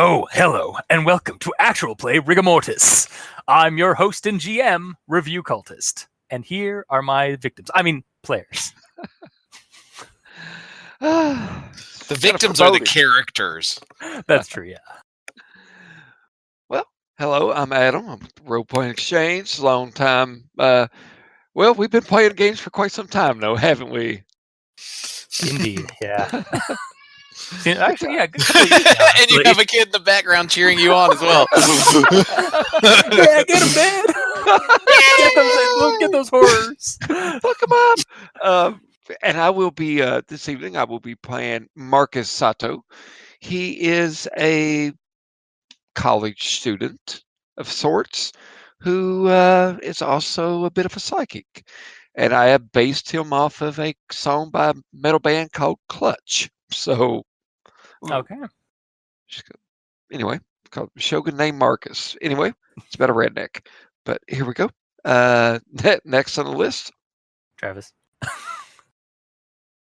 Oh, hello, and welcome to Actual Play Rigamortis. I'm your host and GM, Review Cultist, and here are my victims. I mean, players. The victims are the characters. That's true, yeah. Well, hello, I'm Adam. I'm with Role Playing Exchange. Long time. Well, we've been playing games for quite some time, though, haven't we? Indeed, yeah. Actually, yeah. Good And you have a kid in the background cheering you on as well. Yeah, get him, Dad. Get those horrors. Look them up. And I will be this evening. I will be playing Marcus Sato. He is a college student of sorts who is also a bit of a psychic, and I have based him off of a song by a metal band called Clutch. So, Okay. Anyway, called Shogun named Marcus. Anyway, it's about a redneck. But here we go. Next on the list, Travis.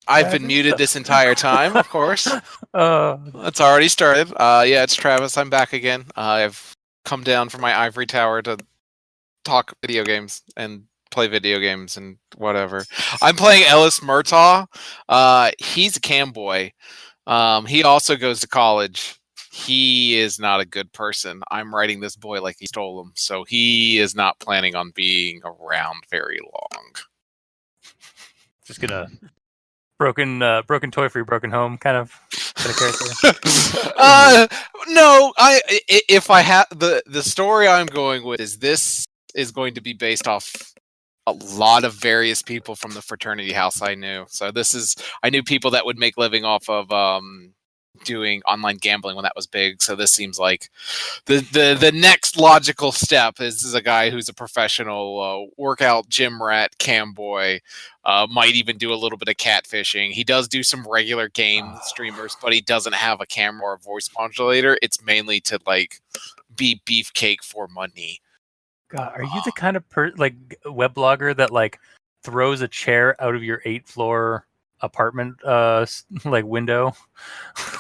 I've been muted this entire time, of course. It's already started. Yeah, it's Travis. I'm back again. I've come down from my ivory tower to talk video games and play video games and whatever. I'm playing Ellis Murtaug. He's a cam boy. He also goes to college. He is not a good person. I'm writing this boy like he stole him, so he is not planning on being around very long. Just gonna broken toy for your broken home kind of character. No, if I have the story I'm going with is this is going to be based off a lot of various people from the fraternity house I knew. So I knew people that would make living off of doing online gambling when that was big. So this seems like the next logical step is a guy who's a professional workout gym rat, cam boy, might even do a little bit of catfishing. He does do some regular game streamers, but he doesn't have a camera or a voice modulator. It's mainly to like be beefcake for money. God, are you the kind of web blogger that like throws a chair out of your 8th floor apartment window?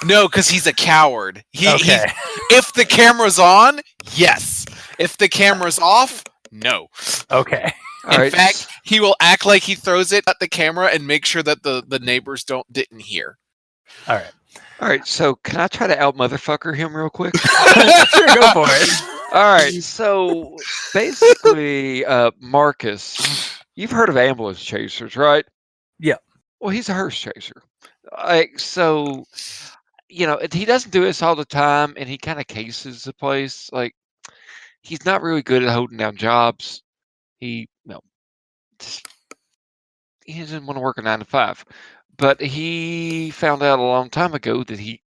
No, because he's a coward. Okay. If the camera's on, yes. If the camera's off, no. Okay. In fact, he will act like he throws it at the camera and make sure that the neighbors didn't hear. All right. So can I try to out motherfucker him real quick? Sure, go for it. All right. So basically, Marcus, you've heard of ambulance chasers, right? Yeah. Well, he's a hearse chaser. So, he doesn't do this all the time, and he kind of cases the place. Like, he's not really good at holding down jobs. He doesn't want to work a 9 to 5. But he found out a long time ago that he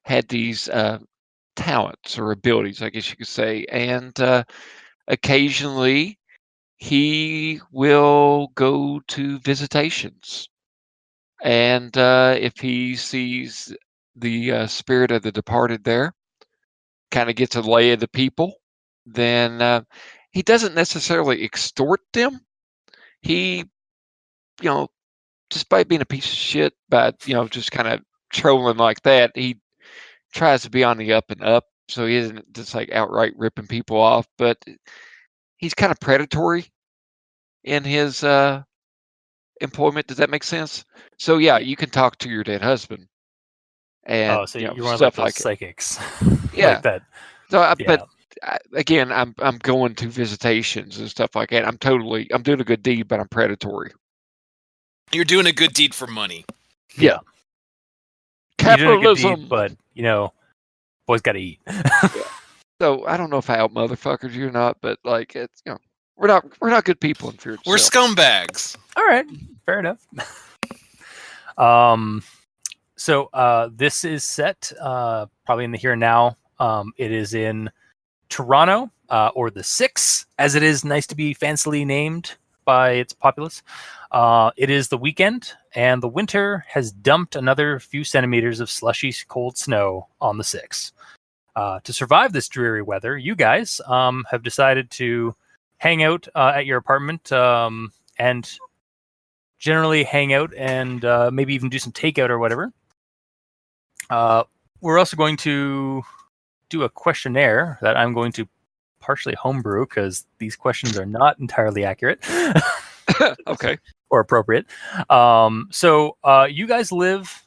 had these talents or abilities, I guess you could say, and occasionally he will go to visitations, and if he sees the spirit of the departed there, kind of gets a lay of the people, then he doesn't necessarily extort them. He, despite being a piece of shit, but just kind of trolling like that, he tries to be on the up and up, so he isn't just like outright ripping people off, but he's kind of predatory in his employment. Does that make sense? So yeah, you can talk to your dead husband, and so you're one of stuff like like psychics. Yeah, like that. So, but again, I'm going to visitations and stuff like that. I'm doing a good deed, but I'm predatory. You're doing a good deed for money. Yeah. Capitalism, Capitalism, you're doing a good deed, but boys got to eat. So I don't know if I out motherfuckers you or not, but like it's we're not good people in fear. We're scumbags. All right, fair enough. So this is set probably in the here and now. It is in Toronto, or the Six, as it is nice to be fancily named by its populace. It is the weekend, and the winter has dumped another few centimeters of slushy cold snow on the Six. To survive this dreary weather, you guys have decided to hang out at your apartment and generally hang out and maybe even do some takeout or whatever. We're we're also going to do a questionnaire that I'm going to partially homebrew because these questions are not entirely accurate. Okay. Or appropriate. So you guys live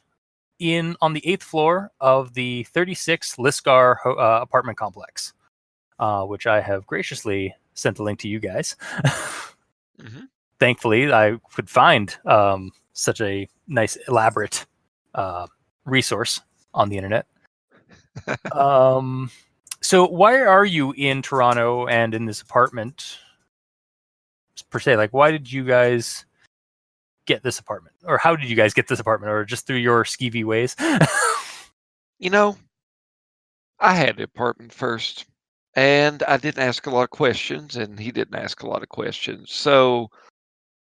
on the 8th floor of the 36 Lisgar apartment complex, which I have graciously sent the link to you guys. Mm-hmm. Thankfully, I could find such a nice, elaborate resource on the internet. So why are you in Toronto and in this apartment per se? Like, why did you guys get this apartment? Or how did you guys get this apartment? Or just through your skeevy ways? You know, I had the apartment first, and I didn't ask a lot of questions, and he didn't ask a lot of questions. So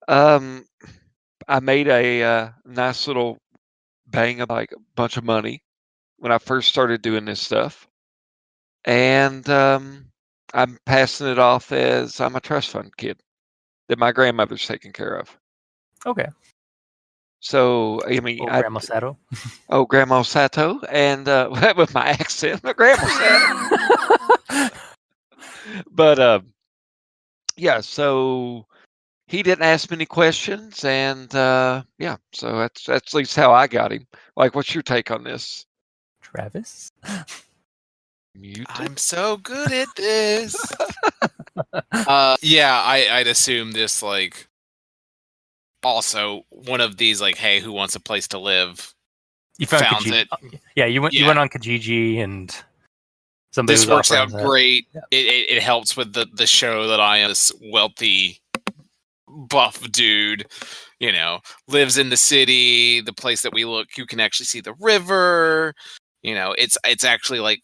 I made a nice little bang of like a bunch of money when I first started doing this stuff. And I'm passing it off as I'm a trust fund kid that my grandmother's taking care of. Okay. So, I mean, Grandma Sato. Grandma Sato, and with my accent, my Grandma Sato. But yeah, so he didn't ask many questions, and yeah, so that's at least how I got him. Like, what's your take on this? Travis? Muted? I'm so good at this. Yeah, I'd assume this like also one of these like, hey, who wants a place to live? You found Found Kijiji. it. Yeah, you went on Kijiji and somebody This was works offering out that. great. Yeah. It helps with the show that I am this wealthy buff dude, you know, lives in the city. The place that we look, you can actually see the river. You know, it's actually like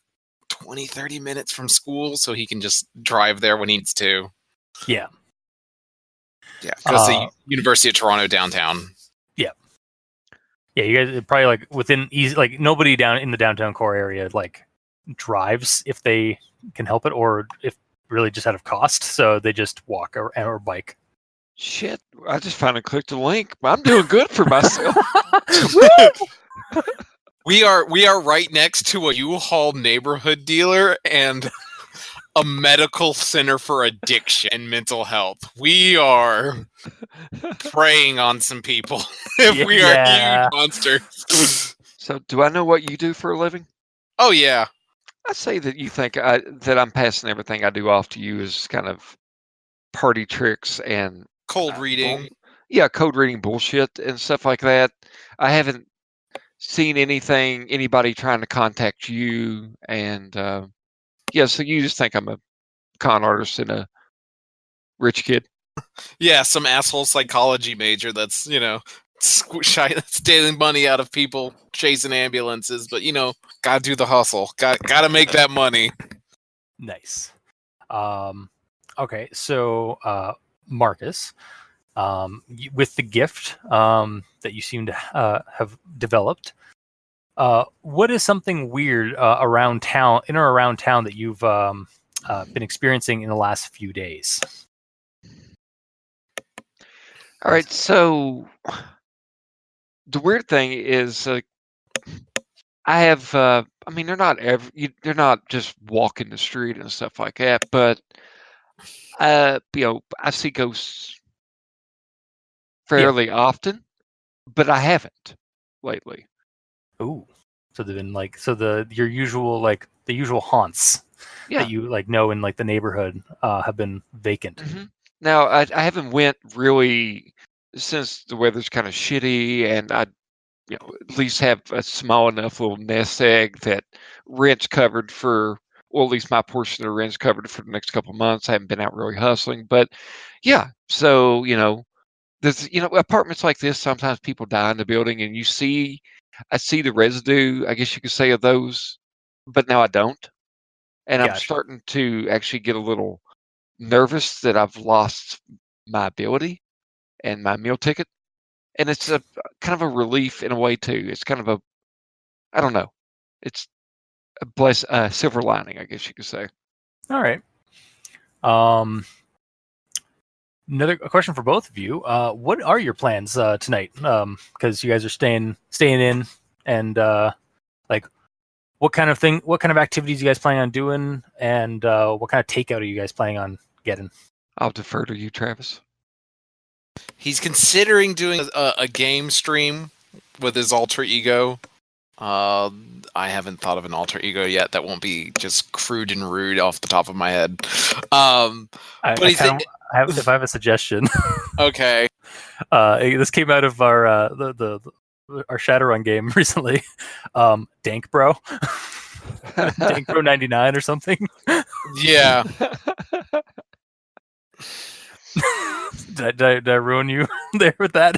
20-30 minutes from school, so he can just drive there when he needs to. Yeah. Yeah, because the University of Toronto downtown. Yeah, you guys probably like within easy, like nobody down in the downtown core area like drives if they can help it, or if really just out of cost, so they just walk or bike. Shit, I just finally clicked the link. I'm doing good for myself. We are right next to a U-Haul neighborhood dealer and a medical center for addiction and mental health. We are preying on some people if we are huge monsters. So, do I know what you do for a living? Oh yeah. I say that you think that I'm passing everything I do off to you as kind of party tricks and Cold reading. code reading bullshit and stuff like that. I haven't seen anybody trying to contact you, and yeah, so you just think I'm a con artist and a rich kid. Yeah, some asshole psychology major that's, you know, stealing money out of people, chasing ambulances, but you know, gotta do the hustle. Gotta make that money. Nice. Okay, so Marcus, with the gift that you seem to have developed, what is something weird around town, in or around town, that you've been experiencing in the last few days? All right, so the weird thing is, I have. I mean, they're not just walking the street and stuff like that, but you know, I see ghosts fairly often, but I haven't lately. Ooh, so they've been like, your usual, like the usual haunts Yeah. that you like know in like the neighborhood have been vacant. Mm-hmm. Now I haven't went really since the weather's kind of shitty, and I, you know, at least have a small enough little nest egg that rent's covered for, well, at least my portion of the rent's covered for the next couple of months. I haven't been out really hustling, but yeah. So, you know, there's, you know, apartments like this, sometimes people die in the building, and I see the residue, I guess you could say, of those, but now I don't. And I'm Gotcha. starting to actually get a little nervous that I've lost my ability and my meal ticket. And it's a kind of a relief in a way too. It's kind of a, I don't know. It's a silver lining, I guess you could say. All right. Another question for both of you. What are your plans tonight? Because you guys are staying in, and like, what kind of activities you guys planning on doing, and what kind of takeout are you guys planning on getting? I'll defer to you, Travis. He's considering doing a game stream with his alter ego. I haven't thought of an alter ego yet that won't be just crude and rude off the top of my head. If I have a suggestion. Okay. This came out of our our Shadowrun game recently. Dank Bro. Dank Bro 99 or something. Yeah. Did I ruin you there with that?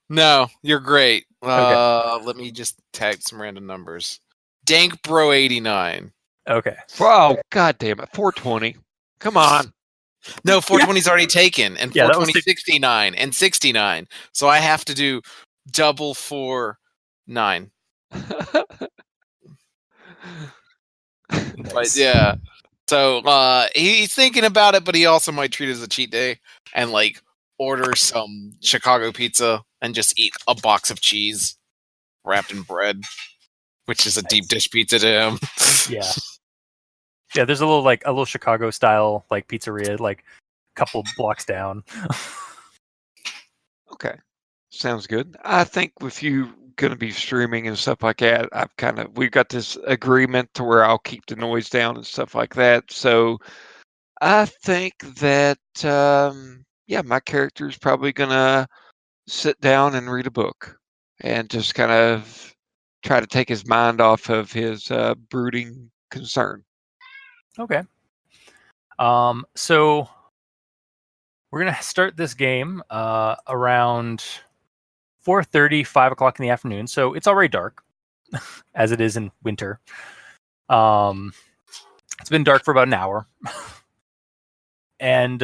No, you're great. Okay. Let me just tag some random numbers. Dank Bro 89. Okay. Wow, god damn it. 420. Come on. No, 420's already taken, and Yeah, that 420 was 69 and 69. So I have to do double 49. But yeah. So he's thinking about it, but he also might treat it as a cheat day and like order some Chicago pizza and just eat a box of cheese wrapped in bread, which is a deep dish pizza to him. Yeah. Yeah, there's a little Chicago style like pizzeria like a couple blocks down. Okay. Sounds good. I think with you going to be streaming and stuff like that, we've got this agreement to where I'll keep the noise down and stuff like that. So I think that, my character is probably going to sit down and read a book and just kind of try to take his mind off of his brooding concern. Okay. So we're gonna start this game around 4:30, 5 o'clock in the afternoon. So it's already dark, as it is in winter. It's been dark for about an hour, and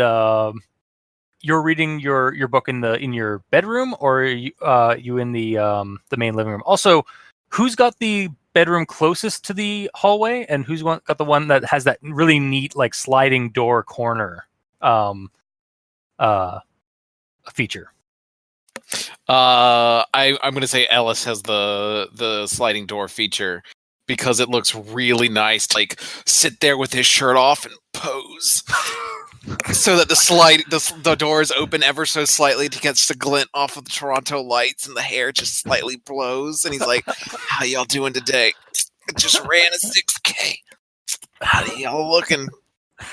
you're reading your book in your bedroom, or are you in the main living room? Also, who's got the bedroom closest to the hallway, and who's got the one that has that really neat like sliding door corner feature? I'm going to say Ellis has the sliding door feature because it looks really nice. Like sit there with his shirt off and pose, so that the door is open ever so slightly to catch the glint off of the Toronto lights, and the hair just slightly blows. And he's like, "How y'all doing today? I just ran a 6K. How y'all looking?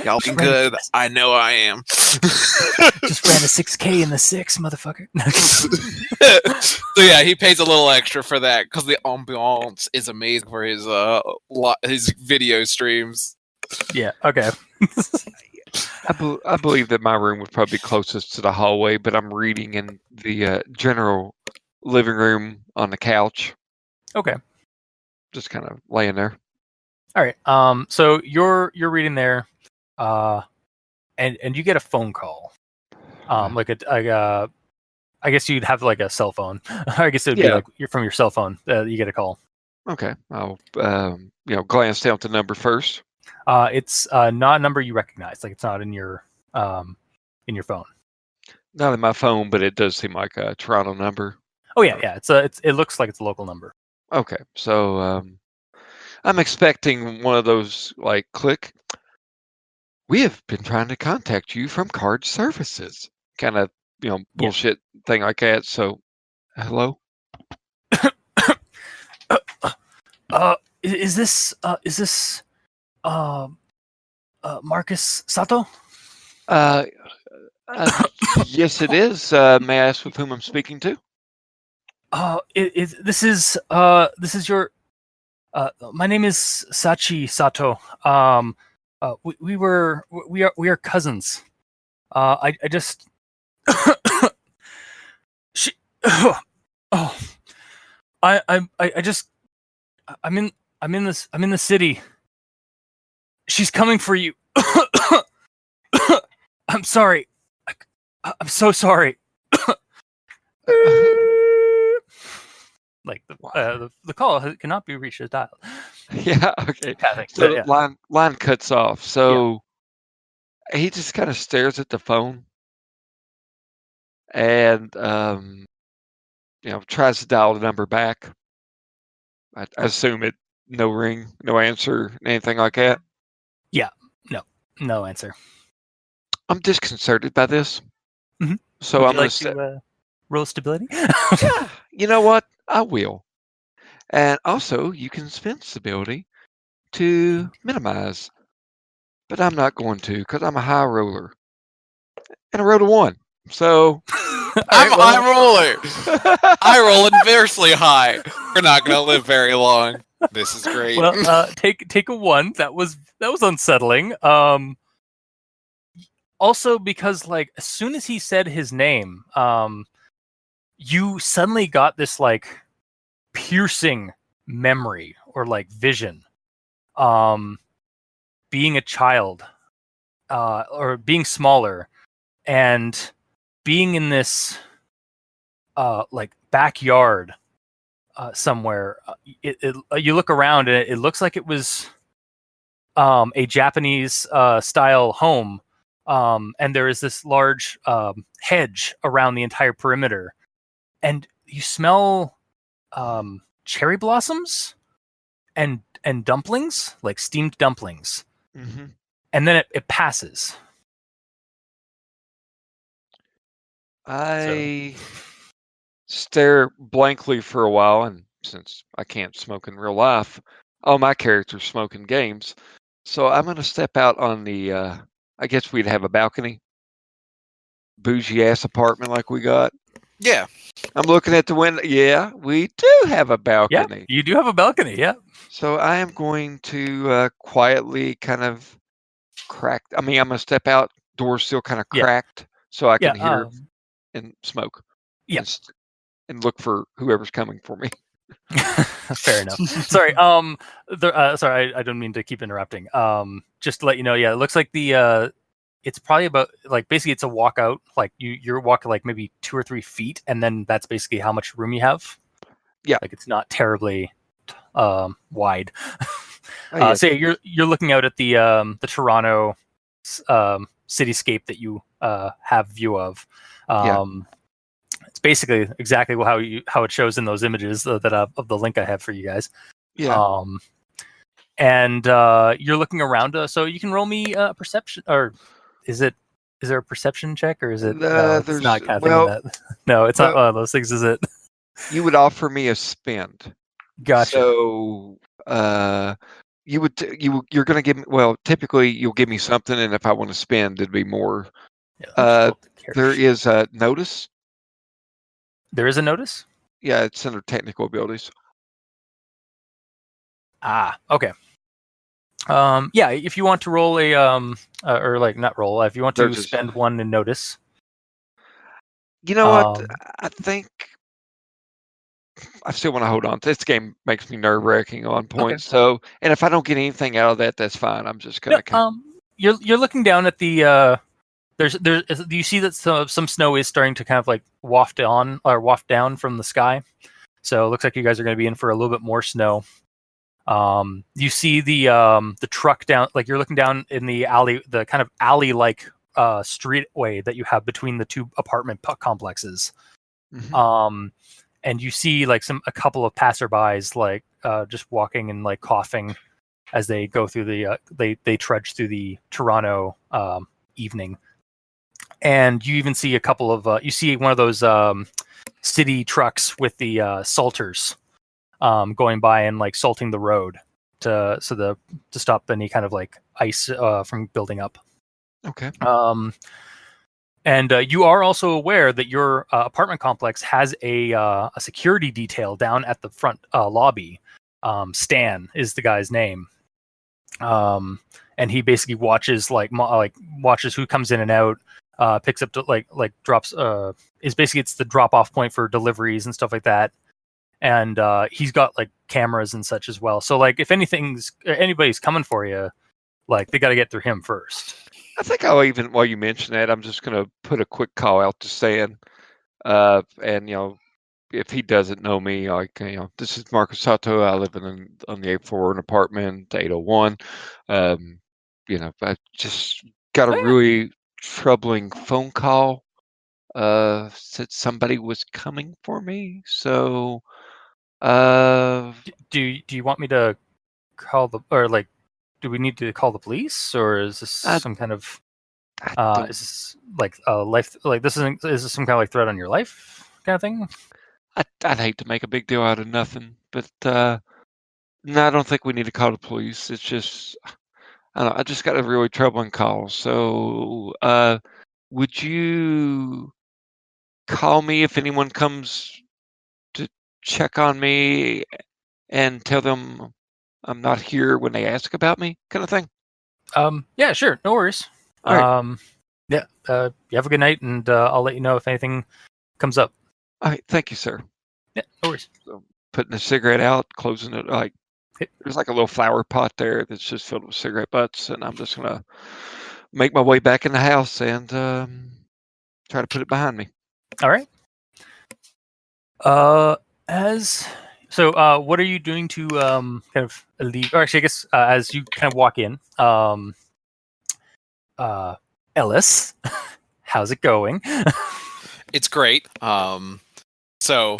Y'all looking good? I know I am." Just ran a 6K in the 6, motherfucker. So yeah, he pays a little extra for that because the ambiance is amazing for his video streams. Yeah. Okay. I believe that my room was probably closest to the hallway, but I'm reading in the general living room on the couch. Okay. Just kind of laying there. All right. So you're reading there, and you get a phone call. I guess you'd have like a cell phone. I guess it would be like you're from your cell phone. You get a call. Okay. I'll glance down at the number first. It's not a number you recognize. Like it's not in your phone. Not in my phone, but it does seem like a Toronto number. Oh yeah. It looks like it's a local number. Okay. So I'm expecting one of those like click. We have been trying to contact you from card services. Kind of, bullshit thing like that. So, hello? Is this Marcus Sato? Yes, it is. May I ask with whom I'm speaking to? This is your. My name is Sato. We are cousins. I just. She. Oh. I'm in the city. She's coming for you. I'm sorry. I'm so sorry. Like the call cannot be reached as dialed. Yeah. Okay. So line cuts off. So he just kind of stares at the phone and tries to dial the number back. I assume it no ring, no answer, anything like that? No answer. I'm disconcerted by this. Mhm. So Would I'm you going like to roll stability? yeah, you know what? I will. And also, you can spend stability to minimize, but I'm not going to because I'm a high roller. And I rolled a 1. So, All I'm right, a high well, roller. I roll inversely high. We're not gonna live very long. This is great. take a 1. That was unsettling. Also because like as soon as he said his name, you suddenly got this like piercing memory or like vision. Being a child, or being smaller, and being in this like backyard somewhere. You look around and it looks like it was a Japanese style home, and there is this large hedge around the entire perimeter, and you smell cherry blossoms and dumplings, like steamed dumplings, mhm. and then it passes. I stare blankly for a while, and since I can't smoke in real life, all my characters smoke in games. So I'm going to step out on the, I guess we'd have a balcony, bougie ass apartment like we got. Yeah. I'm looking at the window. Yeah, we do have a Yeah, balcony. you do have a balcony. Yeah. So I am going to quietly kind of crack. I mean, I'm going to step out, doors still kind of Yeah. cracked, so I Yeah. can hear and smoke. Yeah. And look for whoever's coming for me. Fair enough. Sorry. Sorry, I don't mean to keep interrupting. Just to let you know, yeah, it looks like the it's probably about like basically it's a walkout. Like you're walking like maybe 2 or 3 feet, and then that's basically how much room you have. Yeah. Like it's not terribly wide. Oh, yeah. So you're looking out at the Toronto cityscape that you have view of. Yeah. It's basically exactly how it shows in those images of the link I have for you guys. Yeah. And you're looking around, so you can roll me a perception, or is there a perception check, or is it? No, it's There's not kind of thing in that. No, it's not one of those things, is it? you would offer me a spend. Gotcha. So you're going to give me, well, typically you'll give me something, and if I want to spend, it'd be more. Yeah, There is a notice. There is a notice? Yeah, it's under technical abilities. Okay. Yeah, if you want to roll a or like not roll, if you want to spend one in notice. You know what? I think I still want to hold on. This game makes me nerve-wracking on points. Okay. So, and if I don't get anything out of that, that's fine. I'm just gonna. You're looking down at the there's you see that some snow is starting to kind of like waft down from the sky. So it looks like you guys are going to be in for a little bit more snow. You see the truck down, like you're looking down in the alley, the kind of alley-like streetway that you have between the two apartment complexes. Mm-hmm. And you see like a couple of passerbys like just walking and like coughing as they go through the they trudge through the Toronto evening. And you even see a couple of you see one of those city trucks with the salters going by and like salting the road to stop any kind of like ice from building up. Okay. And you are also aware that your apartment complex has a security detail down at the front lobby. Stan is the guy's name. And he basically watches watches who comes in and out, picks up like drops is basically it's the drop off point for deliveries and stuff like that. And he's got like cameras and such as well. So like if anybody's coming for you, like they got to get through him first. I think I'll even, while you mention that, I'm just going to put a quick call out to Stan. And if he doesn't know me, like this is Marcus Sato. I live on the 8th floor, an apartment, 801. I just got a really troubling phone call. Said somebody was coming for me. So, do you want me to call do we need to call the police, or is this some kind of is this like a life, like is this some kind of like threat on your life kind of thing? I'd hate to make a big deal out of nothing, but no, I don't think we need to call the police. It's just, I don't know, I just got a really troubling call. So, would you call me if anyone comes to check on me and tell them I'm not here when they ask about me, kind of thing? Yeah, sure, no worries. All right. Yeah, you have a good night, and I'll let you know if anything comes up. All right, thank you, sir. Yeah, no worries. So, putting the cigarette out, closing it, like there's like a little flower pot there that's just filled with cigarette butts, and I'm just gonna make my way back in the house and try to put it behind me. All right. What are you doing to kind of leave? Or actually, I guess as you kind of walk in, Ellis, how's it going? It's great. So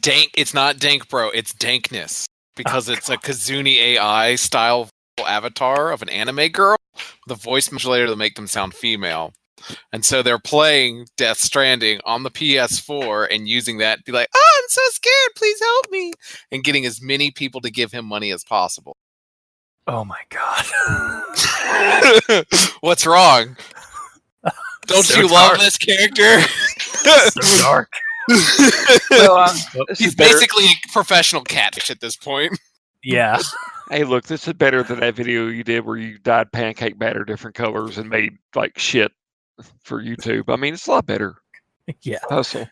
dank. It's not dank, bro. It's dankness because it's a Kazuni AI style avatar of an anime girl with a voice modulator to make them sound female. And so they're playing Death Stranding on the PS4 and using that to be like, "Oh, I'm so scared. Please help me," and getting as many people to give him money as possible. Oh my god! What's wrong? Don't So you dark. love this character? So dark. Well, He's basically a professional catfish at this point. Yeah. hey, look, this is better than that video you did where you dyed pancake batter different colors and made like shit for YouTube. I mean, it's a lot better. Yeah. Hustle.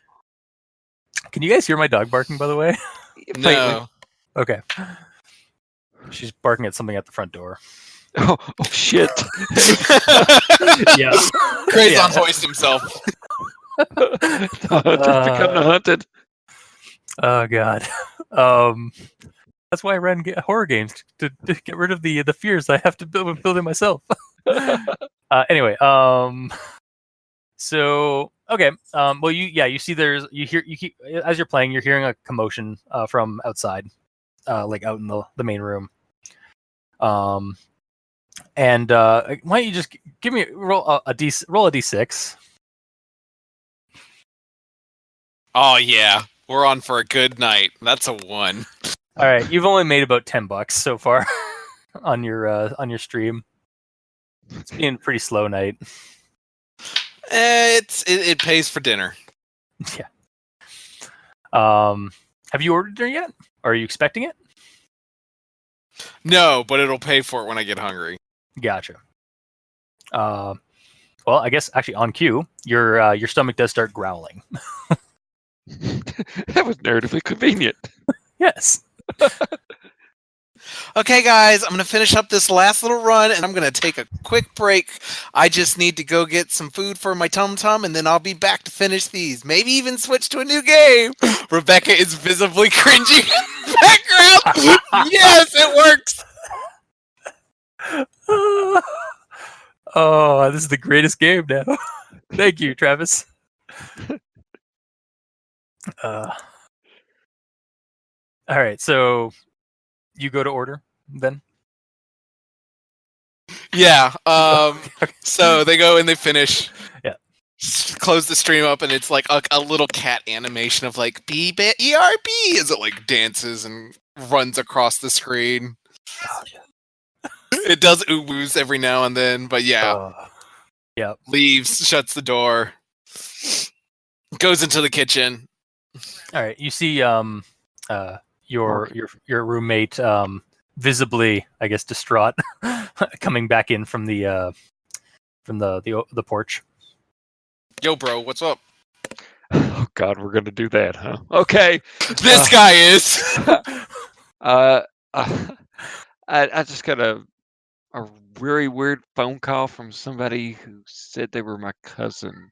Can you guys hear my dog barking, by the way? No. Okay. She's barking at something at the front door. Oh shit. Yeah. Crazon hoist himself. Just become the hunted. Oh god. That's why I ran horror games to get rid of the fears I have to build in myself. Anyway, so okay. Well, you see you keep as you're playing, you're hearing a commotion from outside, like out in the main room. And why don't you just give me roll a d6? Oh yeah, we're on for a good night. That's a 1. All right, you've only made about $10 so far on your stream. It's been a pretty slow night. It pays for dinner. Yeah. Have you ordered dinner yet? Or are you expecting it? No, but it'll pay for it when I get hungry. Gotcha. Well, I guess actually on cue, your stomach does start growling. That was narratively convenient. Yes. Okay, guys, I'm going to finish up this last little run, and I'm going to take a quick break. I just need to go get some food for my tum-tum, and then I'll be back to finish these. Maybe even switch to a new game. Rebecca is visibly cringing in the background. Yes, it works. Oh, this is the greatest game now. Thank you, Travis. All right, so you go to order then? Yeah. So they go and they finish. Yeah. Close the stream up, and it's like a little cat animation of like BBERB as it like dances and runs across the screen. Oh, yeah. It does ooh-woos every now and then, but yeah. Yeah. Leaves, shuts the door, goes into the kitchen. All right, you see your roommate visibly, I guess, distraught, coming back in from the porch. Yo, bro, what's up? Oh God, we're gonna do that, huh? Okay. This guy is. I just got a really weird phone call from somebody who said they were my cousin,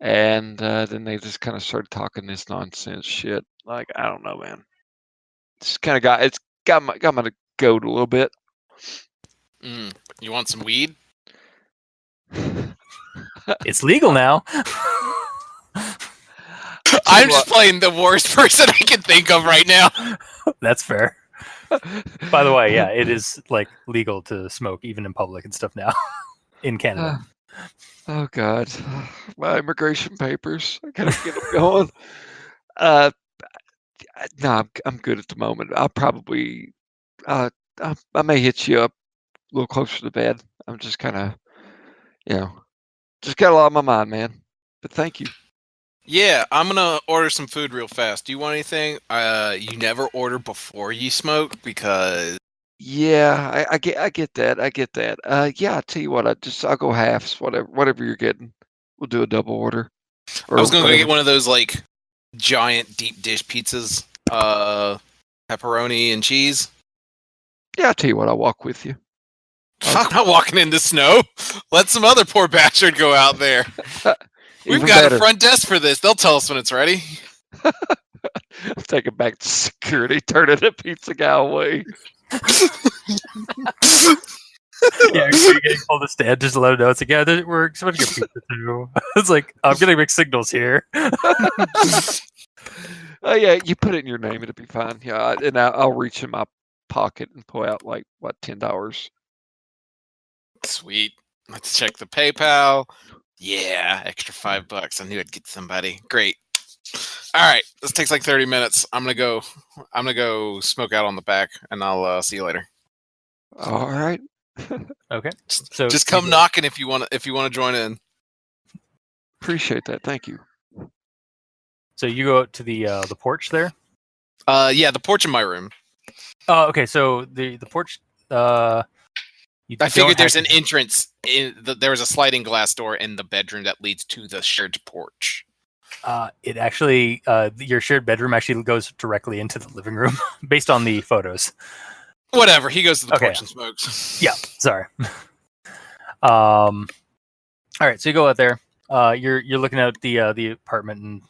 and then they just kind of started talking this nonsense shit. Like, I don't know, man. It's kind of got my goat a little bit. You want some weed? It's legal now. I'm just playing the worst person I can think of right now. That's fair. By the way, yeah, it is like legal to smoke even in public and stuff now in Canada. Oh God, my immigration papers. I gotta get them going. No, I'm good at the moment. I'll probably, I may hit you up a little closer to bed. I'm just kind of, just got a lot on my mind, man. But thank you. Yeah, I'm gonna order some food real fast. Do you want anything? You never order before you smoke because Yeah, I get that. I get that. Yeah, I tell you what, I'll go halves. Whatever you're getting, we'll do a double order. I was gonna go whatever. get one of those like giant deep dish pizzas, pepperoni and cheese. Yeah, I tell you what, I'll walk with you. I'm not walking in the snow. Let some other poor bastard go out there. We've Even got better. a front desk for this. They'll tell us when it's ready. Take it back to security. Turning the pizza guy away. Yeah, you're getting called to stand just to let them know. It's like, yeah, we're supposed to get pizza too. It's like, I'm getting mixed signals here. Oh yeah, you put it in your name, it'll be fine. Yeah, and I'll reach in my pocket and pull out like $10. Sweet. Let's check the PayPal. Yeah, extra $5. I knew I'd get somebody. Great. All right, this takes like 30 minutes. I'm gonna go smoke out on the back, and I'll see you later. All right. Okay, so Just come knocking if you want to join in. Appreciate that. Thank you. So you go out to the porch there. Yeah, the porch in my room. Oh, okay. So the porch. I figured there's an entrance. There was a sliding glass door in the bedroom that leads to the shared porch. It actually, your shared bedroom actually goes directly into the living room, based on the photos. Whatever. He goes to the porch and smokes. Yeah. Sorry. All right. So you go out there. You're looking at the apartment and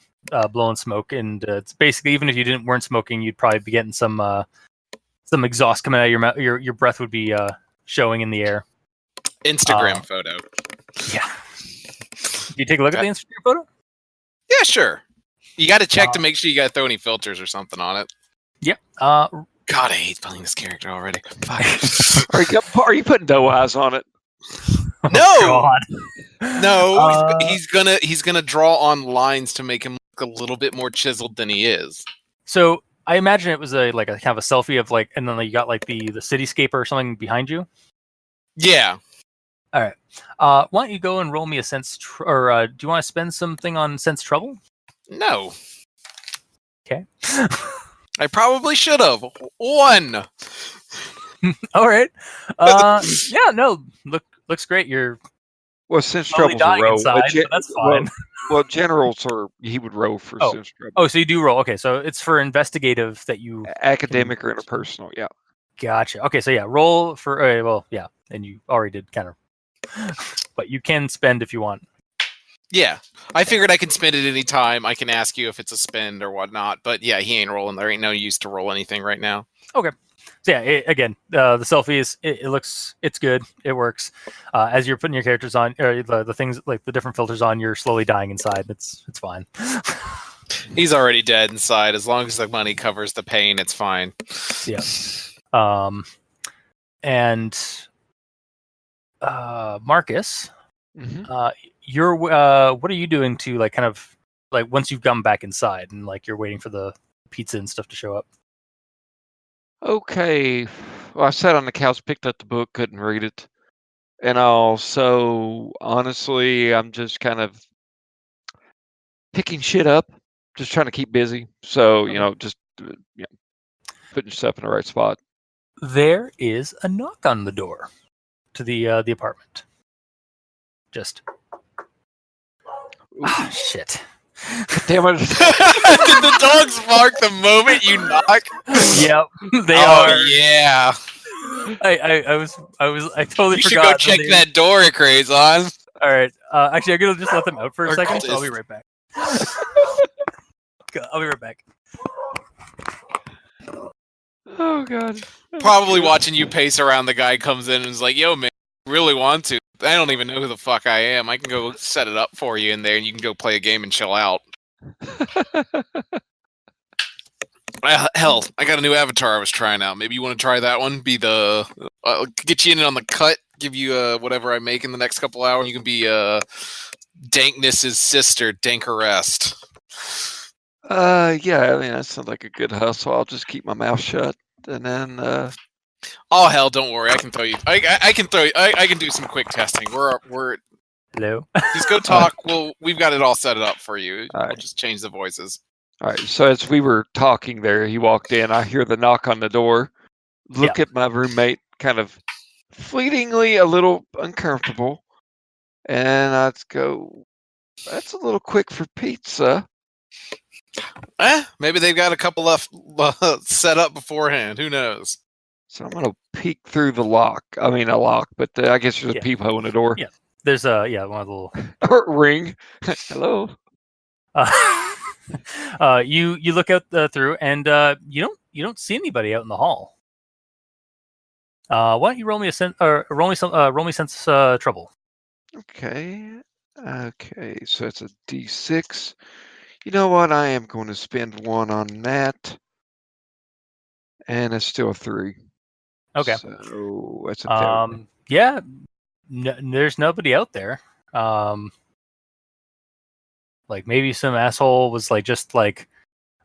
blowing smoke, and it's basically, even if you weren't smoking, you'd probably be getting some exhaust coming out of your mouth. Your breath would be showing in the air. Instagram photo. Yeah. Do you take a look at the Instagram photo? Yeah, sure. You got to check to make sure you got to throw any filters or something on it. Yeah. God, I hate playing this character already. Are you putting doe eyes on it? No, God. No. He's gonna draw on lines to make him look a little bit more chiseled than he is. So I imagine it was a kind of a selfie of and then you got like the cityscape or something behind you. Yeah. All right. Why don't you go and roll me a sense, or do you want to spend something on sense trouble? No. Okay. I probably should have. 1. All right. Yeah. No. Looks great. You're sense trouble's a roll. Inside, but that's fine. Well, generals he would roll for sense trouble. Oh, so you do roll. Okay, so it's for investigative that you academic or interpersonal. Yeah. Gotcha. Okay, so yeah, roll for and you already did kind of, but you can spend if you want. Yeah, I figured I can spend it any time. I can ask you if it's a spend or whatnot, but yeah, he ain't rolling. There ain't no use to roll anything right now. Okay. So yeah, the selfie it's good. It works. As you're putting your characters on, or the things like the different filters on, you're slowly dying inside. It's fine. He's already dead inside. As long as the money covers the pain, it's fine. Yeah. And Marcus, you're what are you doing to kind of once you've come back inside and you're waiting for the pizza and stuff to show up? Okay. Well, I sat on the couch, picked up the book, couldn't read it. And also, honestly, I'm just kind of picking shit up, just trying to keep busy. So, just putting yourself in the right spot. There is a knock on the door to the apartment. Just shit. Damn it. Did the dogs bark the moment you knock? Yep, they are. Oh yeah. I totally forgot. You should go check that door, Crazon. All right. Actually, I'm gonna just let them out for a second. So I'll be right back. I'll be right back. Oh god. Probably watching you pace around. The guy comes in and is like, "Yo, man, really want to? I don't even know who the fuck I am. I can go set it up for you in there, and you can go play a game and chill out." Hell, I got a new avatar I was trying out. Maybe you want to try that one? Be the get you in on the cut. Give you whatever I make in the next couple hours. You can be Dankness's sister, Dankerest. Yeah, I mean that sounds like a good hustle. I'll just keep my mouth shut, and then Oh hell, don't worry. I can throw you. I can throw you. I can do some quick testing. We're Hello. just go talk. We've got it all set up for you. All right. We'll just change the voices. all right. So as we were talking there, he walked in. I hear the knock on the door. Look at my roommate, kind of fleetingly a little uncomfortable, and I'd go, "That's a little quick for pizza." Maybe they've got a couple left set up beforehand. Who knows? So I'm gonna peek through the lock. I mean, a lock, but I guess there's a Yeah. peephole in the door. Yeah. There's one of the little. Ring. Hello. You look out through, and you don't see anybody out in the hall. Why don't you roll me a sense trouble? Okay. Okay. So it's a D6. You know what? I am going to spend one on that, and it's still a 3. Okay. So that's a failure. Yeah. There's nobody out there. Like maybe some asshole was like just like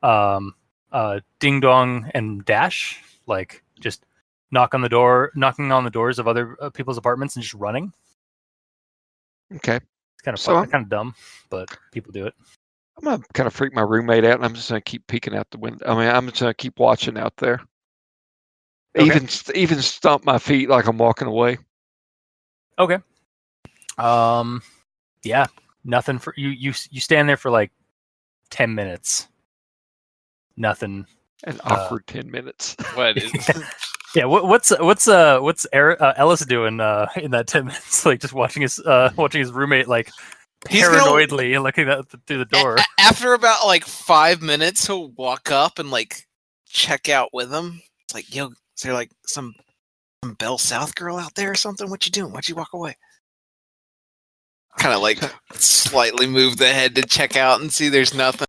ding dong and dash, like just knocking on the doors of other people's apartments and just running. Okay. It's kind of So kind of dumb, but people do it. I'm gonna kind of freak my roommate out, and I'm just gonna keep peeking out the window. I mean, I'm just gonna keep watching out there. Okay. Even stomp my feet like I'm walking away. Okay. Yeah. Nothing for you. You stand there for like 10 minutes. Nothing. An awkward 10 minutes. What is? Yeah. What's Ellis doing in that 10 minutes? Like just watching his roommate like paranoidly looking through the door. After about like 5 minutes, he'll walk up and like check out with him. It's like, yo, is there like some Bell South girl out there or something? What you doing? Why'd you walk away? Kind of like slightly move the head to check out and see there's nothing.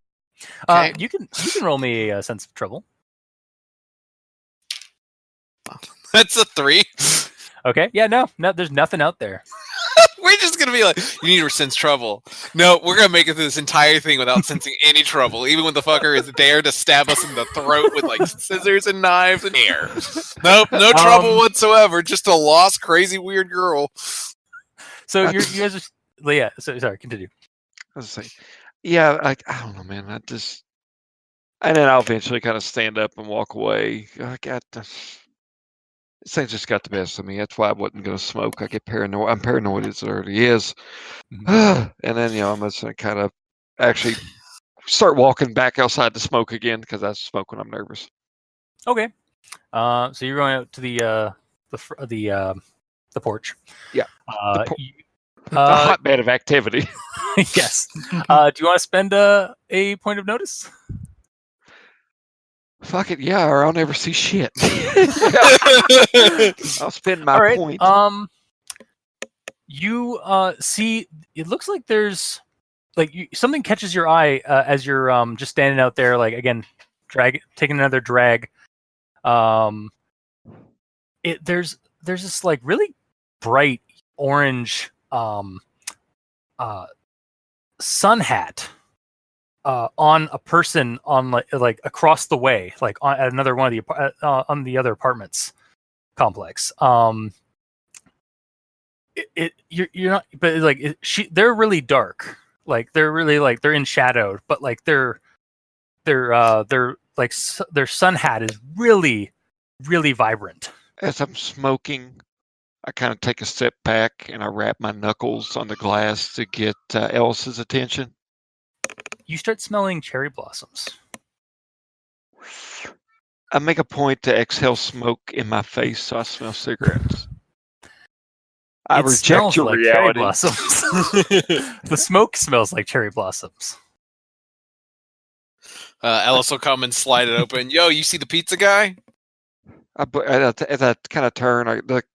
Okay. You can roll me a sense of trouble. That's a 3. Okay. Yeah. No. There's nothing out there. We're just gonna be like, you need to sense trouble. No, we're gonna make it through this entire thing without sensing any trouble, even when the fucker is there to stab us in the throat with like scissors and knives and hair. Nope, no trouble whatsoever. Just a lost, crazy, weird girl. So you guys are. Yeah. So sorry. Continue. I was like, yeah, I don't know, man. And then I'll eventually kind of stand up and walk away. This thing just got the best of me. That's why I wasn't going to smoke. I get paranoid. I'm paranoid as it already is. And then, I'm just going to kind of actually start walking back outside to smoke again because I smoke when I'm nervous. Okay. So you're going out to the porch. Yeah. The hotbed of activity. Yes. Do you want to spend a point of notice? Fuck it, yeah, or I'll never see shit. I'll spend my point. You see, it looks like there's something catches your eye as you're just standing out there, like again, taking another drag. There's this like really bright orange sun hat on a person on like across the way, like on another one of the on the other apartments complex. You're not, but like they're really dark, like they're really like they're in shadow, but like they're like their sun hat is really vibrant. As I'm smoking, I kind of take a step back and I wrap my knuckles on the glass to get Ellis's attention. You start smelling cherry blossoms. I make a point to exhale smoke in my face so I smell cigarettes. I reject your reality. Cherry blossoms. The smoke smells like cherry blossoms. Ellis will come and slide it open. Yo, you see the pizza guy? As I kind of turn, I look.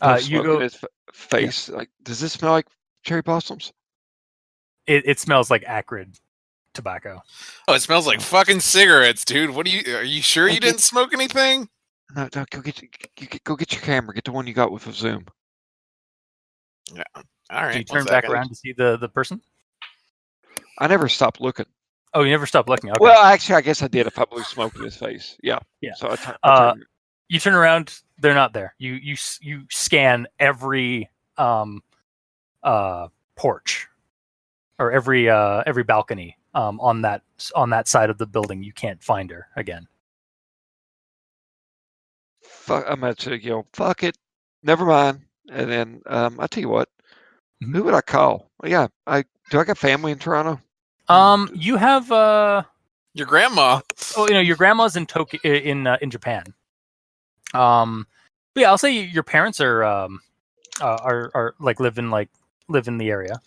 I put smoke in his face. Yeah. Like, does this smell like cherry blossoms? It smells like acrid tobacco. Oh, it smells like fucking cigarettes, dude. Are you sure you didn't smoke anything? No, go get your camera. Get the one you got with a zoom. Yeah. All right. Do you turn back around to see the person? I never stopped looking. Oh, you never stopped looking. Okay. Well, actually, I guess I did if I blew smoke in his face. Yeah. Yeah. So I turned. You turn around, they're not there. You scan every porch or every balcony on that side of the building. You can't find her again. I'm going to fuck it. Never mind. And then I tell you what. Mhm. Who would I call? Well, yeah, I got family in Toronto. You have your grandma. Oh, your grandma's in Tokyo in Japan. But yeah, I'll say your parents are like live in the area.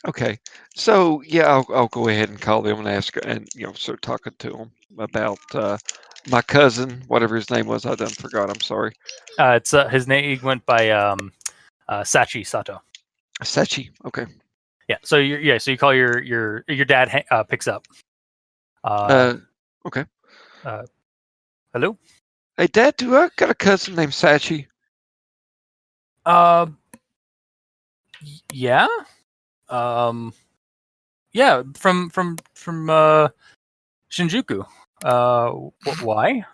Okay, so yeah, I'll go ahead and call them and ask and start talking to them about my cousin, whatever his name was. I done forgot. I'm sorry. It's his name. He went by Sato. Sachi. Okay. Yeah. So you call your dad picks up. Okay. Hello. Hey, Dad, do I got a cousin named Sachi? Yeah. Yeah. From Shinjuku. Why?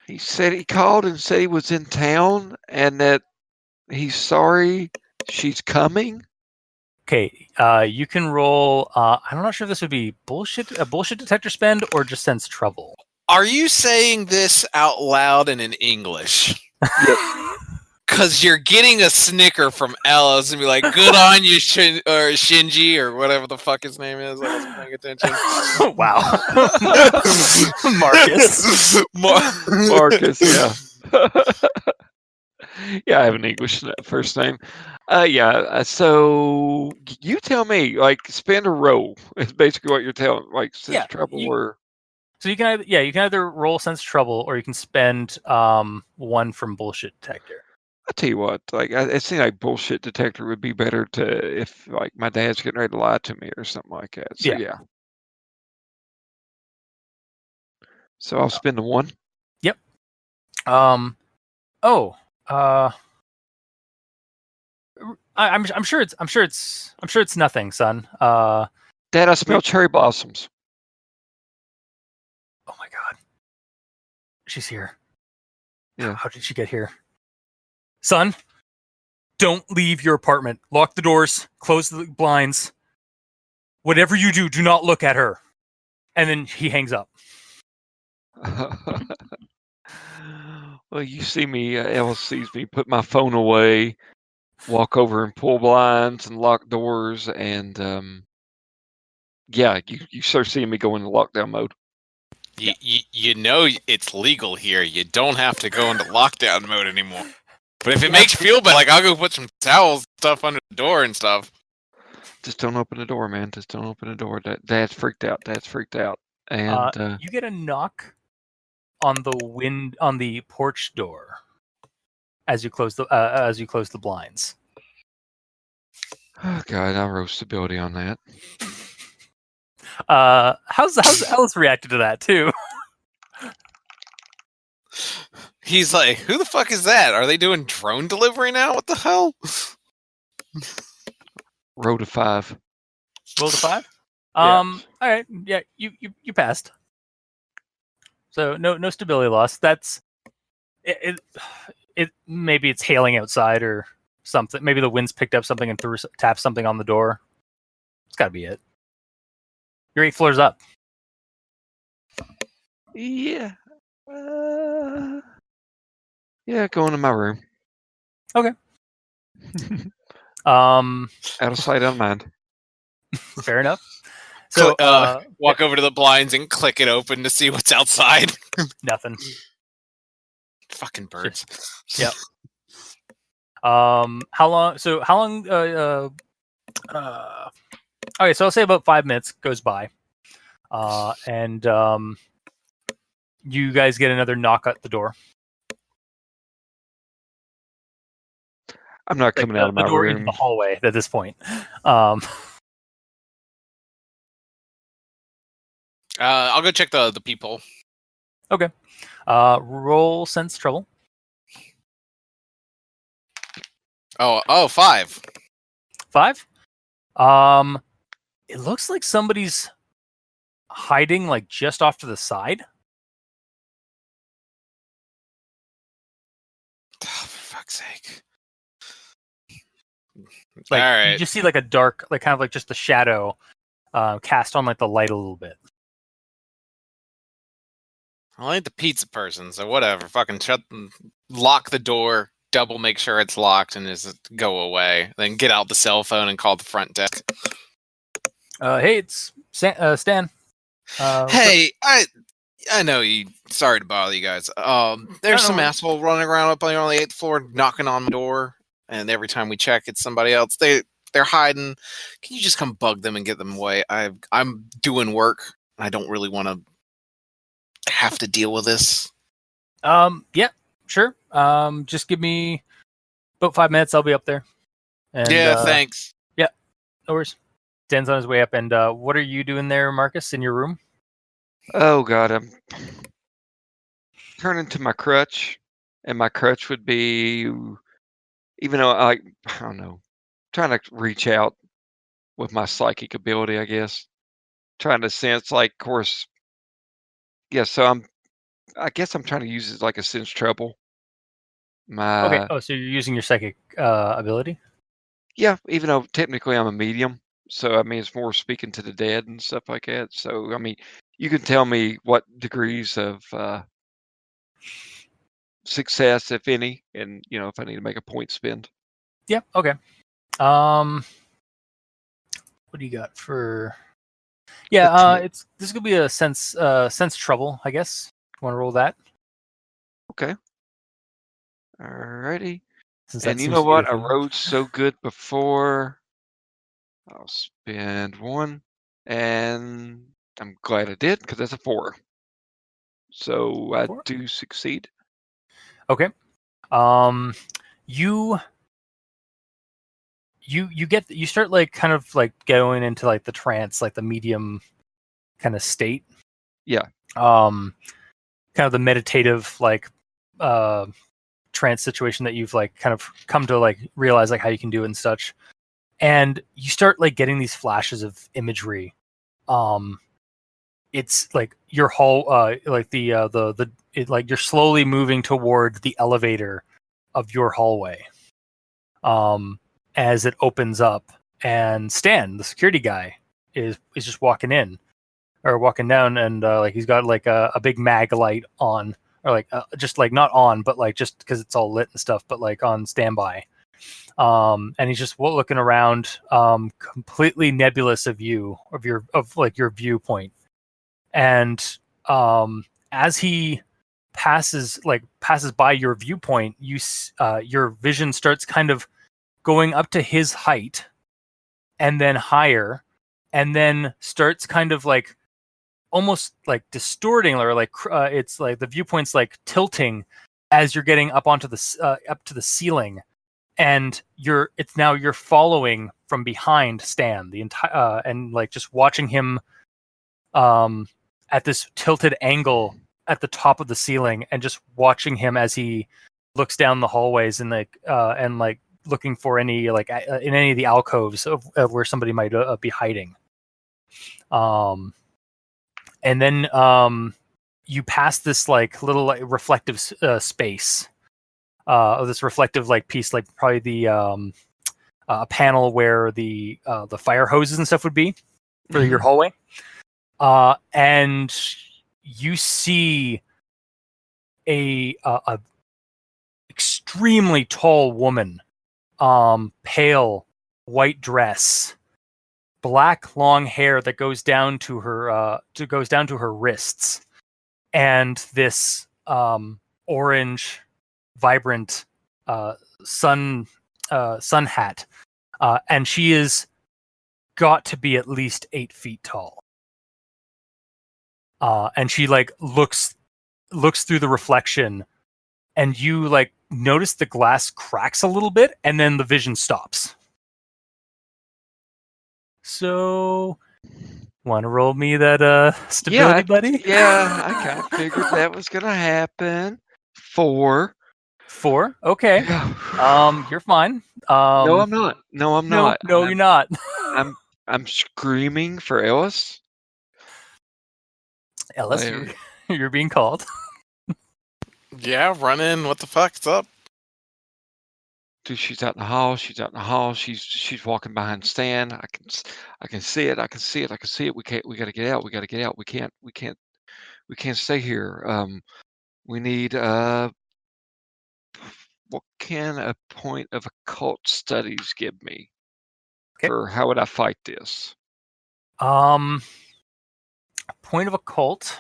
He said he called and said he was in town and that he's sorry she's coming. Okay, you can roll. I'm not sure if this would be a bullshit detector spend or just sense trouble. Are you saying this out loud and in English? Because you're getting a snicker from Ellis and be like, "Good on you, Shinji," or whatever the fuck his name is. I wasn't paying attention. Wow, Marcus. Marcus, yeah. Yeah, I have an English first name. So you tell me, like, spend or roll is basically what you're telling. Like, sense trouble or. So you can either roll sense trouble or you can spend one from bullshit detector. I tell you what, like, it seems like bullshit detector would be better if like my dad's getting ready to lie to me or something like that. So yeah. So I'll spend the one. Yep. I'm sure it's nothing, son. Dad, I smell cherry blossoms. Oh my god. She's here. Yeah. How did she get here? Son, don't leave your apartment. Lock the doors, close the blinds. Whatever you do, do not look at her. And then he hangs up. Well, you see me, Ellis sees me put my phone away, walk over and pull blinds and lock doors, and you start seeing me go into lockdown mode. You know it's legal here. You don't have to go into lockdown mode anymore. But if it makes you feel bad, like, I'll go put some towels stuff under the door and stuff. Just don't open the door, man. Just don't open the door. Dad's freaked out. And you get a knock on the porch door as you close the blinds. Oh god, I roast stability on that. How's Ellis reacted to that too? He's like, "Who the fuck is that? Are they doing drone delivery now? What the hell?" Roll to 5. Roll to 5. Yeah. All right. Yeah, you passed. So no stability loss. That's it. Maybe it's hailing outside or something. Maybe the wind's picked up something and tapped something on the door. It's got to be it. You're 8 floors up. Yeah. Yeah, go into my room. Okay. Out of sight, out of mind. Fair enough. So walk over to the blinds and click it open to see what's outside. Nothing. Fucking birds. Yep. How long? Okay, so I'll say about 5 minutes goes by, and you guys get another knock at the door. I'm not coming out of my the door room. into the hallway at this point. I'll go check the peephole. Okay. Roll sense trouble. Oh, 5. 5. It looks like somebody's hiding like just off to the side. Oh, for fuck's sake. Like All right. you just see like a dark, like kind of like just a shadow cast on like the light a little bit. I ain't the pizza person, so whatever. Fucking lock the door, double make sure it's locked, and just go away. Then get out the cell phone and call the front desk. Hey, it's Stan. Hey, I know you. Sorry to bother you guys. There's some asshole running around up on the 8th floor, knocking on my door, and every time we check, it's somebody else. They're hiding. Can you just come bug them and get them away? I'm doing work. I don't really want to have to deal with this. Yeah, sure. Just give me about 5 minutes. I'll be up there. And, yeah, thanks. Yeah, no worries. Dan's on his way up. And what are you doing there, Marcus, in your room? Oh God, I'm turning to my crutch, and my crutch would be, even though I don't know, trying to reach out with my psychic ability, I guess, trying to sense, like, of course, yeah. So I guess I'm trying to use it like a sense trouble. Okay. My Oh, so you're using your psychic ability? Yeah, even though technically I'm a medium, so I mean it's more speaking to the dead and stuff like that. So I mean, you can tell me what degrees of success, if any, and if I need to make a point spend. Yeah. Okay. What do you got for? Yeah. This could be a sense trouble, I guess. Want to roll that? Okay. Alrighty. Since And that you seems know to be what? the I thing. rode so good before. I'll spend 1, and I'm glad I did because that's a 4. So I 4? do succeed. Okay. You you start like kind of like going into like the trance, like the medium kind of state. Yeah. Kind of the meditative like trance situation that you've like kind of come to like realize like how you can do it and such. And you start like getting these flashes of imagery. It's like your whole like like you're slowly moving toward the elevator of your hallway. As it opens up, and Stan, the security guy, is just walking in or walking down, and like he's got like a big mag light on, or like just like not on, but like just because it's all lit and stuff, but like on standby. And he's just looking around, completely nebulous of your viewpoint, and as he passes by your viewpoint, your vision starts kind of going up to his height and then higher, and then starts kind of like almost like distorting, or like it's like the viewpoint's like tilting as you're getting up onto the up to the ceiling, and you're following from behind Stan the entire and like just watching him at this tilted angle at the top of the ceiling, and just watching him as he looks down the hallways and like looking for any like in any of the alcoves of where somebody might be hiding. And then you pass this like little like reflective space of this reflective like piece, like probably the panel where the fire hoses and stuff would be for your hallway. And you see a extremely tall woman, pale white dress, black long hair that goes down to her wrists, and this orange vibrant sun hat, and she is got to be at least 8 feet tall. And she like looks through the reflection, and you like notice the glass cracks a little bit, and then the vision stops. So Want to roll me that stability, buddy? Yeah, I kind of figured that was gonna happen. 4. 4. Okay. Yeah. You're fine. No, I'm not. No, I'm No, not. no, you're not. I'm screaming for Ellis. Ellis, you're being called. Yeah, run in. What the fuck's up? Dude, she's out in the hall. She's out in the hall. She's walking behind Stan. I can see it. I can see it. I can see it. We got to get out. We got to get out. We can't stay here. We need what can a point of occult studies give me? Okay. For how would I fight this? Point of occult.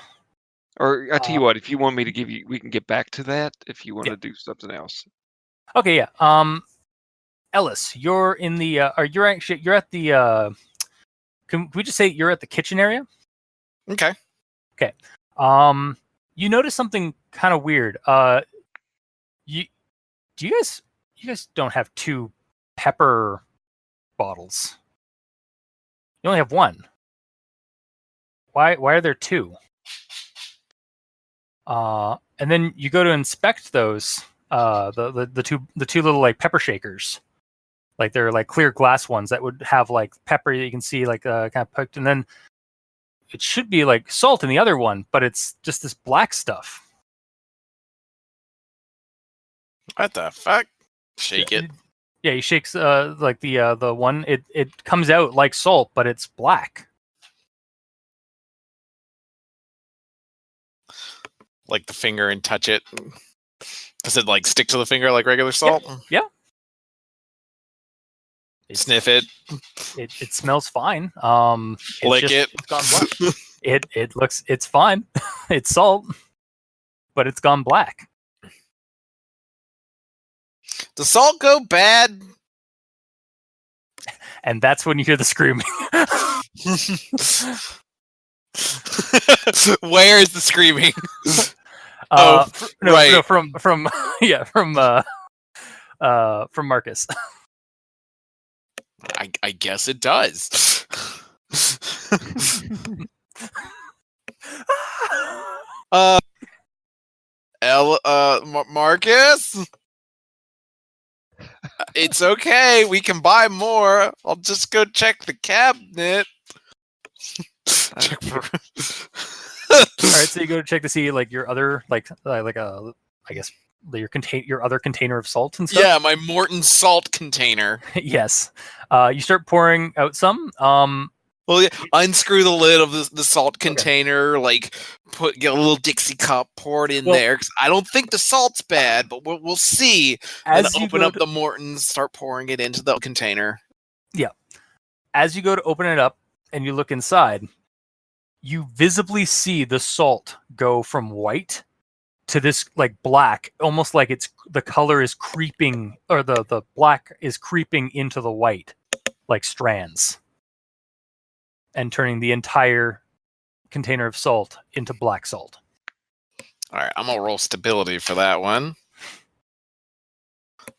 Or I tell you what, if you want me to give you, we can get back to that if you want Yeah. to do something else. Okay, yeah. Ellis, you're in the you're at the can we just say you're at the kitchen area? Okay. Okay. You notice something kind of weird. You guys don't have 2 pepper bottles. You only have 1. Why are there 2? And then you go to inspect those the two little like pepper shakers. Like they're like clear glass ones that would have like pepper that you can see like kind of poked, and then it should be like salt in the other one, but it's just this black stuff. What the fuck? Shake it. Yeah, he shakes like the one. It comes out like salt, but it's black. Like the finger and touch it. Does it like stick to the finger like regular salt? Yeah. Sniff it. It smells fine. Lick it. It's gone black. It's fine. It's salt, but it's gone black. Does salt go bad? And that's when you hear the screaming. Where is the screaming? No, right. From Marcus. I guess it does. Marcus? It's okay. We can buy more. I'll just go check the cabinet. Check for... All right, so you go to check to see like your other I guess your other container of salt and stuff. Yeah, my Morton salt container. Yes. You start pouring out some. Well, yeah, unscrew the lid of the salt container, like get a little Dixie cup, pour it in there. Cause I don't think the salt's bad, but we'll see. And open up the Mortons, start pouring it into the container. Yeah. As you go to open it up and you look inside, you visibly see the salt go from white to this like black, almost like the color is creeping, or the black is creeping into the white, like strands, and turning the entire container of salt into black salt. All right, I'm gonna roll stability for that one.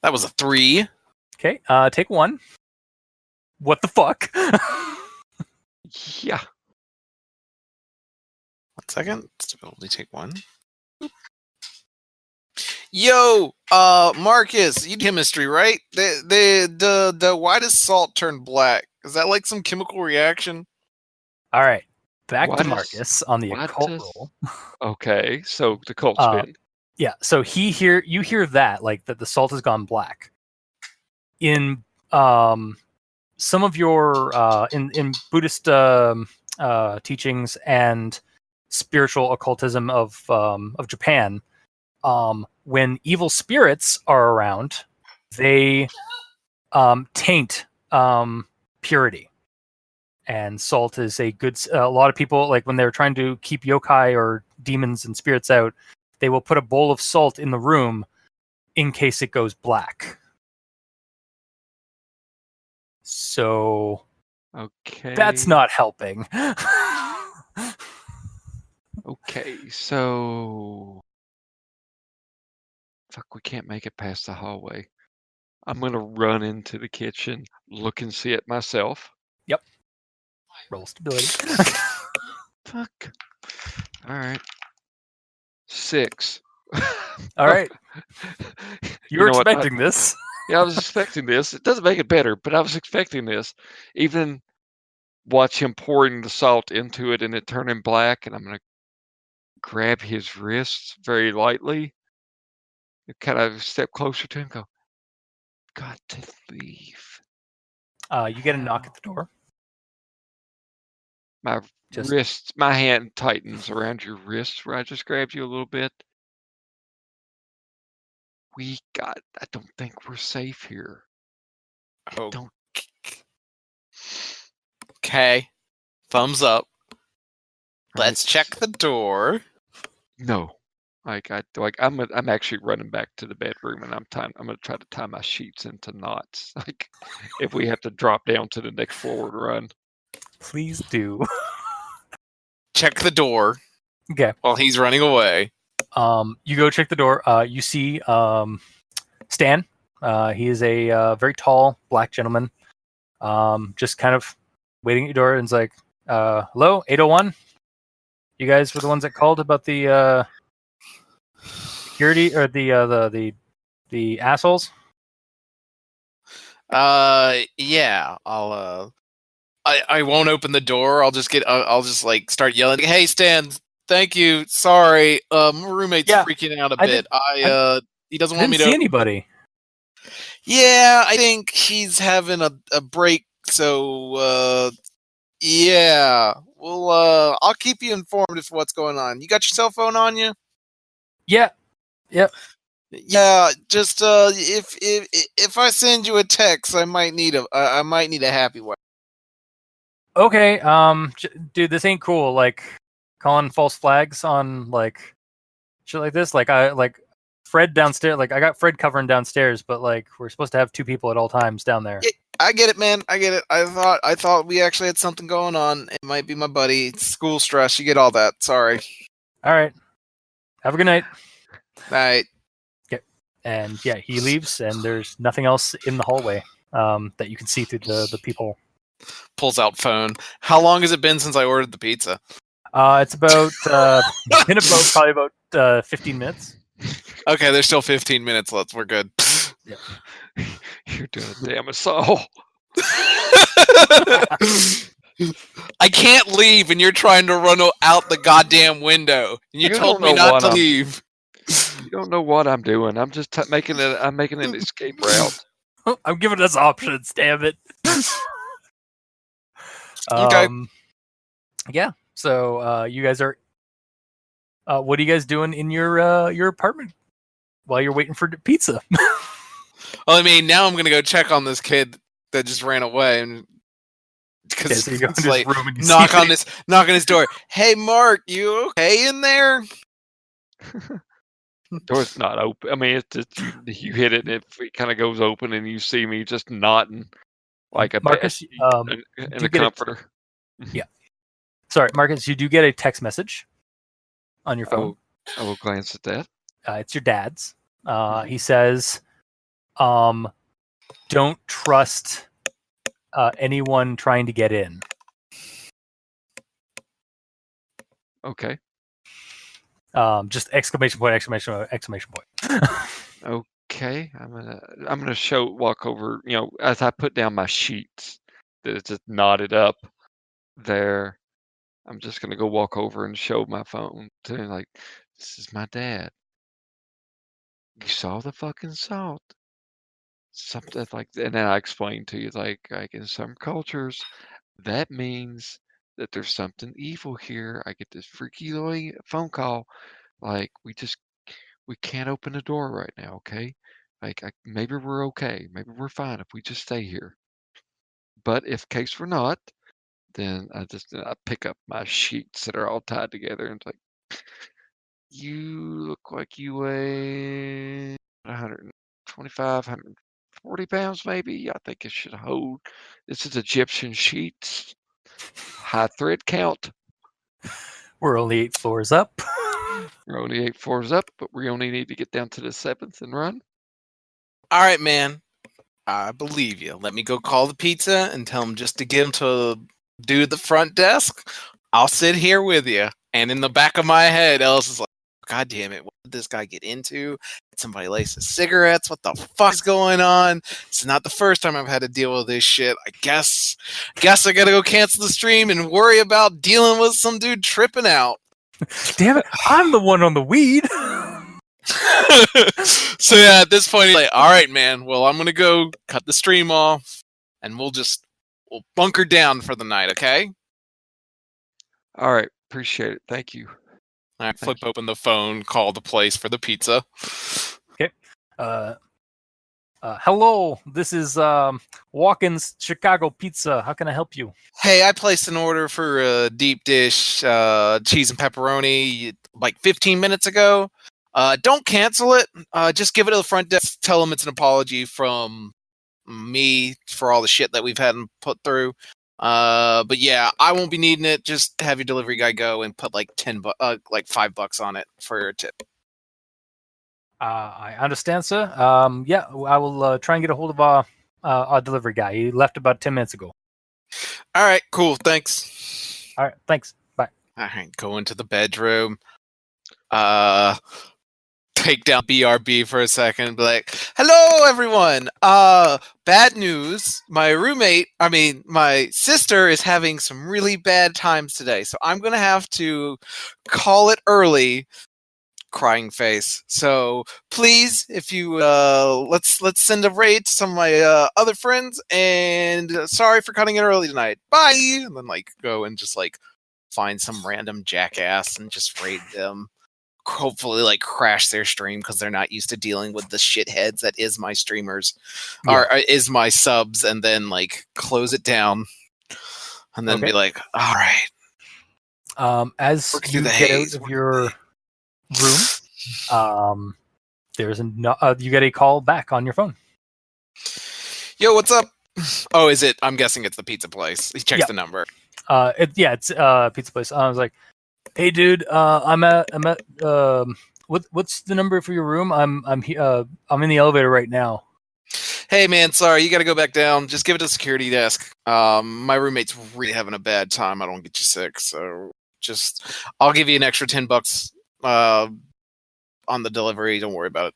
That was a 3. Okay, take 1. What the fuck? Yeah. 1 second. Stability, take 1. Yo, Marcus, you chemistry, right? The why does salt turn black? Is that like some chemical reaction? All right, back to Marcus on the occult roll. Okay, so the cult spin. Yeah, so you hear that like that the salt has gone black. In some of your in Buddhist teachings and spiritual occultism of Japan, when evil spirits are around, they taint purity. And salt is a good. A lot of people, like when they're trying to keep yokai or demons and spirits out, they will put a bowl of salt in the room in case it goes black. So, okay, that's not helping. Okay, so fuck, we can't make it past the hallway. I'm gonna run into the kitchen, look and see it myself. Yep. Roll stability. Fuck. All right. 6. All right. You were know what? expecting this. Yeah, I was expecting this. It doesn't make it better, but I was expecting this. Even watch him pouring the salt into it and it turning black, and I'm going to grab his wrists very lightly and kind of step closer to him and go, got to leave. You get a knock at the door. My wrists, my hand tightens around your wrists where I just grabbed you a little bit. I don't think we're safe here. Oh. Don't. Okay. Thumbs up. Right. Let's check the door. No. I'm actually running back to the bedroom and I'm gonna try to tie my sheets into knots. Like if we have to drop down to the next floor and run. Please do. Check the door. Okay. While he's running away. You go check the door. You see Stan. He is a very tall black gentleman. Just kind of waiting at your door and is like, hello, 801? You guys were the ones that called about the security or the assholes? Yeah. I won't open the door. I'll just like start yelling, "Hey, Stan, thank you. Sorry. My roommate's freaking out a bit. He doesn't want me to see anybody. Yeah, I think he's having a break, so yeah. Well, I'll keep you informed of what's going on. You got your cell phone on you? Yeah. Yep. Yeah, just if I send you a text, I might need a happy one. Okay, dude, this ain't cool. Like calling false flags on like shit like this. Like Fred downstairs. Like I got Fred covering downstairs, but like we're supposed to have 2 people at all times down there. Yeah, I get it, man. I get it. I thought we actually had something going on. It might be my buddy. It's school stress. You get all that. Sorry. All right. Have a good night. Night. Okay. And yeah, he leaves, and there's nothing else in the hallway that you can see through the peephole. Pulls out phone. How long has it been since I ordered the pizza? It's about probably about 15 minutes. Okay, there's still 15 minutes left. We're good. Yeah. You're doing a damn assault. I can't leave, and you're trying to run out the goddamn window. And you told me not to leave. You don't know what I'm doing. I'm just making an escape route. I'm giving us options. Damn it. Okay. Yeah. So you guys are. What are you guys doing in your apartment while you're waiting for pizza? Well, I mean, now I'm gonna go check on this kid that just ran away, and because so you go it's into like his room and you knock on his door. Hey, Mark, you okay in there? The door's not open. I mean, it's just you hit it, and it kind of goes open, and you see me just nodding like a Marcus, and a comforter. Yeah. Sorry, Marcus. You do get a text message on your phone. I will glance at that. It's your dad's. He says, "Don't trust anyone trying to get in." Okay. Just exclamation point! Exclamation point! Exclamation point! Okay, I'm gonna walk over. You know, as I put down my sheets that it's just knotted up there. I'm just gonna go walk over and show my phone to him, like, this is my dad. You saw the fucking salt. Something like, and then I explained to you, like in some cultures, that means that there's something evil here. I get this freaky little phone call, like we can't open the door right now, okay? Like maybe we're okay, maybe we're fine if we just stay here. But if case we're not, then I pick up my sheets that are all tied together and it's like, you look like you weigh 125, 140 pounds maybe. I think it should hold. This is Egyptian sheets. High thread count. We're only 8 floors up. We're only 8 floors up, but we only need to get down to the 7th and run. All right, man. I believe you. Let me go call the pizza and tell him just to get him to do the front desk. I'll sit here with you. And in the back of my head, Ellis is like, God damn it, what did this guy get into? Did somebody lace his cigarettes? What the fuck is going on? It's not the first time I've had to deal with this shit. I guess I gotta go cancel the stream and worry about dealing with some dude tripping out. Damn it, I'm the one on the weed. So yeah, at this point, he's like, all right, man, well, I'm gonna go cut the stream off and we'll bunker down for the night, okay? All right, appreciate it. Thank you. All right, flip open the phone, call the place for the pizza. Okay. Hello, this is Walken's Chicago Pizza. How can I help you? Hey, I placed an order for a deep dish cheese and pepperoni like 15 minutes ago. Don't cancel it. Just give it to the front desk. Tell them it's an apology from me for all the shit that we've had and put through. But yeah, I won't be needing it. Just have your delivery guy go and put like like $5 on it for your tip. I understand, sir. Yeah, I will try and get a hold of our delivery guy. He left about 10 minutes ago. All right, cool. Thanks. All right, thanks. Bye. All right, go into the bedroom. Take down BRB for a second and be like, hello, everyone. Bad news. My sister is having some really bad times today, so I'm going to have to call it early. Crying face. So please, if you let's send a raid to some of my other friends, and sorry for cutting it early tonight. Bye. And then like go and just like find some random jackass and just raid them. Hopefully like crash their stream because they're not used to dealing with the shitheads that is my streamers or is my subs, and then like close it down and then be like, all right. As you get out of your room, you get a call back on your phone. Yo, what's up? Oh, is it? I'm guessing it's the pizza place. He checks the number. It's pizza place. I was like, hey, dude, I'm at what's the number for your room? I'm in the elevator right now. Hey, man, sorry, you got to go back down. Just give it to the security desk. My roommate's really having a bad time. I don't get you sick, so I'll give you an extra $10 on the delivery. Don't worry about it.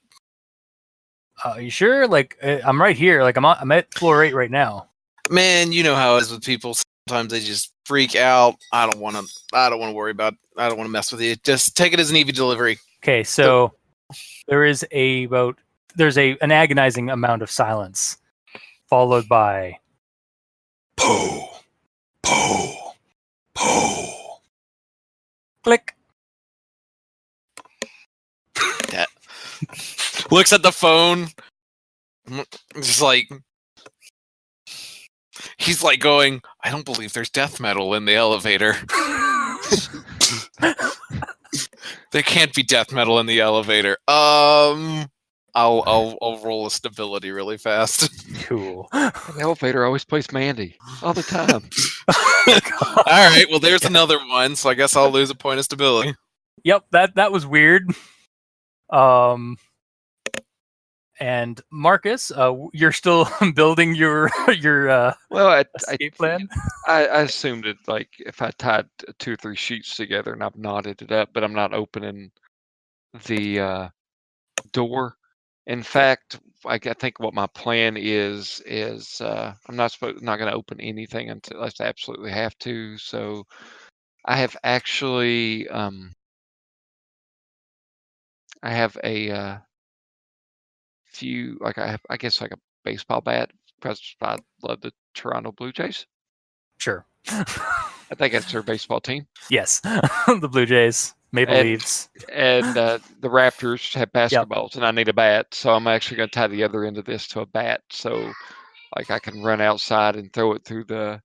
Are you sure? Like, I'm right here. Like, I'm at floor 8 right now. Man, you know how it is with people. Sometimes they just freak out. I don't want to worry about. I don't want to mess with you. Just take it as an EV delivery. Okay, so there's an agonizing amount of silence, followed by poo, poo, poo, click. That looks at the phone, just like he's like going, I don't believe there's death metal in the elevator. There can't be death metal in the elevator. I'll roll a stability really fast. Cool. The elevator always plays Mandy all the time. All right, well there's another one, so I guess I'll lose a point of stability. Yep, that was weird. And Marcus, you're still building your escape plan. I assumed it, like if I tied 2 or 3 sheets together and I've knotted it up, but I'm not opening the door. In fact, I think what my plan is I'm not going to open anything until I absolutely have to. So I have actually I have a few, like I guess like a baseball bat because I love the Toronto Blue Jays. Sure. I think that's their baseball team. Yes, the Blue Jays, Maple Leafs, and the Raptors have basketballs, and I need a bat, so I'm actually going to tie the other end of this to a bat, so like I can run outside and throw it through the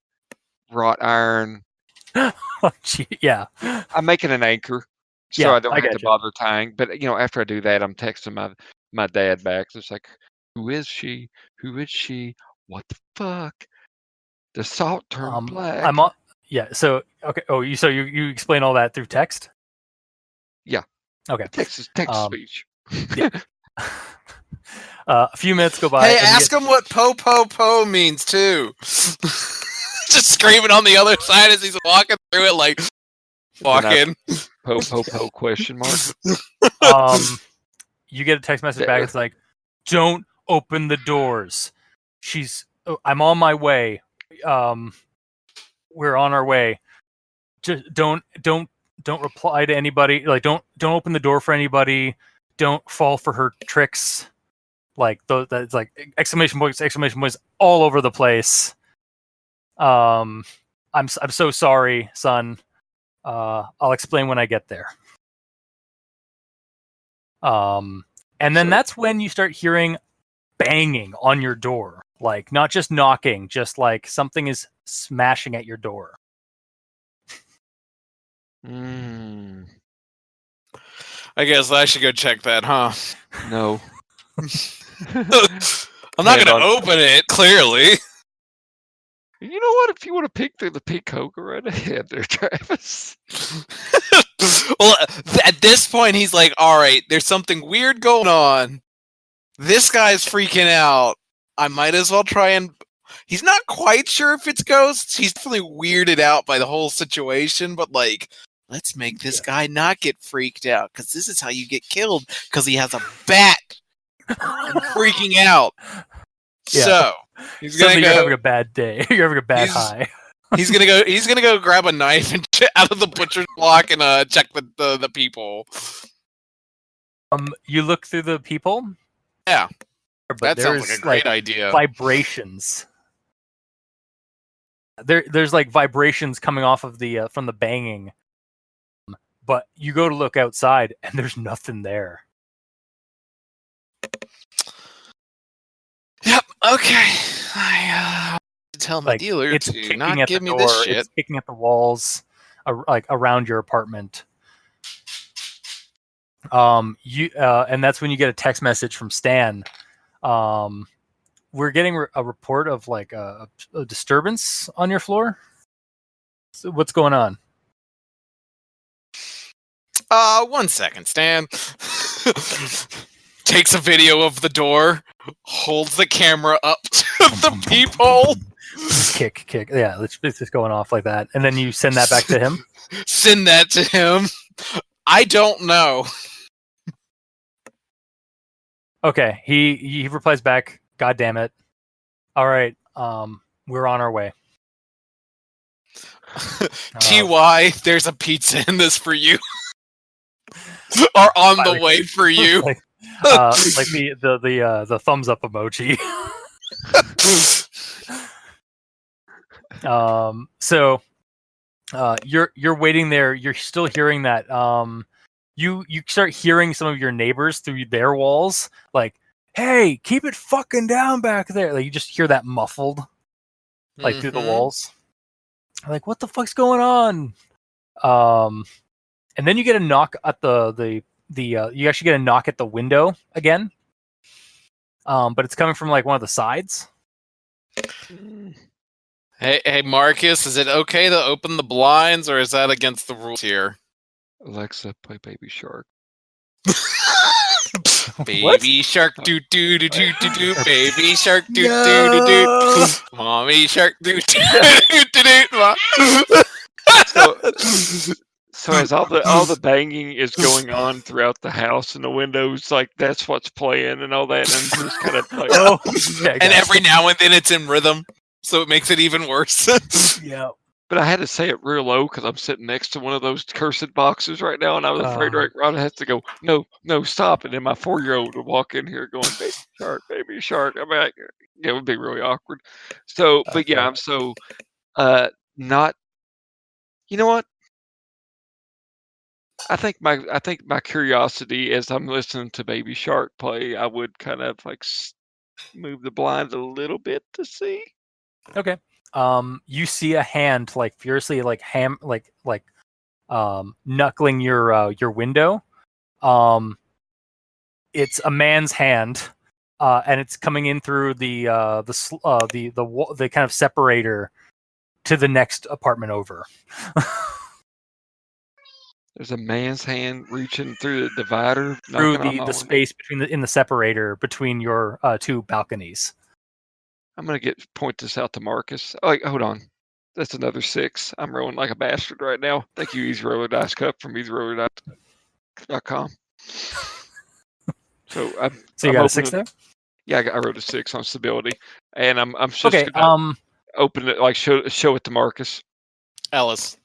wrought iron. Yeah, I'm making an anchor, so I don't have to bother tying. But after I do that, I'm texting my dad back. It's like, who is she? Who is she? What the fuck? The salt turned black. So okay. Oh, you explain all that through text? Yeah. Okay. Text speech. Yeah. A few minutes go by. Hey, ask him what po po po means too. Just screaming on the other side as he's walking through it, like walking. Po question mark. You get a text message back. It's like, don't open the doors. I'm on my way. We're on our way. Just don't reply to anybody. Like, don't open the door for anybody. Don't fall for her tricks. Like that's like exclamation points all over the place. I'm so sorry, son. I'll explain when I get there. And then that's when you start hearing banging on your door. Like, not just knocking, just like something is smashing at your door. Mm, I guess I should go check that, huh? no. I'm not going to open it, clearly. You know what? If you want to peek through the peacock, go right ahead there, Travis. Well, at this point, he's like, all right, there's something weird going on. This guy's freaking out. I might as well try and... He's not quite sure if it's ghosts. He's definitely weirded out by the whole situation, but like, let's make this guy not get freaked out, because this is how you get killed, because he has a bat. I'm freaking out. Yeah. So he's gonna go. You're having a bad day. You're having a bad high. He's gonna go grab a knife and out of the butcher's block and check the people. You look through the people. Yeah, but that sounds there's like a great idea. Vibrations. There's like vibrations coming off of the from the banging. But you go to look outside and there's nothing there. Yep. Okay. I tell my dealer it's to not at give the me door, this shit. It's kicking at the walls, like around your apartment. And that's when you get a text message from Stan. We're getting a report of like a disturbance on your floor. So what's going on? 1 second, Stan. Takes a video of the door, holds the camera up to the peephole. Kick. Yeah, it's just going off like that. And then you send that back to him? Send that to him. I don't know. Okay, he replies back, God damn it. All right, we're on our way. TY, there's a pizza in this for you. Or on the way for you. like the thumbs up emoji. So you're waiting there. You're still hearing that. You start hearing some of your neighbors through their walls, like, "Hey, keep it fucking down back there." Like, you just hear that muffled, like through the walls. Like, what the fuck's going on? And then you get a knock at you actually get a knock at the window again. But it's coming from like one of the sides. Hey, Marcus, is it okay to open the blinds, or is that against the rules here? Alexa, play Baby Shark. Baby Shark, do do do do do do. Baby Shark, do do do do. Mommy Shark, do do do do. So as all the banging is going on throughout the house and the windows, like that's what's playing and all that, and just kind of like, and every now and then it's in rhythm, so it makes it even worse. Yeah. But I had to say it real low because I'm sitting next to one of those cursed boxes right now, and I was afraid Ron has to go, no, stop. And then my 4-year-old would walk in here going, Baby Shark. I mean, it would be really awkward. So, but yeah, I'm so not. You know what? I think my curiosity as I'm listening to Baby Shark play, I would kind of like move the blinds a little bit to see. Okay. You see a hand like furiously like knuckling your window. It's a man's hand, and it's coming in through the kind of separator to the next apartment over. There's a man's hand reaching through the divider, through the space in the separator between your two balconies. I'm gonna point this out to Marcus. Oh, hold on. That's another 6. I'm rolling like a bastard right now. Thank you, Easy Roller Dice Cup from EasyRoller.com. So So you got a 6 there? Yeah, I wrote a 6 on stability, and I'm just Okay. gonna open it, like show it to Marcus. Ellis,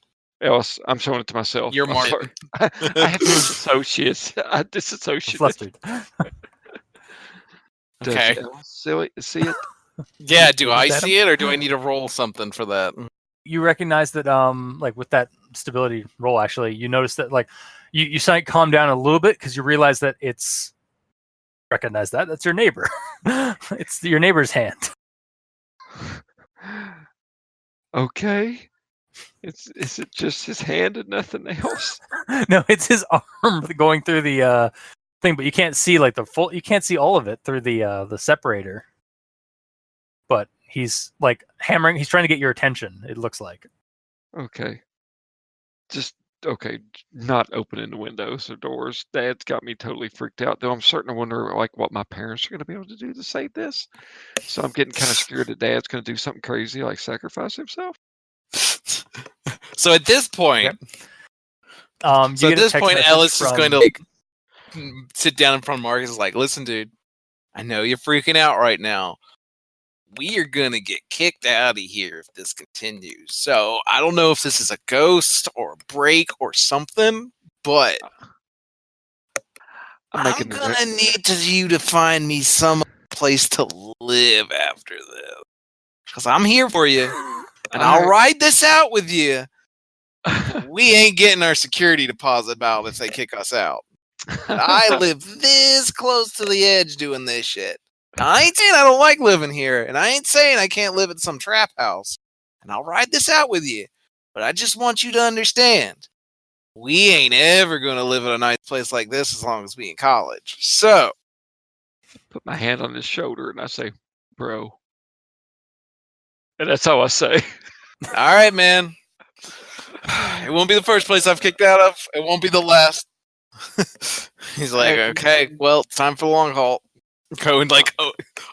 I'm showing it to myself. you're I'm Mark. sorry. I have disassociates. I disassociate. flustered. Does Okay. Ellis see it? Yeah, do looked I at see it or do I need to roll something for that? You recognize that like with that stability roll, actually, you notice that like you calm down a little bit because you realize that recognize that's your neighbor. It's your neighbor's hand. Okay. Is it just his hand and nothing else? No, it's his arm going through the thing, but you can't see like the full. You can't see all of it through the separator. But he's like hammering. He's trying to get your attention. It looks like. Okay. Just okay. Not opening the windows or doors. Dad's got me totally freaked out. Though I'm starting to wonder like what my parents are going to be able to do to save this. So I'm getting kind of scared that Dad's going to do something crazy like sacrifice himself. So at this point, Ellis is going to like sit down in front of Marcus. Is like, listen, dude, I know you're freaking out right now. We are gonna get kicked out of here if this continues. So I don't know if this is a ghost or a break or something, but I'm gonna need you to find me some place to live after this. Because I'm here for you. And I'll ride this out with you. We ain't getting our security deposit out if they kick us out. I live this close to the edge doing this shit. Now, I ain't saying I don't like living here, and I ain't saying I can't live in some trap house. And I'll ride this out with you. But I just want you to understand, we ain't ever going to live in a nice place like this as long as we in college. So, put my hand on his shoulder and I say, bro. And that's all I say. All right, man. It won't be the first place I've kicked out of. It won't be the last. He's like, okay, well, it's time for the long haul. Go and like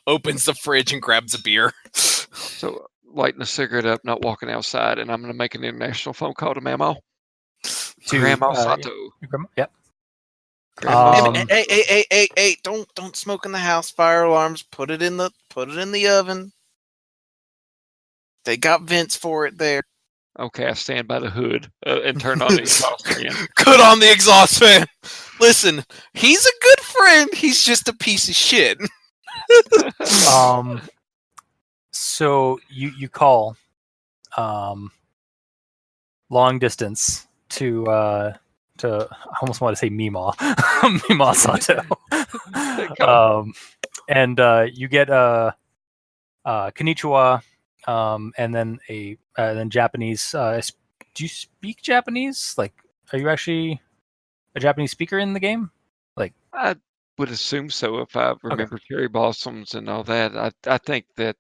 opens the fridge and grabs a beer. So lighting a cigarette up, not walking outside, and I'm going to make an international phone call to Mama. To Grandma Sato. Yep. Hey! Don't smoke in the house. Fire alarms. Put it in the oven. They got vents for it there. Okay, I stand by the hood and turn on the exhaust fan. Cut on the exhaust fan. Listen, he's a good friend. He's just a piece of shit. So you call long distance to I almost want to say Mima Sato. And you get konnichiwa, and then Japanese. Do you speak Japanese? Like, are you actually a Japanese speaker in the game? Like, I would assume so if I remember cherry blossoms and all that. I think that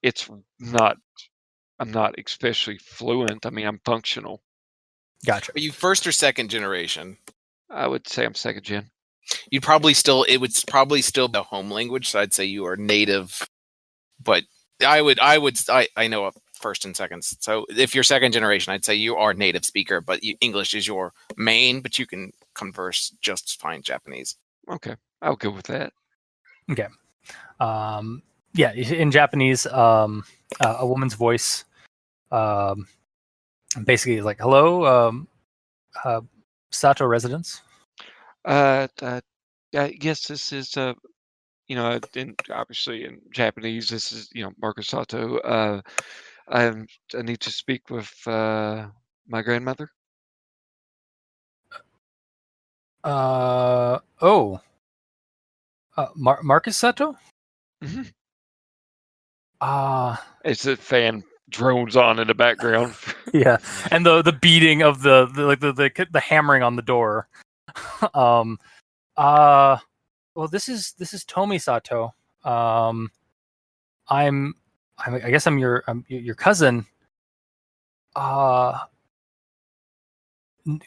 it's not. I'm not especially fluent. I mean, I'm functional. Gotcha. Are you first or second generation? I would say I'm second gen. It would probably still be the home language, so I'd say you are native. But I know a first and second. So if you're second generation, I'd say you are native speaker, but English is your main, but you can converse just fine Japanese. Okay, I'll go with that. Okay. Yeah, in Japanese, a woman's voice basically is like, hello, Sato residence. Yes, this is obviously in Japanese, this is Marcus Sato. I need to speak with my grandmother. Marcus Sato. Mm-hmm. It's a fan drones on in the background. Yeah, and the beating of the hammering on the door. Well, this is Tomi Sato. I guess I'm your cousin.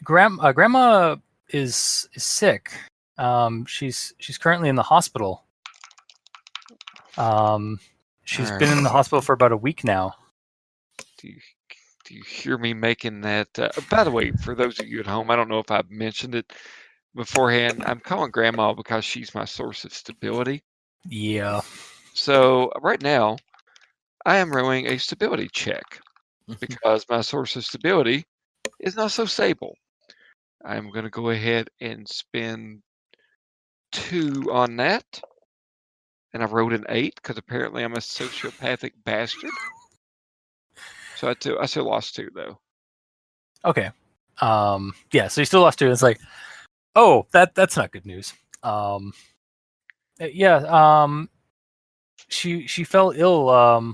Grandma is sick. She's currently in the hospital. She's been in the hospital for about a week now. you hear me making that, by the way, for those of you at home, I don't know if I've mentioned it beforehand. I'm calling Grandma because she's my source of stability. Yeah. So right now, I am rolling a stability check because my source of stability is not so stable. I'm going to go ahead and spend 2 on that. And I rolled an 8 because apparently I'm a sociopathic bastard. So I still lost 2 though. Okay. Yeah. So you still lost 2. It's like, oh, that's not good news. Yeah. She fell ill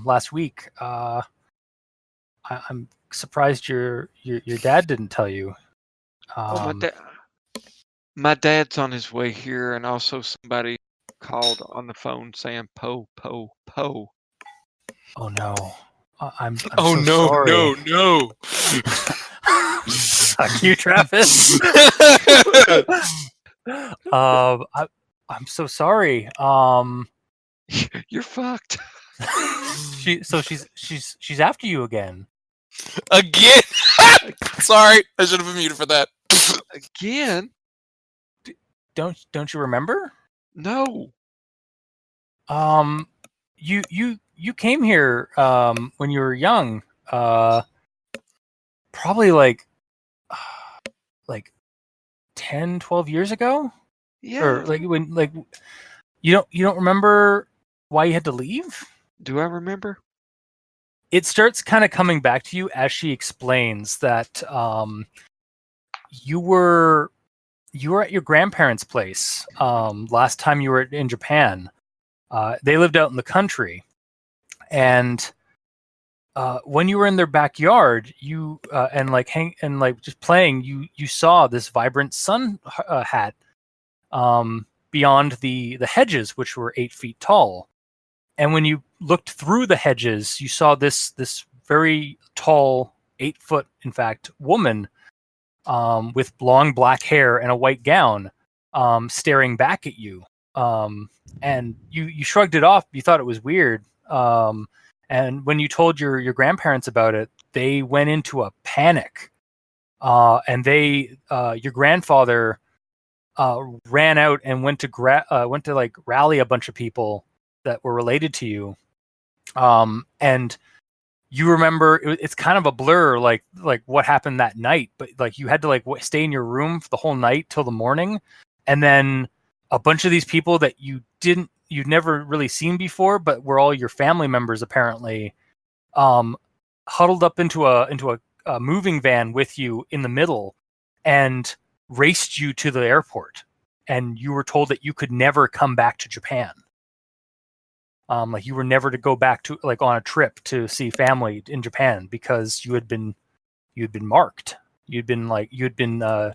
last week. I'm surprised your dad didn't tell you. Oh, my dad's on his way here, and also somebody called on the phone saying "po po po." Oh no. I'm Oh so no, sorry. no. Fuck you, Travis. I'm so sorry. You're fucked. She's after you again. Again. Sorry, I should have been muted for that. Again? Don't you remember? No. You came here when you were young. Probably like 10, 12 years ago? Yeah. Or like you don't remember why you had to leave? Do I remember? It starts kind of coming back to you as she explains that you were at your grandparents' place last time you were in Japan. They lived out in the country, and when you were in their backyard, you just playing, you saw this vibrant sun hat beyond the hedges, which were 8 feet tall. And when you looked through the hedges, you saw this very tall, 8 foot, in fact, woman with long black hair and a white gown, staring back at you. And you shrugged it off. You thought it was weird. And when you told your grandparents about it, they went into a panic. And your grandfather ran out and went to like rally a bunch of people that were related to you. And you remember it's kind of a blur, like what happened that night, but like you had to like stay in your room for the whole night till the morning, and then a bunch of these people that you'd never really seen before, but were all your family members apparently, huddled up into a moving van with you in the middle, and raced you to the airport, and you were told that you could never come back to Japan. Like you were never to go back to like on a trip to see family in Japan because you had been marked. You'd been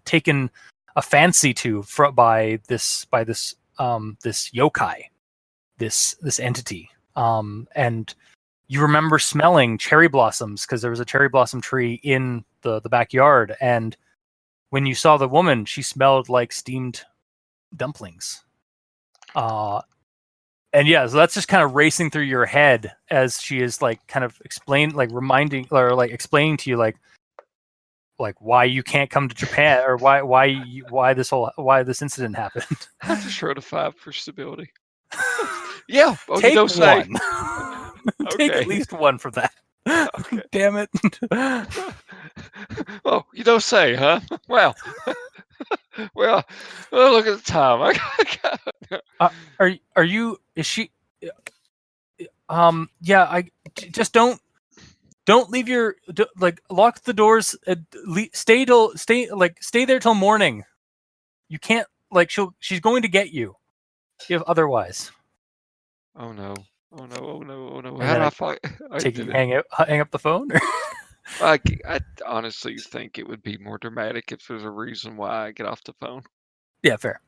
taken a fancy to by this yokai, this entity. And you remember smelling cherry blossoms because there was a cherry blossom tree in the backyard, and when you saw the woman, she smelled like steamed dumplings. And yeah, so that's just kind of racing through your head as she is like kind of explaining to you like why you can't come to Japan, or why this incident happened. I just wrote a 5 for stability. Yeah. Oh, Take you don't say. one. Take Okay. at least 1 for that. Okay. Damn it. Oh, you don't say, huh? Well, well, look at the time. Are you? Is she? Yeah. Just don't leave your lock the doors. Stay there till morning. You can't she's going to get you if otherwise. Oh no! Oh no! Oh no! Oh no! And How then do I fight? hang up the phone. I honestly think it would be more dramatic if there's a reason why I get off the phone. Yeah, fair.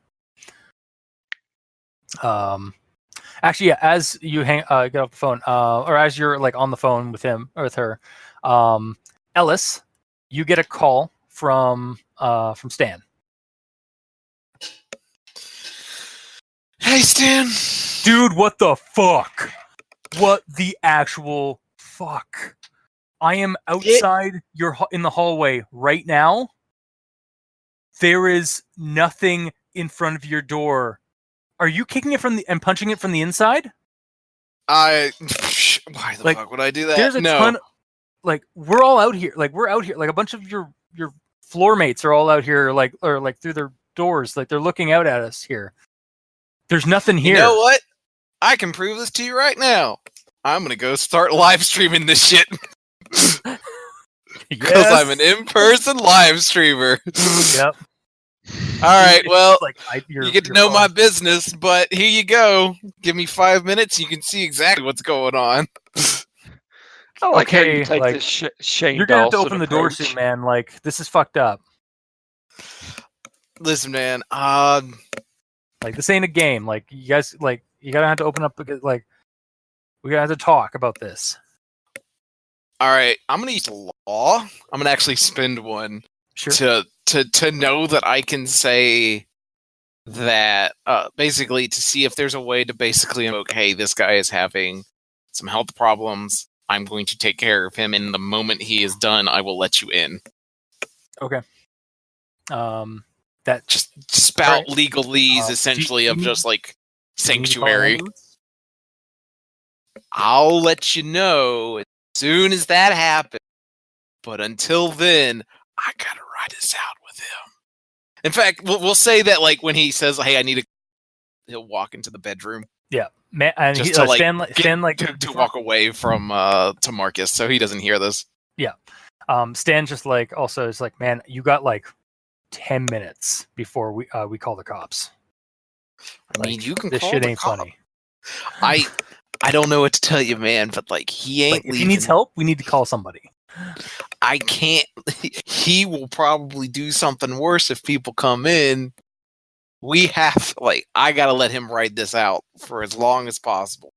Actually, yeah. As you get off the phone, or as you're like on the phone with him or with her, Ellis, you get a call from Stan. Hey, Stan. Dude, what the fuck? What the actual fuck? I am outside in the hallway right now. There is nothing in front of your door. Are you kicking it and punching it from the inside? Why the fuck would I do that? There's a ton. We're all out here. We're out here. A bunch of your floor mates are all out here. Or through their doors. They're looking out at us here. There's nothing here. You know what? I can prove this to you right now. I'm gonna go start live streaming this shit. Because I'm an in-person live streamer. Yep. All right, well, you get to know my business, but here you go. Give me 5 minutes, you can see exactly what's going on. I like how you take this Shane You're gonna have to Dawson open the door soon, man. This is fucked up. Listen, man. This ain't a game. You guys, you gotta have to open up because, we gotta have to talk about this. All right, I'm gonna use law. I'm gonna actually spend one to know that I can say that basically to see if there's a way to basically invoke, hey, this guy is having some health problems. I'm going to take care of him, and the moment he is done, I will let you in. Okay. That just spout legalese essentially of just sanctuary. I'll let you know as soon as that happens. But until then, I gotta ride this out with him. In fact, we'll say that when he says, "Hey, I need he'll walk into the bedroom." Yeah, man, and just to walk away from to Marcus, so he doesn't hear this. Yeah, Stan just also is man, you got 10 minutes before we call the cops. I mean, you can. This call shit the ain't cop. funny. I don't know what to tell you, man, but he ain't if he needs help, we need to call somebody. I can't. He will probably do something worse if people come in. We have I gotta let him ride this out for as long as possible.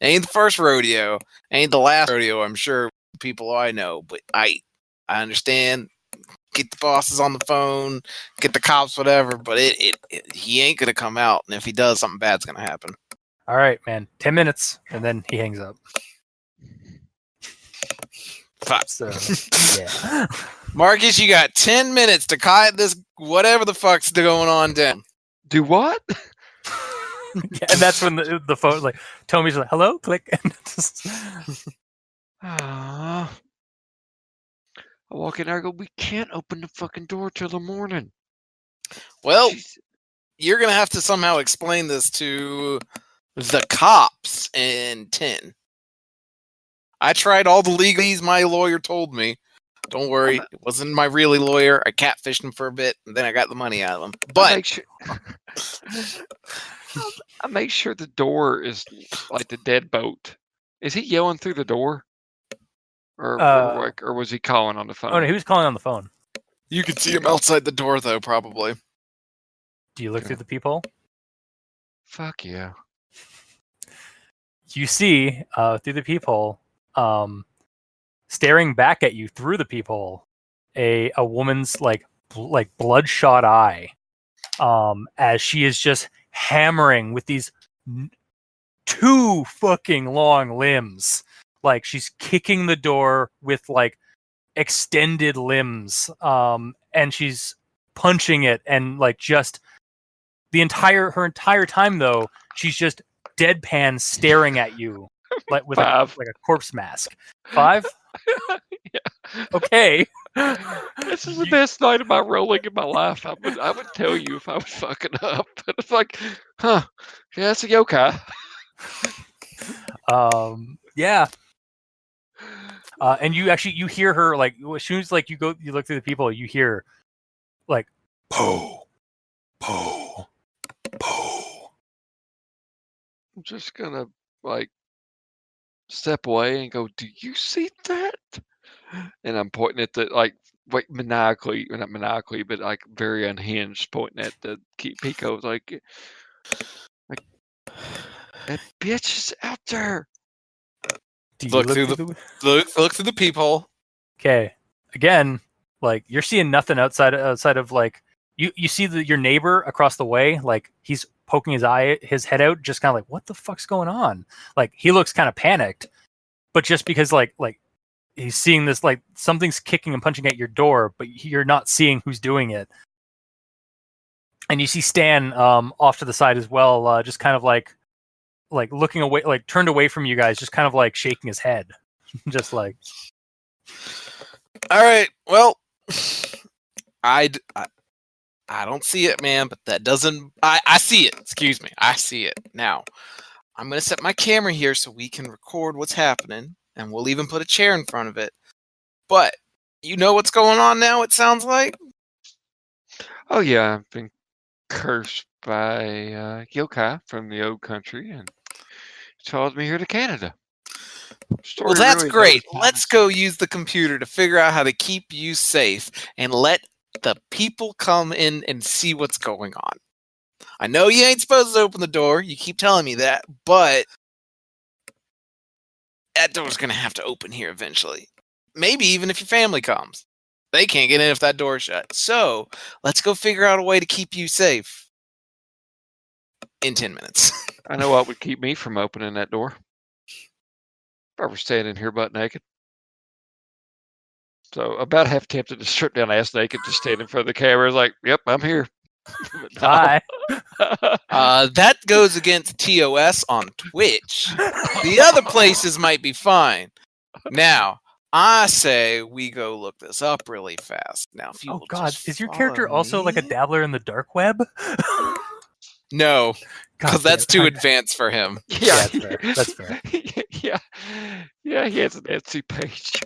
Ain't the first rodeo, ain't the last rodeo. I'm sure people I know, but I understand. Get the bosses on the phone, get the cops, whatever. But he ain't gonna come out, and if he does, something bad's gonna happen. All right, man. 10 minutes, and then he hangs up. 5. So, yeah. Marcus, you got 10 minutes to quiet this whatever the fuck's going on down. Do what? Yeah, and that's when the phone Tommy's hello, click. And I walk in there and go, we can't open the fucking door till the morning. Well, you're going to have to somehow explain this to the cops in 10. I tried all the legalese my lawyer told me. Don't worry, it wasn't my really lawyer. I catfished him for a bit, and then I got the money out of him. But I make sure the door is like the deadbolt. Is he yelling through the door? Or was he calling on the phone? Oh, no, he was calling on the phone. You could see him outside the door, though, probably. Do you look through the peephole? Fuck yeah. You see, through the peephole, staring back at you through the peephole, a woman's bloodshot eye, as she is just hammering with these 2 fucking long limbs. She's kicking the door with extended limbs, and she's punching it, and just her entire time though, she's just deadpan staring at you with a corpse mask. 5? Yeah. Okay. This is the best night of my rolling in my life. I would tell you if I was fucking up. But it's yeah, it's a yokai. Yeah. And you hear her as soon as you look through the people, you hear po, po, po. I'm just gonna step away and go, do you see that? And I'm pointing at the maniacally, not maniacally, but very unhinged, pointing at the Pico, like that bitch is out there. Do you look through the peephole. Okay. Again, you're seeing nothing outside of you see your neighbor across the way, he's poking his head out, just kind of what the fuck's going on? He looks kind of panicked, but just because he's seeing this, like something's kicking and punching at your door, but you're not seeing who's doing it. And you see Stan off to the side as well, just kind of like looking away, like turned away from you guys, just kind of like shaking his head, just like. All right. Well, I don't see it, man, but that doesn't. I see it. Excuse me. I see it now. I'm gonna set my camera here so we can record what's happening, and we'll even put a chair in front of it. But you know what's going on now. It sounds like. Oh yeah, I've been cursed by yokai from the old country, and it's followed me here to Canada. Story Well, that's really great. does Let's go use the computer to figure out how to keep you safe and let the people come in and see what's going on. I know you ain't supposed to open the door. You keep telling me that, but that door's going to have to open here eventually. Maybe even if your family comes. They can't get in if that door's shut. So, let's go figure out a way to keep you safe in 10 minutes. I know what would keep me from opening that door. If I were standing here butt naked. So about half tempted to strip down ass naked to stand in front of the camera. Like, yep, I'm here. Hi. That goes against TOS on Twitch. The other places might be fine. Now, I say we go look this up really fast. Now, if you Oh will God, just is your character follow also like a me- dabbler in the dark web? No, God because damn that's it. too advanced for him. Yeah, that's fair. That's fair. Yeah, he has an Etsy page.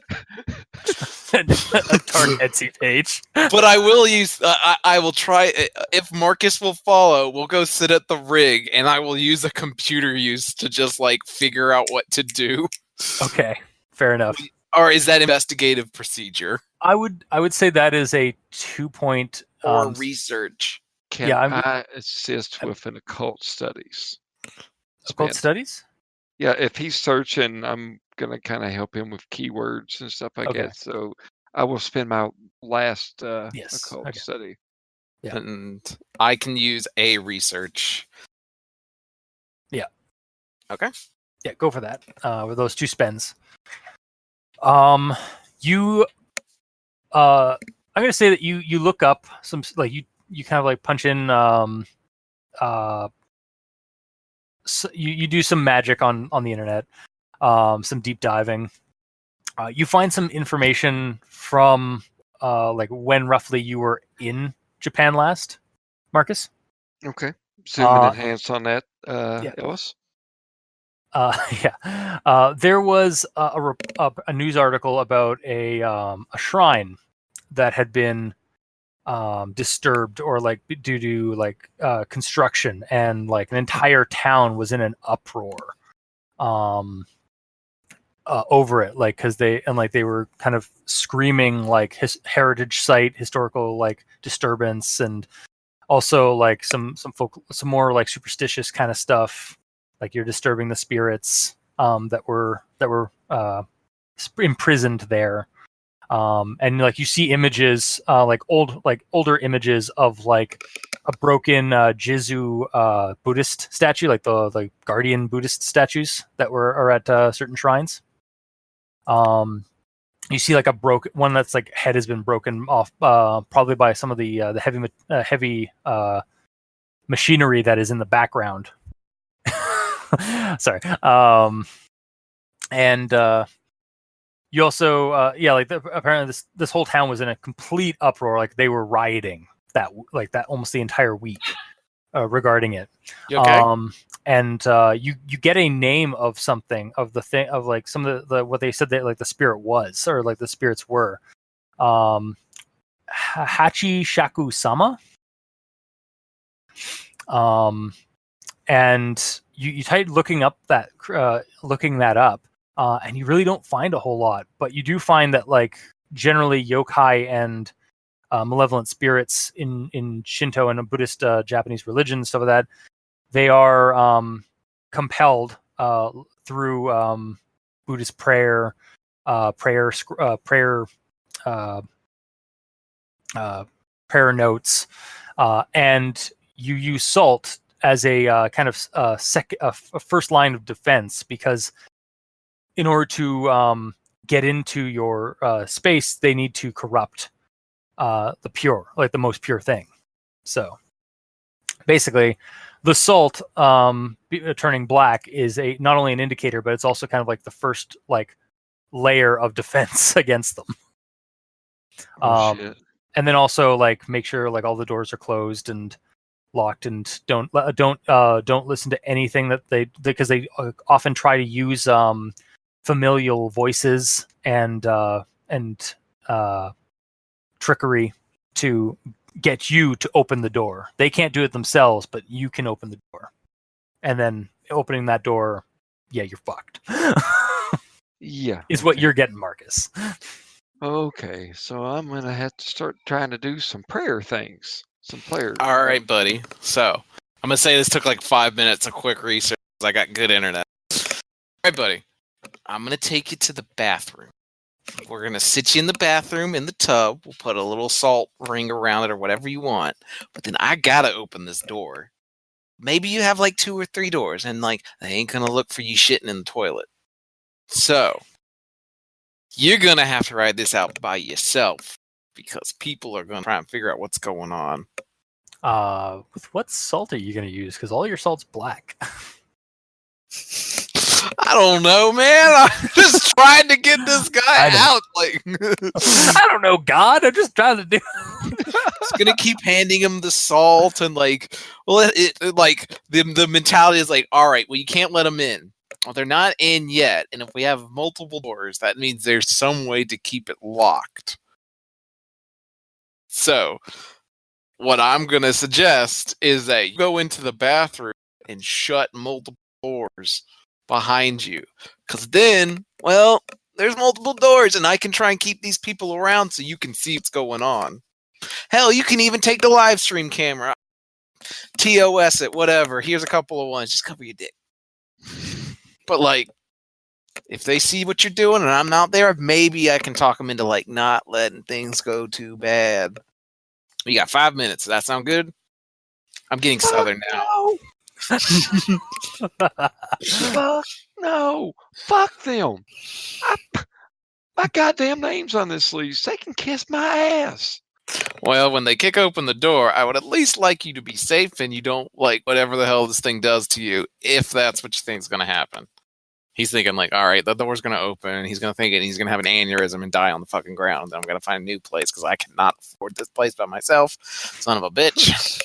A dark Etsy page. But I will use. I will try. If Marcus will follow, we'll go sit at the rig, and I will use a computer use to just like figure out what to do. Okay, fair enough. Or is that investigative procedure I would say that is a 2-point or research? Can Yeah, I assist with an occult studies? occult Spin. studies. Yeah, if he's searching, I'm gonna kind of help him with keywords and stuff like Okay. that. So I will spend my last Yes, occult okay. study. Yeah. And I can use a research. Yeah. Okay. Yeah, go for that. With those 2 spends. You I'm gonna say that you look up some, like you kind of like punch in so you do some magic on the internet, some deep diving. You find some information from like when roughly you were in Japan last, Marcus. Okay. Zoom and Uh, enhance on that, yeah. Ellis. Yeah. There was a news article about a shrine that had been disturbed, or like due to like construction, and like an entire town was in an uproar over it, like because they were kind of screaming like heritage site, historical like disturbance, and also like some more like superstitious kind of stuff, like you're disturbing the spirits that were imprisoned there. And like you see images, like older images of like a broken Jizu Buddhist statue, like the guardian Buddhist statues that are at certain shrines. You see like a broken one that's like head has been broken off, probably by some of the heavy machinery that is in the background. Sorry. And you also, apparently this whole town was in a complete uproar. Like they were rioting that almost the entire week regarding it. You okay? And you get a name of something, of the thing, of like some of the what they said that like the spirit was, or like the spirits were. Hachishakusama. And you tried looking that up. And you really don't find a whole lot, but you do find that like generally yokai and malevolent spirits in Shinto and Buddhist Japanese religion, stuff like that, they are compelled through Buddhist prayer notes, and you use salt as a kind of a first line of defense, because in order to get into your space, they need to corrupt the pure, like the most pure thing. So basically, the salt turning black is not only an indicator, but it's also kind of like the first like layer of defense against them. Shit. And then also like make sure like all the doors are closed and locked, and don't listen to anything that because they often try to use familial voices and trickery to get you to open the door. They can't do it themselves, but you can open the door. And then opening that door, yeah, you're fucked. Yeah. Is what you're getting, Marcus. Okay, so I'm gonna have to start trying to do some prayer things. Some prayer. All right, buddy. So I'm gonna say this took like 5 minutes of quick research. I got good internet. All right, buddy. I'm gonna take you to the bathroom. We're gonna sit you in the bathroom in the tub. We'll put a little salt ring around it or whatever you want. But then I gotta open this door. Maybe you have like 2 or 3 doors, and like they ain't gonna look for you shitting in the toilet. So you're gonna have to ride this out by yourself because people are gonna try and figure out what's going on. With what salt are you going to use? Because all your salt's black. I don't know, man. I'm just trying to get this guy out. Like, I don't know, God. I'm just trying to do. Just gonna keep handing him the salt and like, well, like the mentality is like, all right, well, you can't let them in. Well, they're not in yet, and if we have multiple doors, that means there's some way to keep it locked. So, what I'm gonna suggest is that you go into the bathroom and shut multiple doors behind you, because then, well, there's multiple doors, and I can try and keep these people around so you can see what's going on. Hell, you can even take the live stream camera, TOS it, whatever. Here's a couple of ones. Just cover your dick. But like, if they see what you're doing and I'm not there, maybe I can talk them into like not letting things go too bad. You got 5 minutes. Does that sound good? I'm getting southern now. Fuck no. Fuck them. My goddamn name's on this lease. They can kiss my ass. Well, when they kick open the door, I would at least like you to be safe and you don't like whatever the hell this thing does to you, if that's what you think is going to happen. He's thinking like, all right, the door's going to open. He's going to think it. He's going to have an aneurysm and die on the fucking ground. Then I'm going to find a new place because I cannot afford this place by myself. Son of a bitch.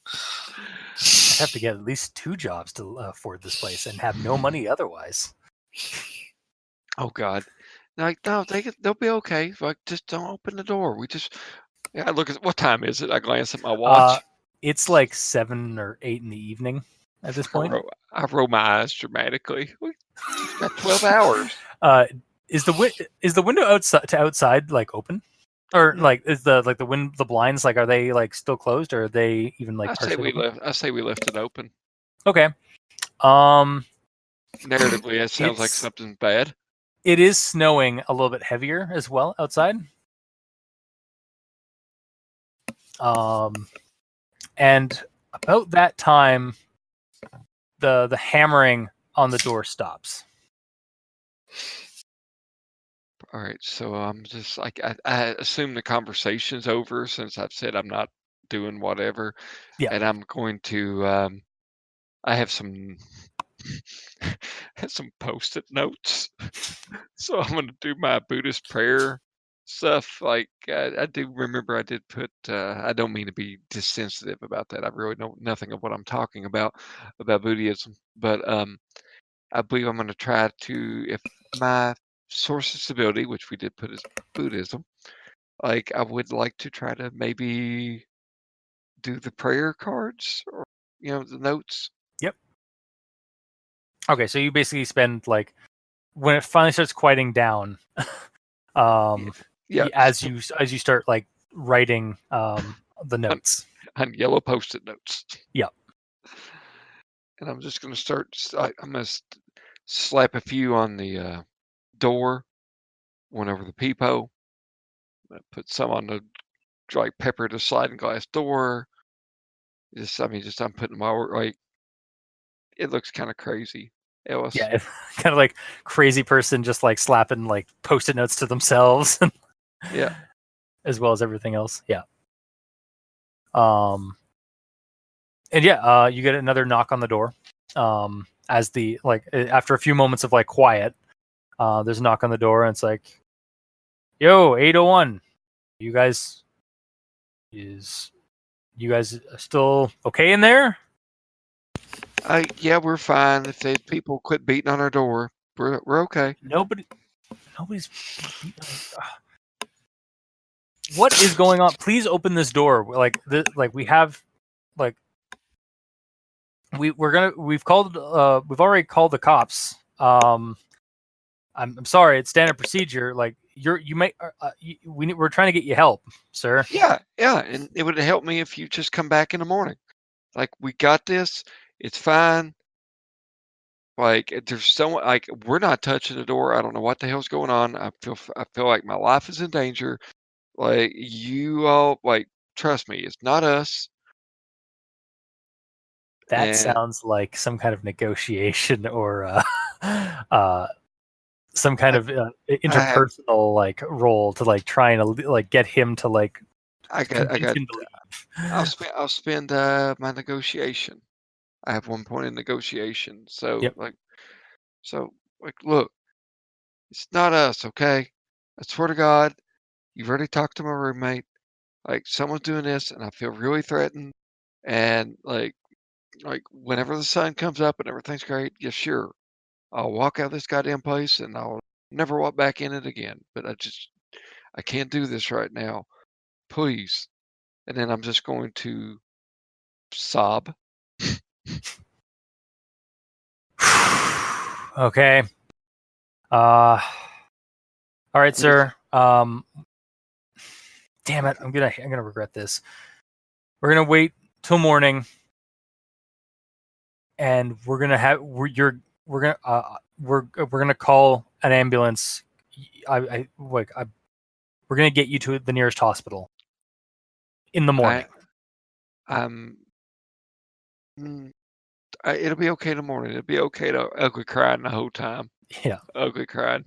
I have to get at least 2 jobs to afford this place and have no money otherwise. Oh God. Like, no, they'll be okay. Like, just don't open the door. I look at what time is it? I glance at my watch. It's like 7 or 8 in the evening at this point. I roll my eyes dramatically. We got 12 hours. Is the window outside like open, or like is the blinds like, are they like still closed, or are they even like? I say we left it open. Okay. Narratively, it sounds like something bad. It is snowing a little bit heavier as well outside. And about that time, the hammering on the door stops. All right, so I'm just like, I assume the conversation's over since I've said I'm not doing whatever. Yeah. And I'm going to, I have some post-it notes. So I'm going to do my Buddhist prayer stuff. Like, I do remember I did put, I don't mean to be dissensitive about that. I really know nothing of what I'm talking about Buddhism. But I believe I'm going to try to, if my source of stability, which we did put as Buddhism, like I would like to try to maybe do the prayer cards or the notes. Yep. Okay, so you basically spend like, when it finally starts quieting down, yeah. as you start like writing the notes on yellow post-it notes. Yeah. And I'm just going to start. I'm going to slap a few on the door, one over the peephole. Put some on the pepper the sliding glass door. I'm putting my work, like, it looks kind of crazy. Ellis. Yeah, kind of like crazy person, just like slapping like post-it notes to themselves, Yeah. as well as everything else. Yeah. And yeah, you get another knock on the door. As the after a few moments of like quiet, there's a knock on the door, and it's like, "Yo, 801, you guys still okay in there?" Yeah, we're fine. If they people quit beating on our door, we're okay. Nobody's. What is going on? Please open this door. We have, like, we've already called the cops. I'm sorry, it's standard procedure. Like, we're trying to get you help, sir. Yeah, and it would help me if you just come back in the morning. Like, we got this. It's fine. Like, there's someone like we're not touching the door. I don't know what the hell's going on. I feel like my life is in danger. Like, you all, like, trust me, it's not us. That And sounds like some kind of negotiation or some kind of interpersonal like role to like trying to like get him to like convince him to leave. I'll spend my negotiation. I have 1 point in negotiation. So Yep. look, it's not us, okay? I swear to God, you've already talked to my roommate. Like, someone's doing this, and I feel really threatened. And like whenever the sun comes up and everything's great, yeah, sure, I'll walk out of this goddamn place and I'll never walk back in it again. But I can't do this right now. Please. And then I'm just going to sob. Okay. All right, sir. Damn it, I'm gonna regret this. We're gonna wait till morning, and we're gonna call an ambulance. We're gonna get you to the nearest hospital in the morning. It'll be okay in the morning. It'll be okay to ugly crying the whole time. Yeah. Ugly crying.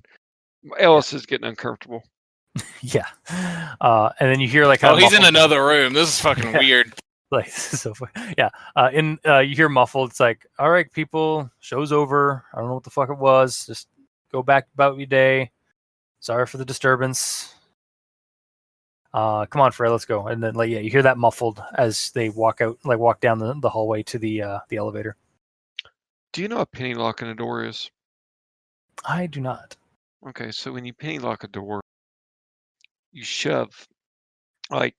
Ellis is getting uncomfortable. Yeah. And then you hear like he's in another room. This is fucking weird. Like, so yeah. You hear muffled. It's like, all right, people, show's over. I don't know what the fuck it was. Just go back about your day. Sorry for the disturbance. Come on, Fred, let's go. And then you hear that muffled as they walk down the hallway to the elevator. Do you know what penny locking a door is? I do not. Okay, so when you penny lock a door, you shove, like,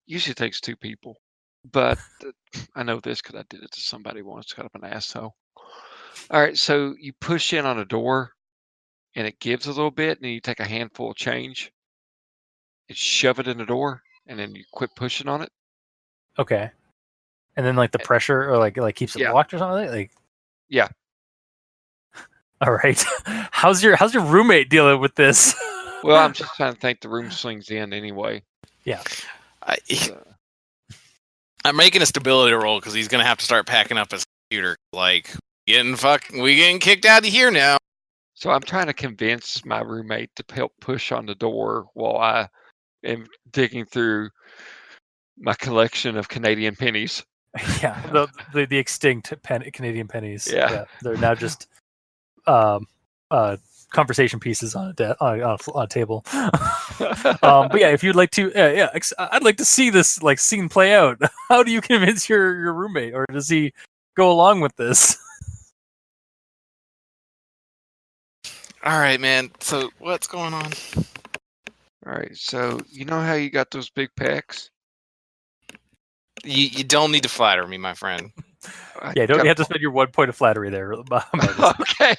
usually it takes 2 people. But I know this because I did it to somebody once, got up an asshole. All right, so you push in on a door and it gives a little bit, and then you take a handful of change and shove it in the door, and then you quit pushing on it. Okay. And then like the pressure or like keeps it locked or something? Like, yeah. All right. How's your roommate dealing with this? Well, I'm just trying to think the room swings in anyway. Yeah. I'm making a stability roll because he's gonna have to start packing up his computer. Like, we getting kicked out of here now. So I'm trying to convince my roommate to help push on the door while I am digging through my collection of Canadian pennies. Yeah, the extinct Canadian pennies. Yeah. They're now just conversation pieces on a table. But yeah, if you'd like to, I'd like to see this like scene play out. How do you convince your roommate, or does he go along with this? All right, man. So what's going on? All right. So you know how you got those big packs? You don't need to flatter me, my friend. Yeah, don't you have to spend your 1 point of flattery there? Okay.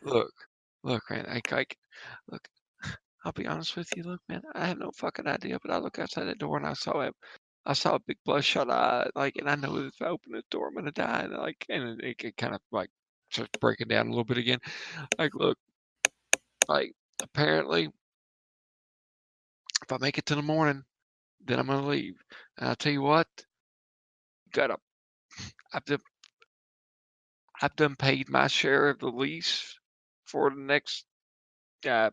Look, man. Look. I'll be honest with you. Look, man. I have no fucking idea, but I look outside that door and I saw him. I saw a big bloodshot eye, and I know if I open the door, I'm gonna die. And it kind of like starts breaking down a little bit again. Like, look, apparently, if I make it to the morning, then I'm gonna leave. And I'll tell you what, you gotta I've done paid my share of the lease for the next 3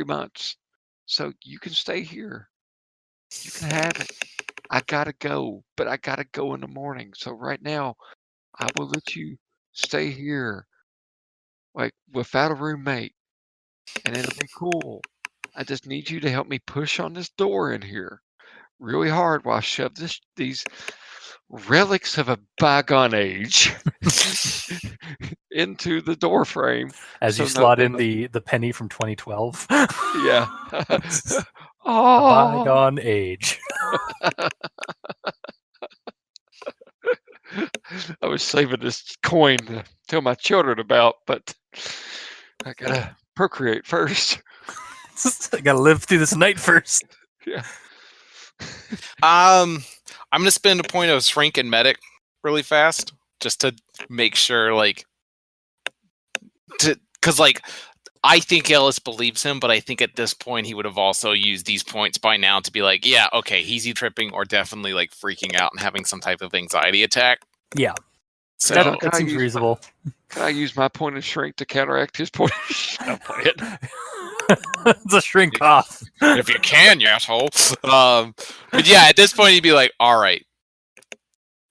months. So you can stay here. You can have it. I gotta go, but I gotta go in the morning. So right now, I will let you stay here, like without a roommate, and it'll be cool. I just need you to help me push on this door in here really hard while I shove these relics of a bygone age into the door frame. As you slot in the penny from 2012. Yeah. A Oh. bygone age. I was saving this coin to tell my children about, but I gotta procreate first. I gotta live through this night first. Yeah. I'm gonna spend a point of shrink and medic really fast, just to make sure, because I think Ellis believes him, but I think at this point he would have also used these points by now to be like, yeah, okay, he's either tripping or definitely freaking out and having some type of anxiety attack. Yeah, so that seems reasonable. Can I use my point of shrink to counteract his point? I'll play it. It's a shrink off. If you can, you asshole. But yeah, at this point he'd be like, all right,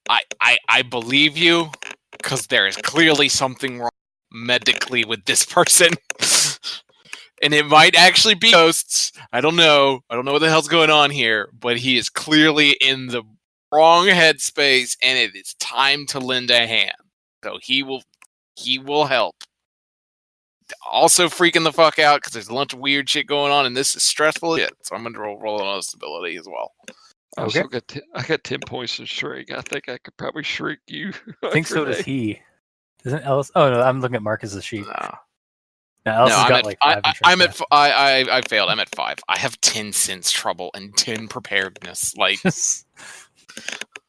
I believe you, because there is clearly something wrong medically with this person. And it might actually be ghosts. I don't know what the hell's going on here, but he is clearly in the wrong headspace, and it is time to lend a hand. So he will help. Also freaking the fuck out because there's a bunch of weird shit going on, and this is stressful shit. So I'm gonna roll on stability as well. I got 10 points of shrink. I think I could probably shrink you. I think so does he. Doesn't Ellis? Oh no, I'm looking at Marcus's sheet. No, Ellis has got like 5. I failed. I'm at 5. I have 10 sense trouble and 10 preparedness.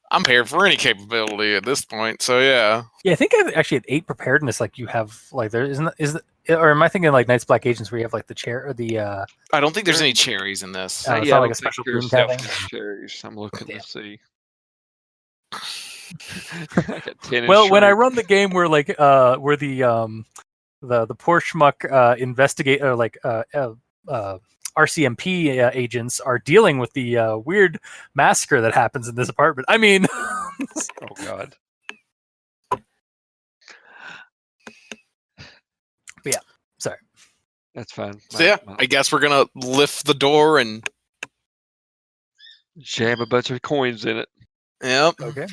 I'm prepared for any capability at this point. So yeah. Yeah, I think I actually had 8 preparedness. Like you have there isn't or am I thinking like Knights Black Agents where you have like the chair or the? I don't think there's any cherries in this. It's not like a special boom kind of thing. Cherries. I'm looking to see. Well, when I run the game where where the poor schmuck investigate or RCMP agents are dealing with the weird massacre that happens in this apartment. I mean, oh god. But yeah, sorry. That's fine. So I guess we're gonna lift the door and jam a bunch of coins in it. Yep. Okay.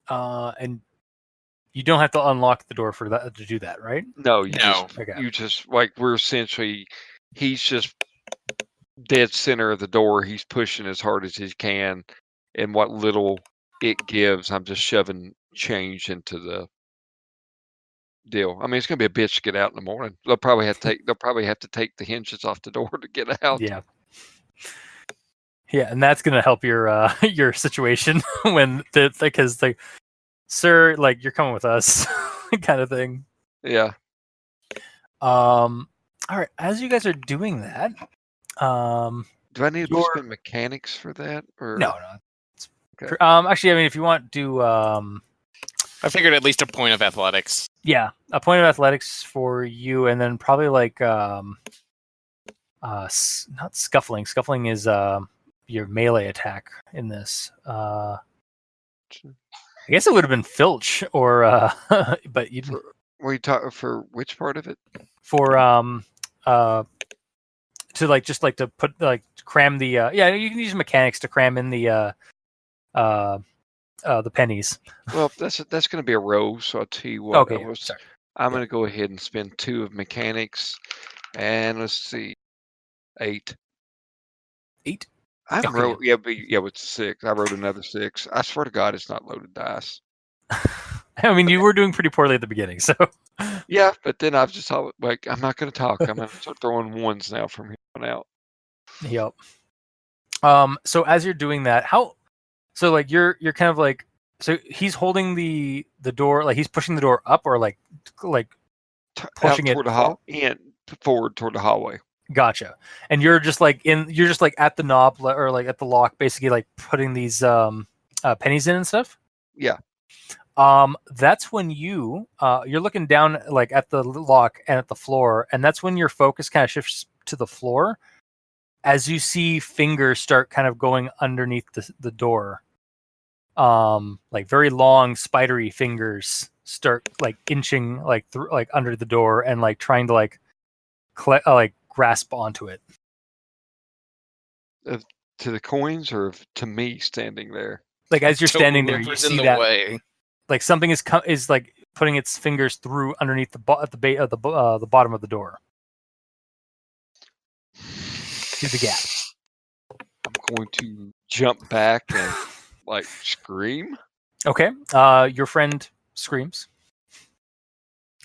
And you don't have to unlock the door for that to do that, right? No, You just we're essentially, he's just dead center of the door. He's pushing as hard as he can, and what little it gives, I'm just shoving change into the deal. I mean, it's gonna be a bitch to get out in the morning. They'll probably have to take the hinges off the door to get out. Yeah. Yeah, and that's gonna help your your situation when because sir, you're coming with us, kind of thing. Yeah. All right. As you guys are doing that, do I need to spend mechanics for that? Or no. Okay. Actually, I mean, if you want to, I figured at least a point of athletics. Yeah, a point of athletics for you, and then probably not scuffling. Scuffling is your melee attack in this. I guess it would have been filch or but you. Were you talking for which part of it? For to to put cram the you can use mechanics to cram in the pennies. Well, that's going to be a row, so I'll tell you what. Okay, I'm going to go ahead and spend 2 of mechanics, and let's see, 8. 8. With 6. I wrote another 6. I swear to God, it's not loaded dice. I mean, you were doing pretty poorly at the beginning, so. Yeah, but then I've just thought, I'm not going to talk. I'm going to start throwing 1s now from here on out. Yep. So as you're doing that, you're kind of so he's holding the door, he's pushing the door up, or pushing it forward toward the hallway. Gotcha. And you're just at the knob or at the lock, basically putting these pennies in and stuff. Yeah. That's when you're looking down like at the lock and at the floor, and that's when your focus kind of shifts to the floor as you see fingers start kind of going underneath the door. Like very long spidery fingers start like inching like through like under the door and like trying to like grasp onto it. To the coins or to me standing there? Like as you're To standing there, you whoever's in see the that way. like something is like putting its fingers through underneath the bottom of the door to the gap. I'm going to jump back and like scream. Okay. Your friend screams.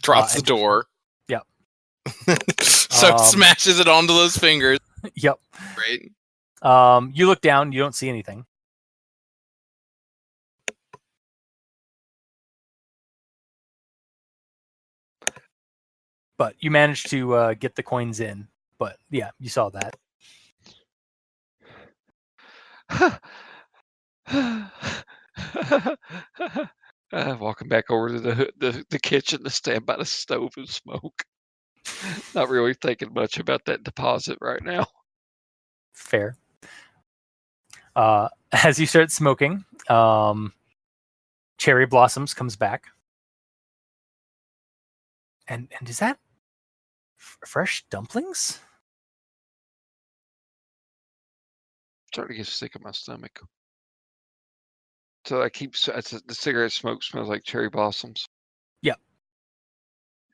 Drops the door. Yep. So smashes it onto those fingers. Yep. Great. You look down. You don't see anything. But you managed to get the coins in. But yeah, you saw that. Walking back over to the kitchen to stand by the stove and smoke. Not really thinking much about that deposit right now. Fair. As you start smoking, Cherry Blossoms comes back. And is that fresh dumplings? Starting to get sick of my stomach. So I keep the cigarette smoke smells like cherry blossoms. Yep.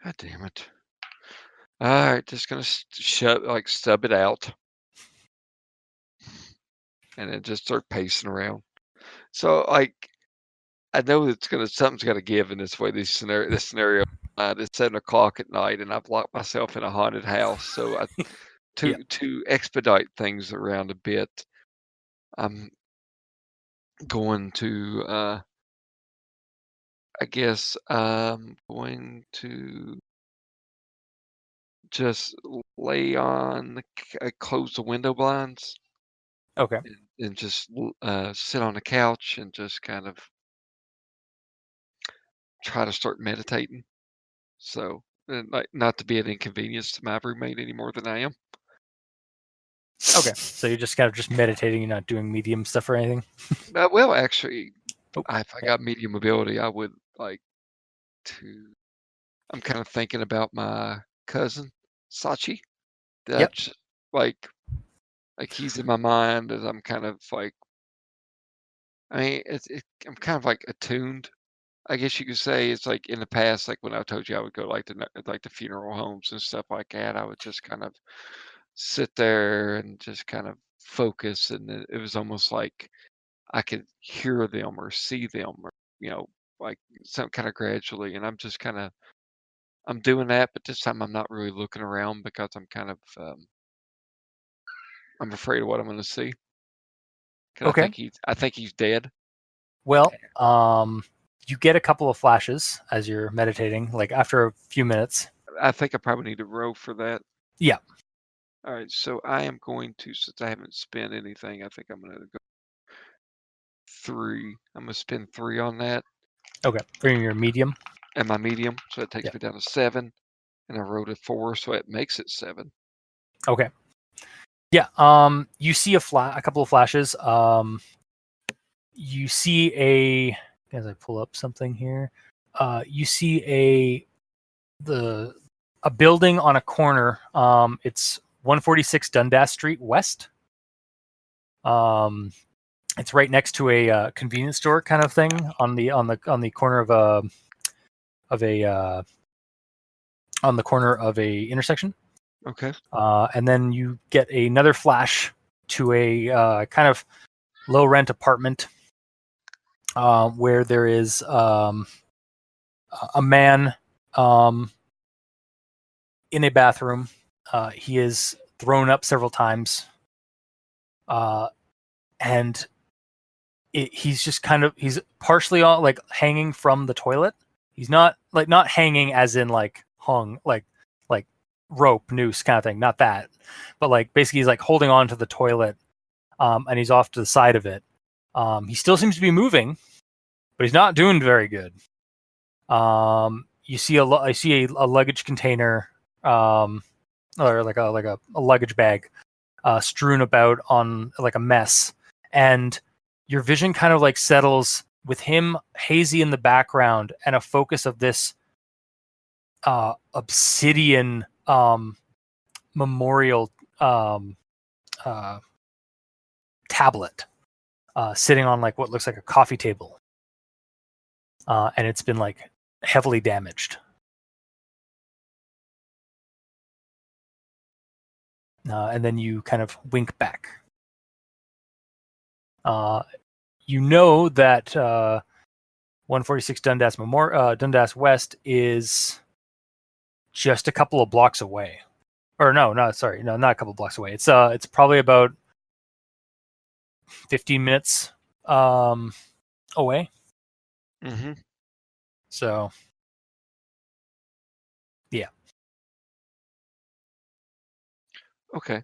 God damn it! All right, just gonna stub it out, and then just start pacing around. So like, I know something's got to give in this way. This scenario. It's 7:00 at night, and I've locked myself in a haunted house. So to expedite things around a bit, I'm going to I guess I'm going to just lay on close the window blinds. Okay. And just sit on the couch and just kind of try to start meditating. So like not to be an inconvenience to my roommate any more than I am. Okay. So you're just kind of just meditating. You're not doing medium stuff or anything. Well, actually, Oh, if I got medium ability, I would like to. I'm kind of thinking about my cousin, Sachi. That's like he's in my mind as I'm kind of like. I mean, I'm kind of like attuned. I guess you could say it's like in the past, like when I told you I would go like the funeral homes and stuff like that. I would just kind of sit there and just kind of focus, and it was almost like I could hear them or see them, or like some kind of gradually. And I'm just kind of I'm doing that, but this time I'm not really looking around because I'm kind of I'm afraid of what I'm going to see. 'Cause Okay. I think he's dead. Well, you get a couple of flashes as you're meditating, like after a few minutes. I think I probably need to roll for that. Yeah. All right, so I am going to, since I haven't spent anything, I think I'm going to go 3. I'm going to spend 3 on that. Okay. For your medium. And my medium, so it takes me down to 7. And I rolled a 4, so it makes it 7. Okay. Yeah. You see a couple of flashes. You see as I pull up something here. You see a building on a corner. It's 146 Dundas Street West. It's right next to a convenience store kind of thing on the corner of a intersection. Okay. And then you get another flash to a kind of low rent apartment where there is a man in a bathroom. He is thrown up several times, and he's just he's partially like hanging from the toilet. He's not hanging as in like hung like rope noose kind of thing, not that, but like basically he's like holding on to the toilet, and he's off to the side of it, He still seems to be moving, but he's not doing very good. You see I see a luggage container, or like a luggage bag, strewn about on like a mess, and your vision kind of like settles with him hazy in the background and a focus of this obsidian memorial tablet sitting on like what looks like a coffee table, and it's been like heavily damaged. And then you kind of wink back. You know that 146 Dundas West is just a couple of blocks away. Or no, not a couple of blocks away. It's probably about 15 minutes away. Mm-hmm. So, yeah. Okay.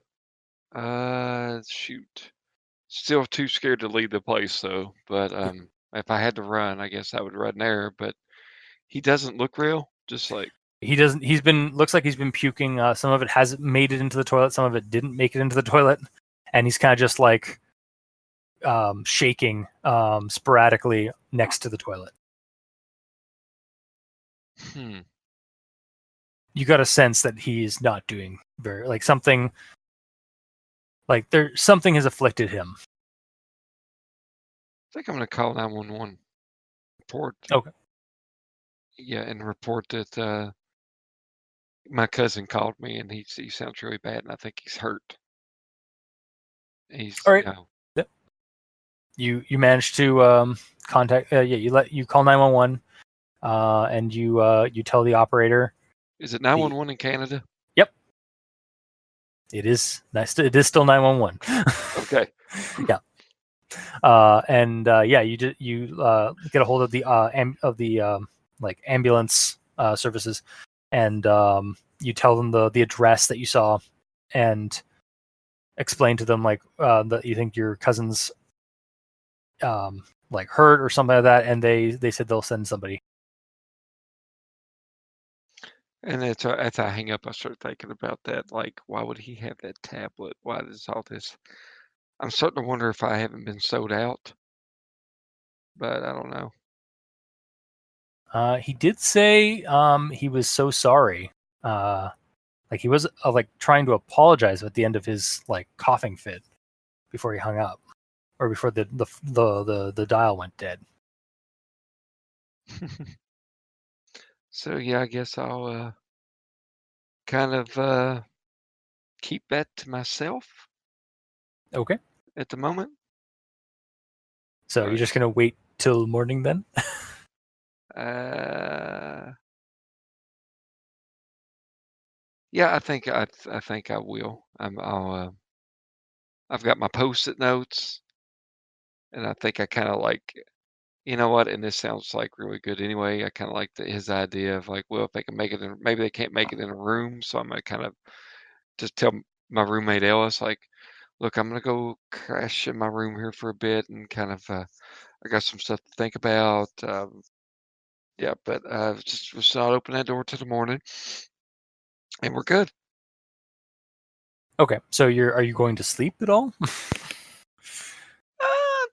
Shoot. Still too scared to leave the place though. But if I had to run, I guess I would run there. But he doesn't look real. Just like he doesn't. Looks like he's been puking. Some of it has made it into the toilet. Some of it didn't make it into the toilet, and he's kind of just like shaking sporadically next to the toilet. You got a sense that he's not doing very like something. Like something has afflicted him. I think I'm gonna call 911. Report. Okay. Yeah, and report that my cousin called me and he sounds really bad and I think he's hurt. He's all right. Yep. You managed to contact. You call 911, and you tell the operator. Is it 911 in Canada? Yep. It is nice. It is still 911. Okay. Yeah. You get a hold of the like ambulance services, and you tell them the address that you saw, and explain to them like that you think your cousin's like hurt or something like that, and they said they'll send somebody. And as I hang up, I start thinking about that. Like, why would he have that tablet? Why does all this? I'm starting to wonder if I haven't been sold out, but I don't know. He did say he was so sorry. Like he was like trying to apologize at the end of his like coughing fit before he hung up, or before the dial went dead. So yeah, I guess I'll kind of keep that to myself. Okay. At the moment. So you're just gonna wait till morning then? Yeah, I think I will. I've got my post-it notes, and I think I kind of like, you know what? And this sounds like really good anyway. I kind of like his idea of like, well, if they can make it in, maybe they can't make it in a room, so I'm gonna kind of just tell my roommate Ellis like, look, I'm gonna go crash in my room here for a bit, and kind of I got some stuff to think about. Yeah, but just not open that door till the morning, and we're good. Okay. So are you going to sleep at all? I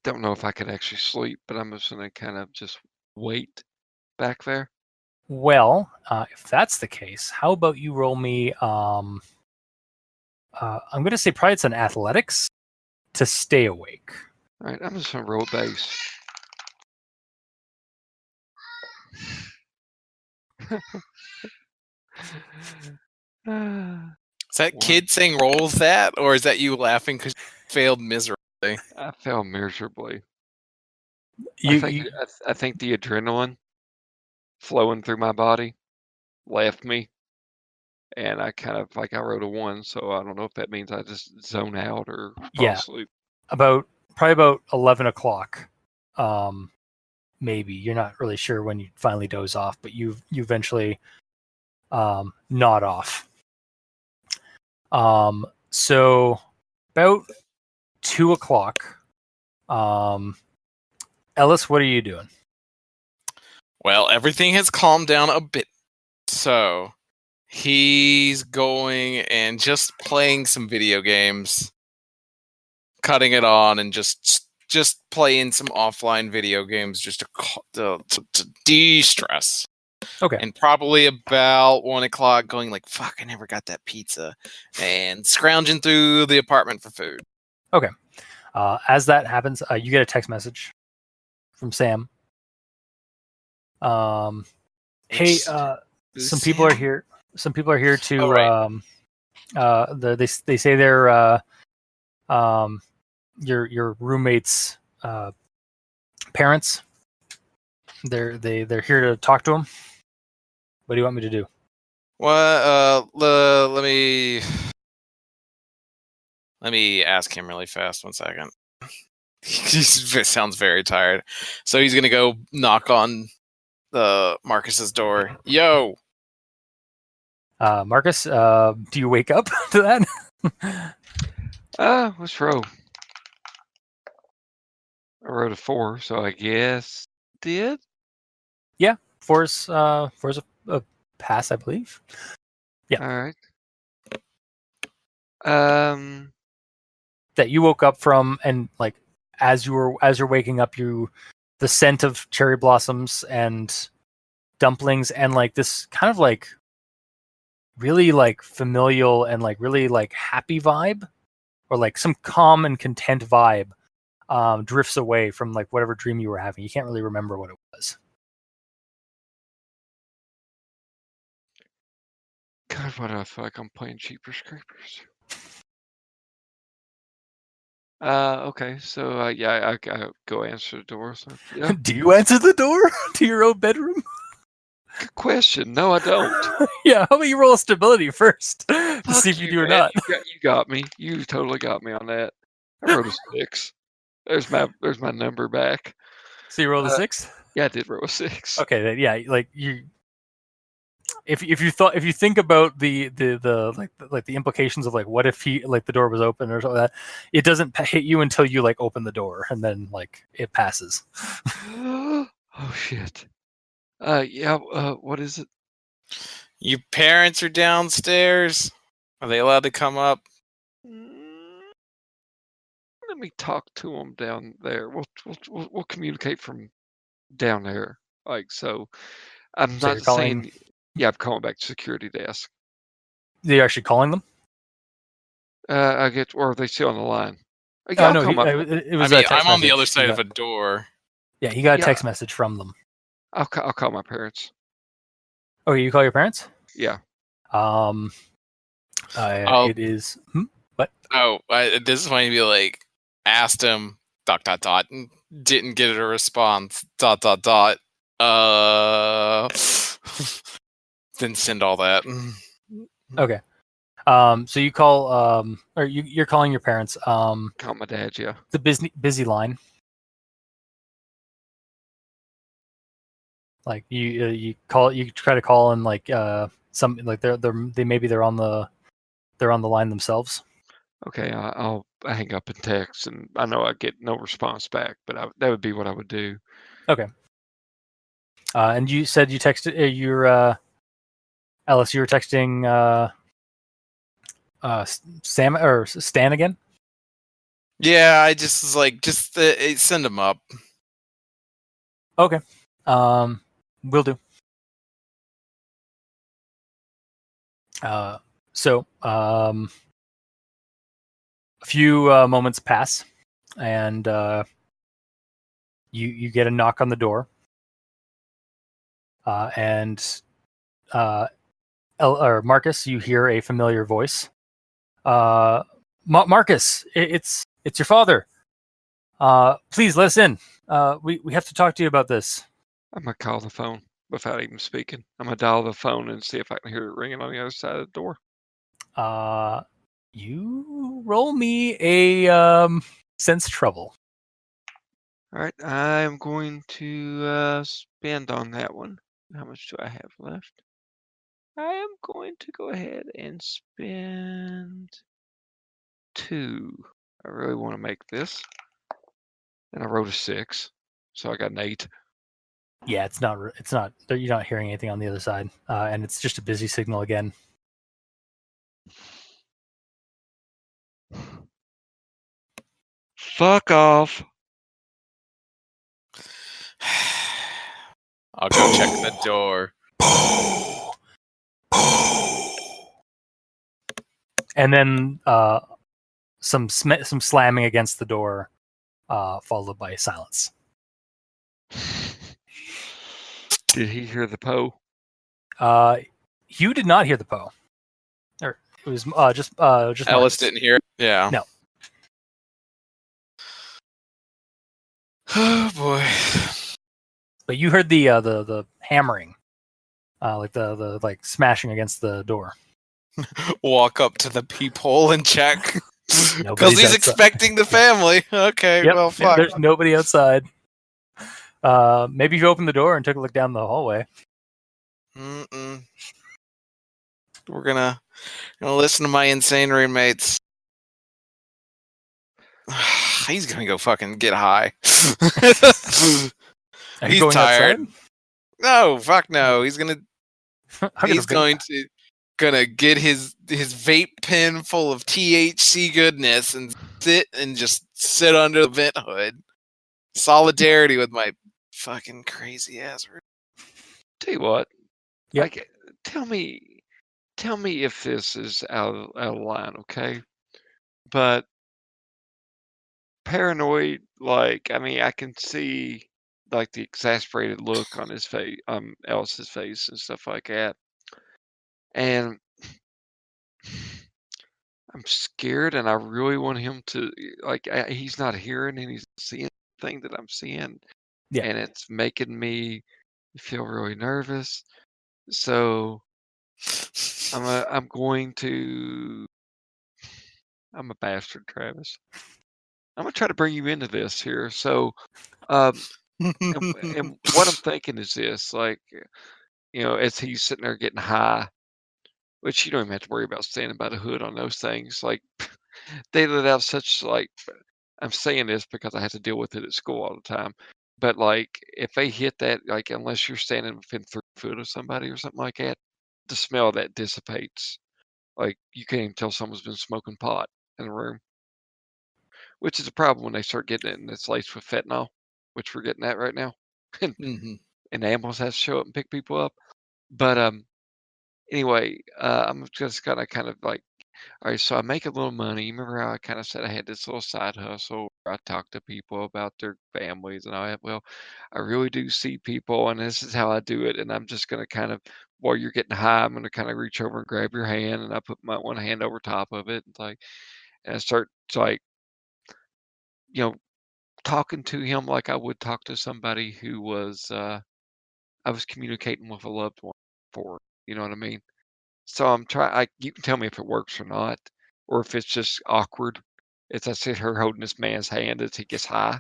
don't know if I could actually sleep, but I'm just gonna kind of just wait back there. Well, if that's the case, how about you roll me? I'm going to say probably it's an athletics to stay awake. All right, I'm just gonna roll base. Is that kid saying rolls that, or is that you laughing because you failed miserably? I fell miserably. I I think the adrenaline flowing through my body left me, and I kind of like I wrote a 1, so I don't know if that means I just zone out or fall asleep. Probably about 11 o'clock. Maybe you're not really sure when you finally doze off, but you eventually nod off. So about 2 o'clock, Ellis, what are you doing? Well, everything has calmed down a bit. So he's going and just playing some video games, cutting it on, and just playing some offline video games just to de-stress. Okay. And probably about 1 o'clock going like, fuck, I never got that pizza. And scrounging through the apartment for food. As that happens, you get a text message from Sam. Hey, some people are here. Some people are here to. Oh, right. They say they're your roommate's parents. They're here to talk to him. What do you want me to do? Well, let me ask him really fast. 1 second. He sounds very tired. So he's gonna go knock on Marcus's door. Yo, Marcus, do you wake up to that? Let's roll. I wrote a 4, so I guess did. Four's a pass, I believe. Yeah. All right. That you woke up from, and like as you're waking up, the scent of cherry blossoms and dumplings and like this kind of like really like familial and like really like happy vibe, or like some calm and content vibe drifts away from like whatever dream you were having. You can't really remember what it was. God, what I feel like I'm playing Jeepers Creepers. Okay, so yeah, I go answer the door. So yeah. Do you answer the door to your own bedroom? Good question. No, I don't. Yeah, how about you roll a stability first to Fuck see if you do or man. not? You got me. You totally got me on that. I wrote a 6. There's my number back. So you rolled a 6? Yeah, I did roll a 6. Okay, then yeah, like you. If you think about the the implications of like what if he like the door was open or something like that, it doesn't hit you until you like open the door and then like it passes. Oh shit. Yeah. What is it? your parents are downstairs. Are they allowed to come up? Let me talk to them down there. We'll communicate from down there. Like so. I'm So not you're calling. saying. Yeah, I'm calling back to security desk. You're actually calling them? I get, or are they still on the line? Yeah, I'll No, call my. it was I mean, a text I'm on the message. other side of a door. Yeah, he got a Yeah. text message from them. I'll call my parents. Oh, you call your parents? Yeah. It is. What? Oh, this is when you be like, asked him, ... and didn't get a response, ... then send all that. Okay. So you call or you're calling your parents. Call my dad. Yeah. The busy line. Like you try to call and like some like they're on the line themselves. Okay. I'll hang up and text, and I know I get no response back, but that would be what I would do. Okay. And you said you texted Ellis. You were texting Sam or Stan again. Yeah, I just was like, send them up. Okay. Will do. So a few moments pass, and you get a knock on the door, and or Marcus, you hear a familiar voice. Marcus, it's your father. Please let us in. We have to talk to you about this. I'm gonna call the phone without even speaking. I'm gonna dial the phone and see if I can hear it ringing on the other side of the door. You roll me a sense trouble. All right, I'm going to spend on that one. How much do I have left? I am going to go ahead and spend 2. I really want to make this. And I wrote a 6. So I got an 8. Yeah, it's not. You're not hearing anything on the other side, and it's just a busy signal again. Fuck off. I'll go check the door. And then some slamming against the door, followed by silence. Did he hear the Poe? You did not hear the Poe. Or it was just Ellis Marcus. didn't hear it. Yeah. No. Oh boy. But you heard the hammering, like the like smashing against the door. Walk up to the peephole and check. Because Nobody's he's outside. expecting the family. Okay, Yep, well, fuck. there's nobody outside. Maybe you opened the door and took a look down the hallway. Mm-mm. We're gonna listen to my insane roommates. He's gonna go fucking get high. Are you He's going tired. outside? No, fuck no. He's gonna He's gonna get his vape pen full of THC goodness and sit under the vent hood. Solidarity with my fucking crazy ass. Tell you what. Yep. Like, tell me if this is out of line, okay? But paranoid, like, I mean, I can see like the exasperated look on his face, Ellis's face and stuff like that. And I'm scared, and I really want him to he's not hearing and he's seeing the thing that I'm seeing, Yeah. and it's making me feel really nervous. So I'm going to. I'm a bastard, Travis. I'm gonna try to bring you into this here. So, and what I'm thinking is this: like, as he's sitting there getting high, which you don't even have to worry about standing by the hood on those things. Like, they let out such like. I'm saying this because I have to deal with it at school all the time. But like, if they hit that, like, unless you're standing within 3 foot of somebody or something like that, the smell of that dissipates. Like, you can't even tell someone's been smoking pot in the room, which is a problem when they start getting it and it's laced with fentanyl, which we're getting at right now. and the ambulance has to show up and pick people up. But anyway, I'm just gonna kind of like, all right, so I make a little money. Remember how I kind of said I had this little side hustle where I talk to people about their families and all that? Well, I really do see people, and this is how I do it. And I'm just going to kind of, while you're getting high, I'm going to kind of reach over and grab your hand, and I put my one hand over top of it, and I start to talking to him like I would talk to somebody who was, I was communicating with a loved one for, you know what I mean? So I'm trying. You can tell me if it works or not, or if it's just awkward. As I sit here holding this man's hand as he gets high.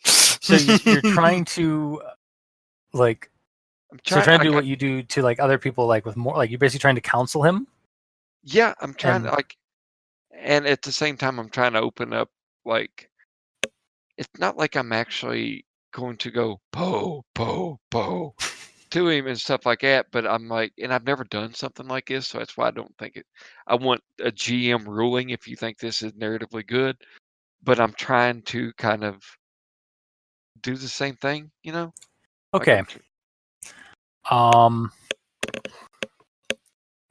So you're trying to like. Trying to do what you do to like other people, like with more, like you're basically trying to counsel him. Yeah, I'm trying to and at the same time, I'm trying to open up. Like, it's not like I'm actually going to go po po po to him and stuff like that, but I'm like, and I've never done something like this, so that's why I don't think it. I want a GM ruling if you think this is narratively good, but I'm trying to kind of do the same thing, Okay.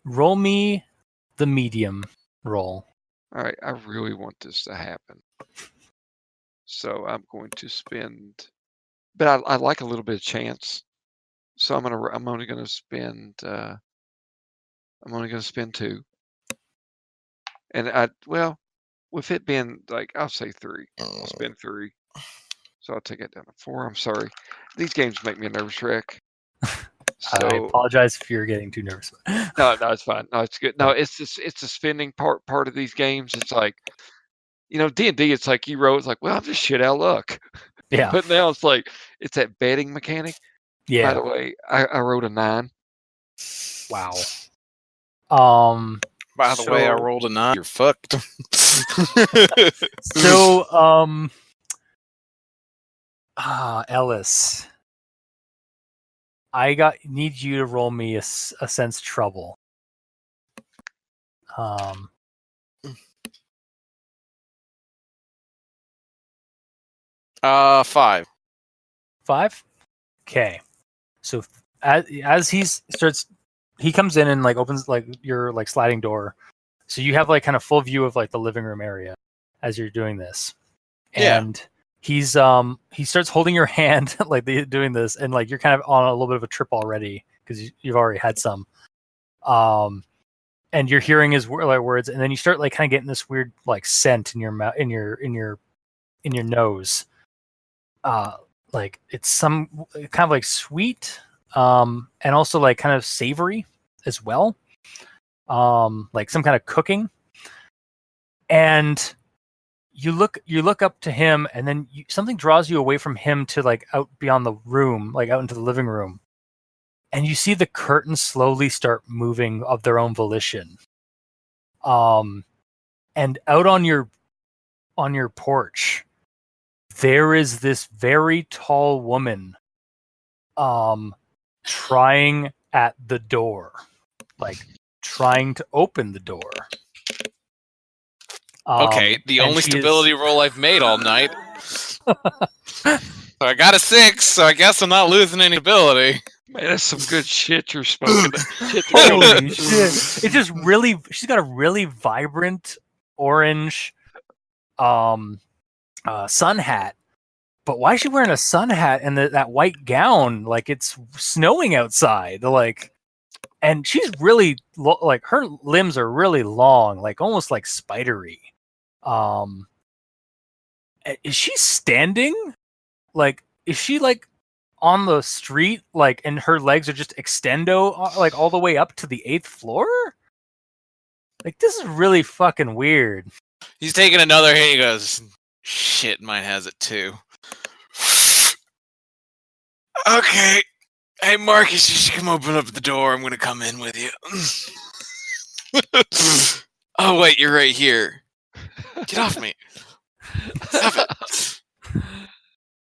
Roll me the medium roll. All right, I really want this to happen, so I'm going to spend, but I like a little bit of chance. So I'm only gonna spend 2. And with it being like, I'll say 3. I'll spend 3. So I'll take it down to 4. I'm sorry. These games make me a nervous wreck. I apologize if you're getting too nervous. No, it's fine. No, it's good. No, it's the spending part of these games. It's like, D&D, it's like you roll, it's like, well, I'm just shit out of luck. Yeah. But now it's like, it's that betting mechanic. Yeah. By the way, I rolled a 9. Wow. By the way, I rolled a 9. You're fucked. So, Ellis. Need you to roll me a sense trouble. 5. 5. Okay. So as he comes in and like opens like your like sliding door. So you have like kind of full view of like the living room area as you're doing this. Yeah. And he starts holding your hand like doing this, and like you're kind of on a little bit of a trip already because you've already had some. And you're hearing his words, and then you start like kind of getting this weird like scent in your mouth, in your nose. Like it's some kind of like sweet, and also like kind of savory as well. Like some kind of cooking. And you look up to him, and then something draws you away from him to like out beyond the room, like out into the living room. And you see the curtains slowly start moving of their own volition. And out on your porch, there is this very tall woman trying at the door, like trying to open the door. Okay, the only stability roll I've made all night. So I got a 6, so I guess I'm not losing any ability. Man, that's some good shit you're smoking. Holy shit! It's just really. She's got a really vibrant orange, sun hat. But why is she wearing a sun hat and that white gown? Like it's snowing outside. Like, and she's really like her limbs are really long, like almost like spidery. Is she standing? Like, is she like on the street? Like, and her legs are just extendo, like all the way up to the 8th floor? Like, this is really fucking weird. He's taking another hit. He goes, "Shit, mine has it too." Okay. Hey, Marcus, you should come open up the door. I'm going to come in with you. Oh, wait, you're right here. Get off me. Stop it.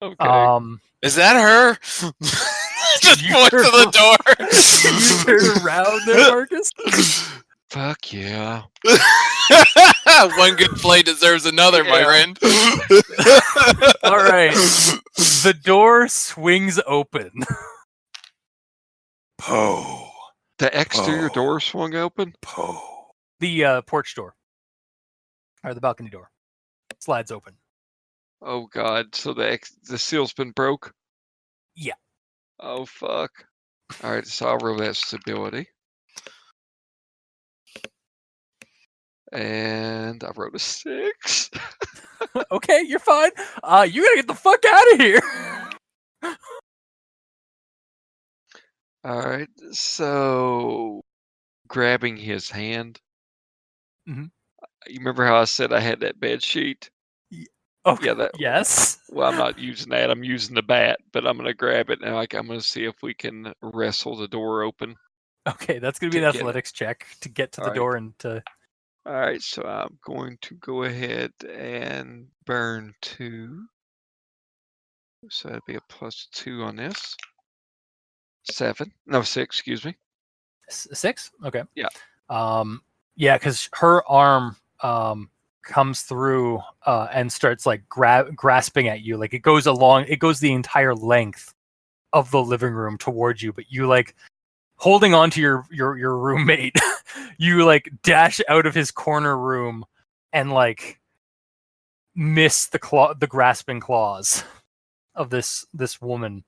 Okay. Is that her? Just point to the door. You turn around there, Marcus? Fuck yeah. One good play deserves another, my friend. All right. The door swings open. Poe. The exterior door swung open? Poe. The porch door. Or the balcony door. Slides open. Oh god, so the seal's been broke? Yeah. Oh fuck. Alright, so I'll roll that stability. And I wrote a 6. Okay, you're fine. You gotta get the fuck out of here. Alright, so grabbing his hand. Mhm. You remember how I said I had that bed sheet? Oh, Yeah, yes. Well, I'm not using that. I'm using the bat, but I'm going to grab it and I'm going to see if we can wrestle the door open. Okay, that's gonna be an athletics check to get to the door and to. All right, so I'm going to go ahead and burn 2. So that'd be a +2 on this. 7. No, 6, excuse me. 6? Okay. Yeah. Yeah, because her arm comes through and starts like grasping at you. Like it goes the entire length of the living room towards you, but you like holding on to your roommate, you like dash out of his corner room and like miss the grasping claws of this woman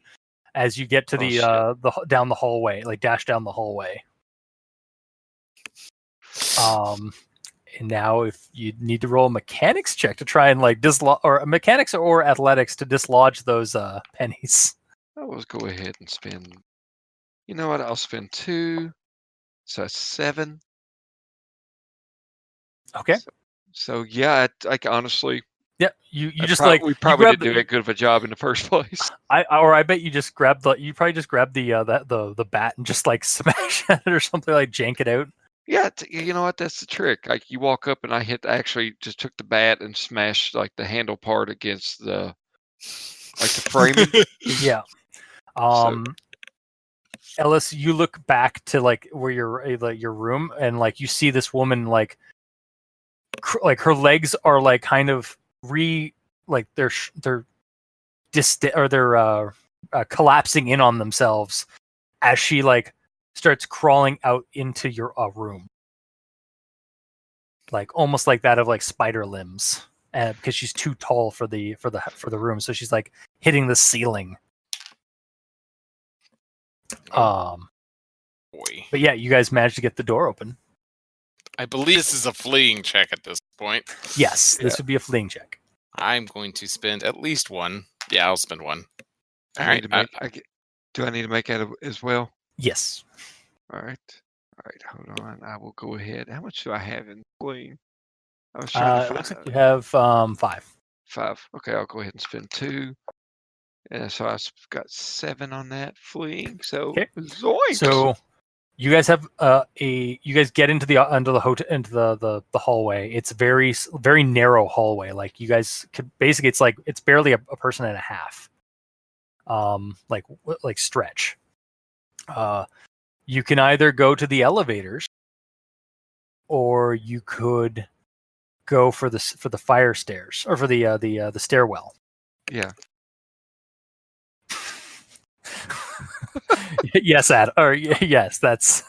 as you get to the down the hallway, like dash down the hallway. And now if you need to roll a mechanics check to try and like mechanics or athletics to dislodge those pennies. I will go ahead and spend. You know what? I'll spend 2. So that's 7. Okay. So yeah, I honestly. Yeah, you just we probably didn't do that good of a job in the first place. I bet you just grabbed you probably just grabbed the bat and just like smash at it or something, like jank it out. Yeah, you know what? That's the trick. Like you walk up and actually just took the bat and smashed like the handle part against the Like the framing. Yeah. Ellis, you look back to like where your room, and like you see this woman like her legs are like kind of they're collapsing in on themselves as she like starts crawling out into your room, like almost like that of like spider limbs, because she's too tall for the room, so she's like hitting the ceiling. Boy. But yeah, you guys managed to get the door open. I believe this is a fleeing check at this point. Yes, this would be a fleeing check. I'm going to spend at least one. Yeah, I'll spend one. Do I need to make that as well? Yes. All right, hold on. I will go ahead. How much do I have in fleeing? I was trying to find. Looks like you have 5. 5. Okay, I'll go ahead and spend 2. And so I've got 7 on that fleeing. So zoinks. So you guys have you guys get into the hotel, into the hallway. It's very very narrow hallway. Like you guys could basically, it's barely a person and a half. Like stretch. You can either go to the elevators, or you could go for the fire stairs, or for the stairwell. Yeah. Yes, Ad. Or yes, that's.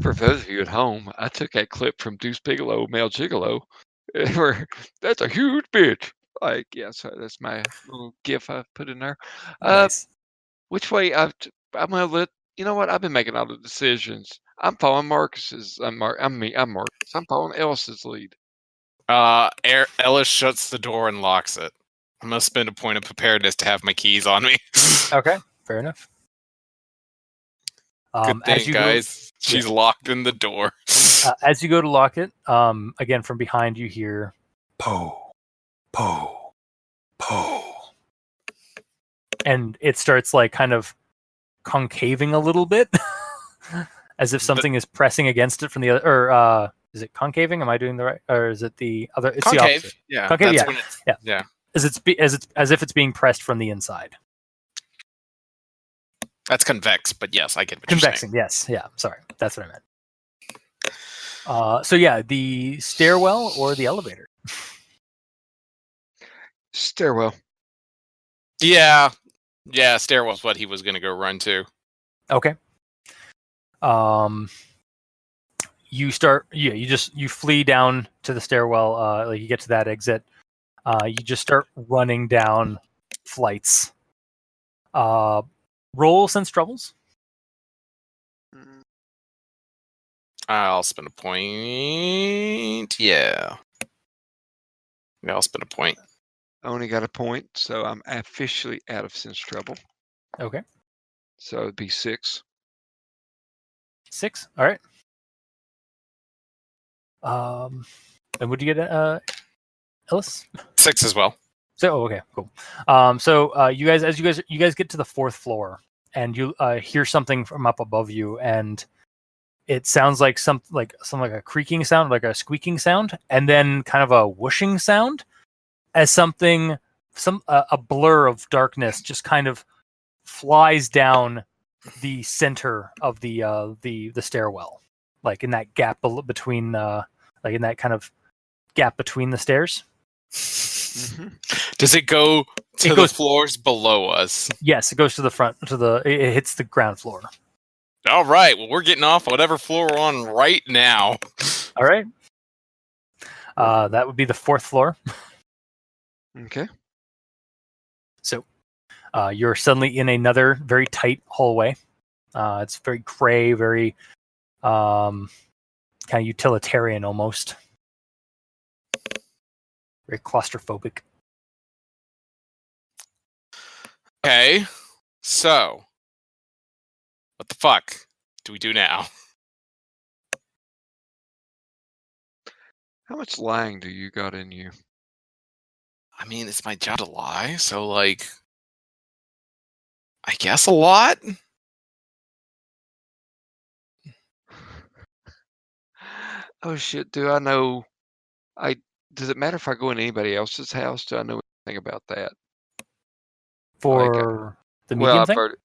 For those of you at home, I took that clip from Deuce Bigelow, Male Gigolo, where that's a huge bitch. Like, yeah, so that's my little gif I put in there. Nice. Which way I'm gonna let you know what? I've been making all the decisions. I'm following Marcus's. I'm Marcus. I'm following Ellis's lead. Ellis shuts the door and locks it. I must spend a point of preparedness to have my keys on me. Okay, fair enough. Good thing, guys. She's locked in the door. As you go to lock it, again from behind you hear po, po, po, and it starts like kind of concaving a little bit, as if something is pressing against it from the other. Or is it concaving? Am I doing the right? Or is it the other? It's concave. The opposite. Yeah, concave. Yeah. As if it's being pressed from the inside. That's convex, but yes, I get what Convexing, you're saying. yes. Yeah, sorry. That's what I meant. So yeah, the stairwell or the elevator? Stairwell. Yeah, stairwell's what he was going to go run to. Okay. You flee down to the stairwell, like you get to that exit. You just start running down flights. Roll sense troubles. I'll spend a point. Yeah, I'll spend a point. I only got a point, so I'm officially out of sense trouble. Okay. So it'd be 6. 6. All right. And would you get Ellis? 6 as well. So okay, cool. So you guys get to the 4th floor, and you hear something from up above you, and it sounds like some like a creaking sound, like a squeaking sound, and then kind of a whooshing sound, as a blur of darkness just kind of flies down the center of the stairwell, like in that gap between like in that kind of gap between the stairs. Mm-hmm. Does it go to the floors below us? Yes, it goes to the front. It hits the ground floor. All right. Well, we're getting off whatever floor we're on right now. All right. That would be the 4th floor. Okay. So, you're suddenly in another very tight hallway. It's very gray, very kind of utilitarian almost. Very claustrophobic. Okay. So, what the fuck do we do now? How much lying do you got in you? I mean, it's my job to lie, so like, I guess a lot. Oh shit! Do I know? does it matter if I go in anybody else's house? Do I know anything about that? For the Well, medium I've thing? heard,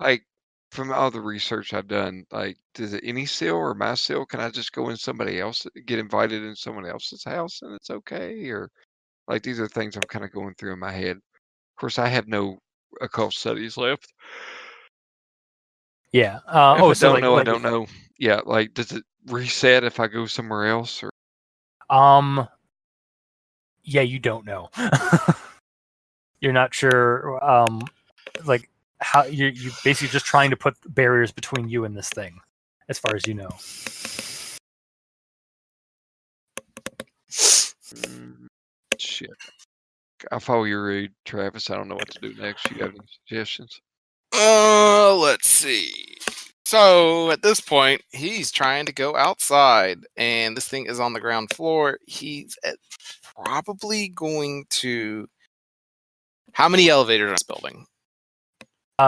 like, from all the research I've done, like, does it any seal or my seal? Can I just go in somebody else, get invited in someone else's house, and it's okay? Or like these are things I'm kind of going through in my head. Of course, I have no occult studies left. Yeah. If I So don't know, I like don't know. Yeah, like, does it reset if I go somewhere else? Or yeah, you don't know. You're not sure. Like how you basically just trying to put barriers between you and this thing, as far as you know. Shit. I follow your read, Travis. I don't know what to do next. You have any suggestions? Let's see. So at this point, he's trying to go outside, and this thing is on the ground floor. He's probably going to. How many elevators in this building?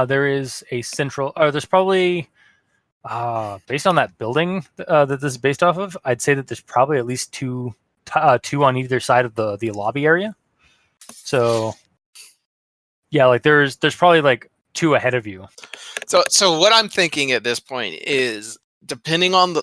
There is a central. There's probably, based on that building that this is based off of, I'd say that there's probably at least two on either side of the lobby area. So, yeah, like there's probably like two ahead of you. So what I'm thinking at this point is, depending on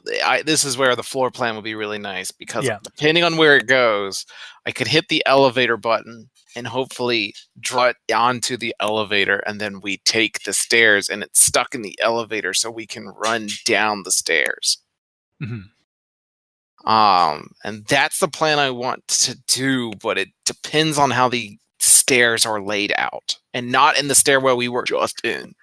this is where the floor plan would be really nice, because depending on where it goes, I could hit the elevator button and hopefully draw it onto the elevator, and then we take the stairs, and it's stuck in the elevator, so we can run down the stairs. Mm-hmm. And that's the plan I want to do, but it depends on how the stairs are laid out, and not in the stairwell we were just in.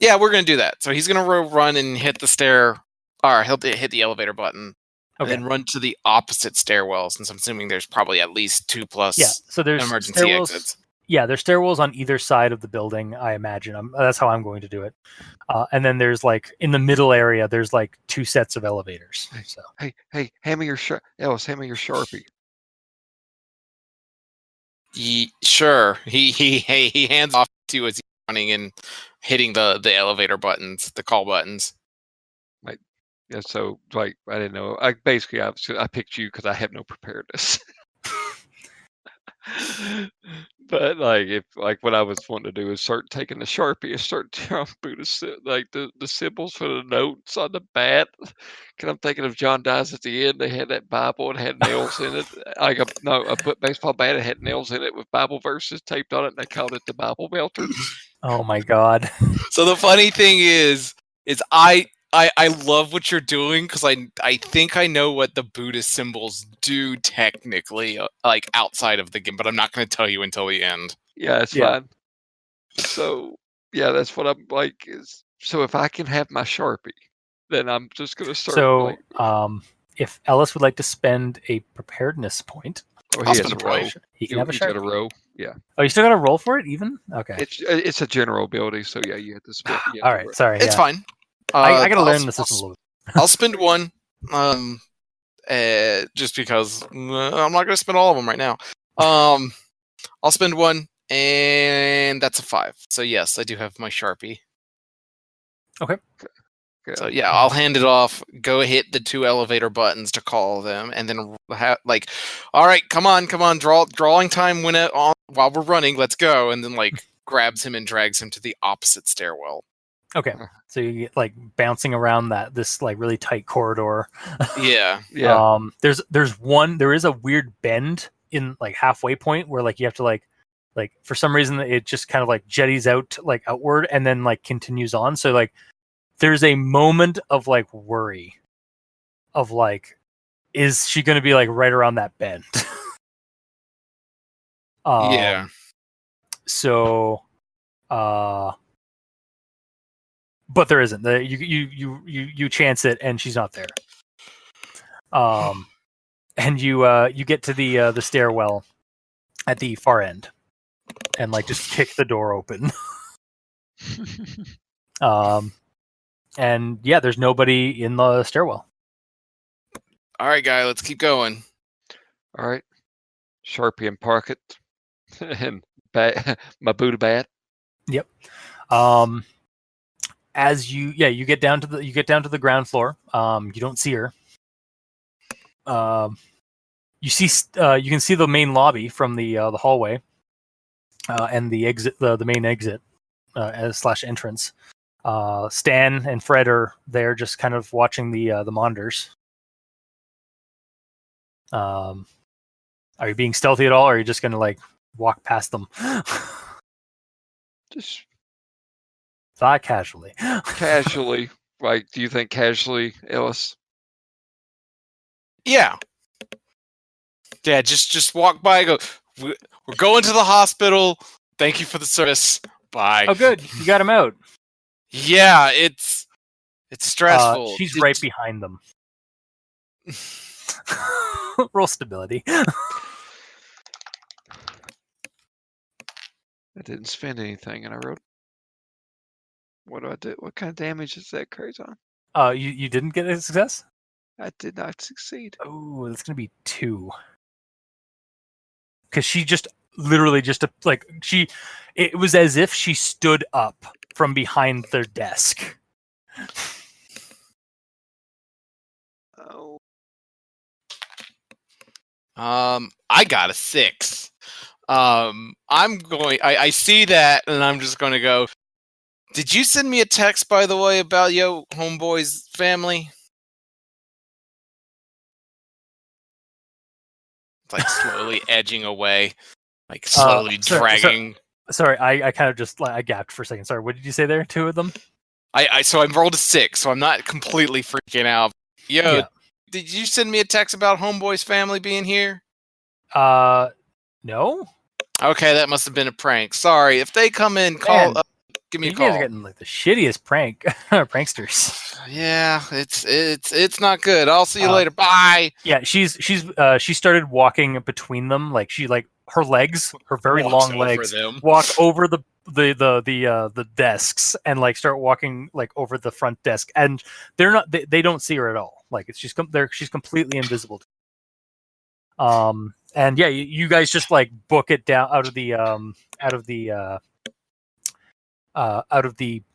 Yeah, we're gonna do that. So he's gonna run and hit the stair, or he'll hit the elevator button, and then run to the opposite stairwell. Since I'm assuming there's probably at least 2+ so there's emergency exits. Yeah, there's stairwells on either side of the building. I imagine. That's how I'm going to do it. And then there's like in the middle area, there's like 2 sets of elevators. So hey, hand me your Ellis, hand me your Sharpie. Sure. He hands off to you as he's running and hitting the elevator buttons, the call buttons. Like, yeah. So like, I didn't know. I picked you because I have no preparedness. But like, what I was wanting to do is start taking the Sharpie and start drawing Buddhist, like the symbols for the notes on the bat. Because I'm thinking of John Dies at the end. They had that Bible and had nails in it. Like a baseball bat that had nails in it with Bible verses taped on it, and they called it the Bible Melter. Oh my God! So the funny thing is I love what you're doing, because I think I know what the Buddhist symbols do technically, like outside of the game, but I'm not going to tell you until the end. Yeah, it's fine. So yeah, that's what I'm like. So if I can have my Sharpie, then I'm just going to start. So if Ellis would like to spend a preparedness point, he has a row. He can have a Sharpie. Got a row. Yeah. Oh, you still got to roll for it, even? Okay. It's a general ability, so yeah, you have to spend. All right, sorry. It's fine. I got to learn the system a little bit. I'll spend one, just because I'm not going to spend all of them right now. I'll spend one, and that's a 5. So yes, I do have my Sharpie. Okay. So yeah, I'll hand it off. Go hit the 2 elevator buttons to call them, and then all right, come on, drawing time while we're running. Let's go, and then grabs him and drags him to the opposite stairwell. Okay, so you get bouncing around this really tight corridor. Yeah. There is a weird bend in halfway point where you have to for some reason it just kind of jetties out outward and then continues on. So there's a moment of worry of is she going to be right around that bend? Yeah. So, but there isn't. You chance it, and she's not there. And you get to the stairwell at the far end, and just kick the door open. And yeah, there's nobody in the stairwell. All right, guy, let's keep going. All right, Sharpie and pocket, and my Buddha bat. Yep. As you get down to the ground floor. You don't see her. you see, you can see the main lobby from the hallway, and the exit, the main exit / entrance. Stan and Fred are there, just kind of watching the monitors. Are you being stealthy at all, or are you just gonna like walk past them? Just Thought casually. casually. Like, do you think casually, Ellis? Yeah. Yeah, just walk by and go, we're going to the hospital. Thank you for the service. Bye. Oh, good. You got him out. Yeah, it's stressful. She's right behind them. Roll stability. I didn't spend anything, and I wrote. What do I do? What kind of damage is that carries on? You didn't get a success? I did not succeed. Oh, that's gonna be 2. Because she just literally just like it was as if she stood up from behind their desk. Oh. I got a 6. I see that, and I'm just going to go. Did you send me a text, by the way, about your homeboy's family? Like slowly edging away, like slowly dragging. Sorry, I kind of just I gapped for a second. Sorry, what did you say there? 2 of them? So I rolled a 6, so I'm not completely freaking out. Yo, Yeah. Did you send me a text about homeboy's family being here? No. Okay, that must have been a prank. Sorry, if they come in, call. Give me a call. You guys are getting like the shittiest pranksters. Yeah, it's not good. I'll see you later. Bye. Yeah, she started walking between them, like her legs, her very Walks long over legs, them. walk over the desks and like start walking like over the front desk, and they don't see her at all. Like she's completely invisible. And yeah, you guys just like book it down out of the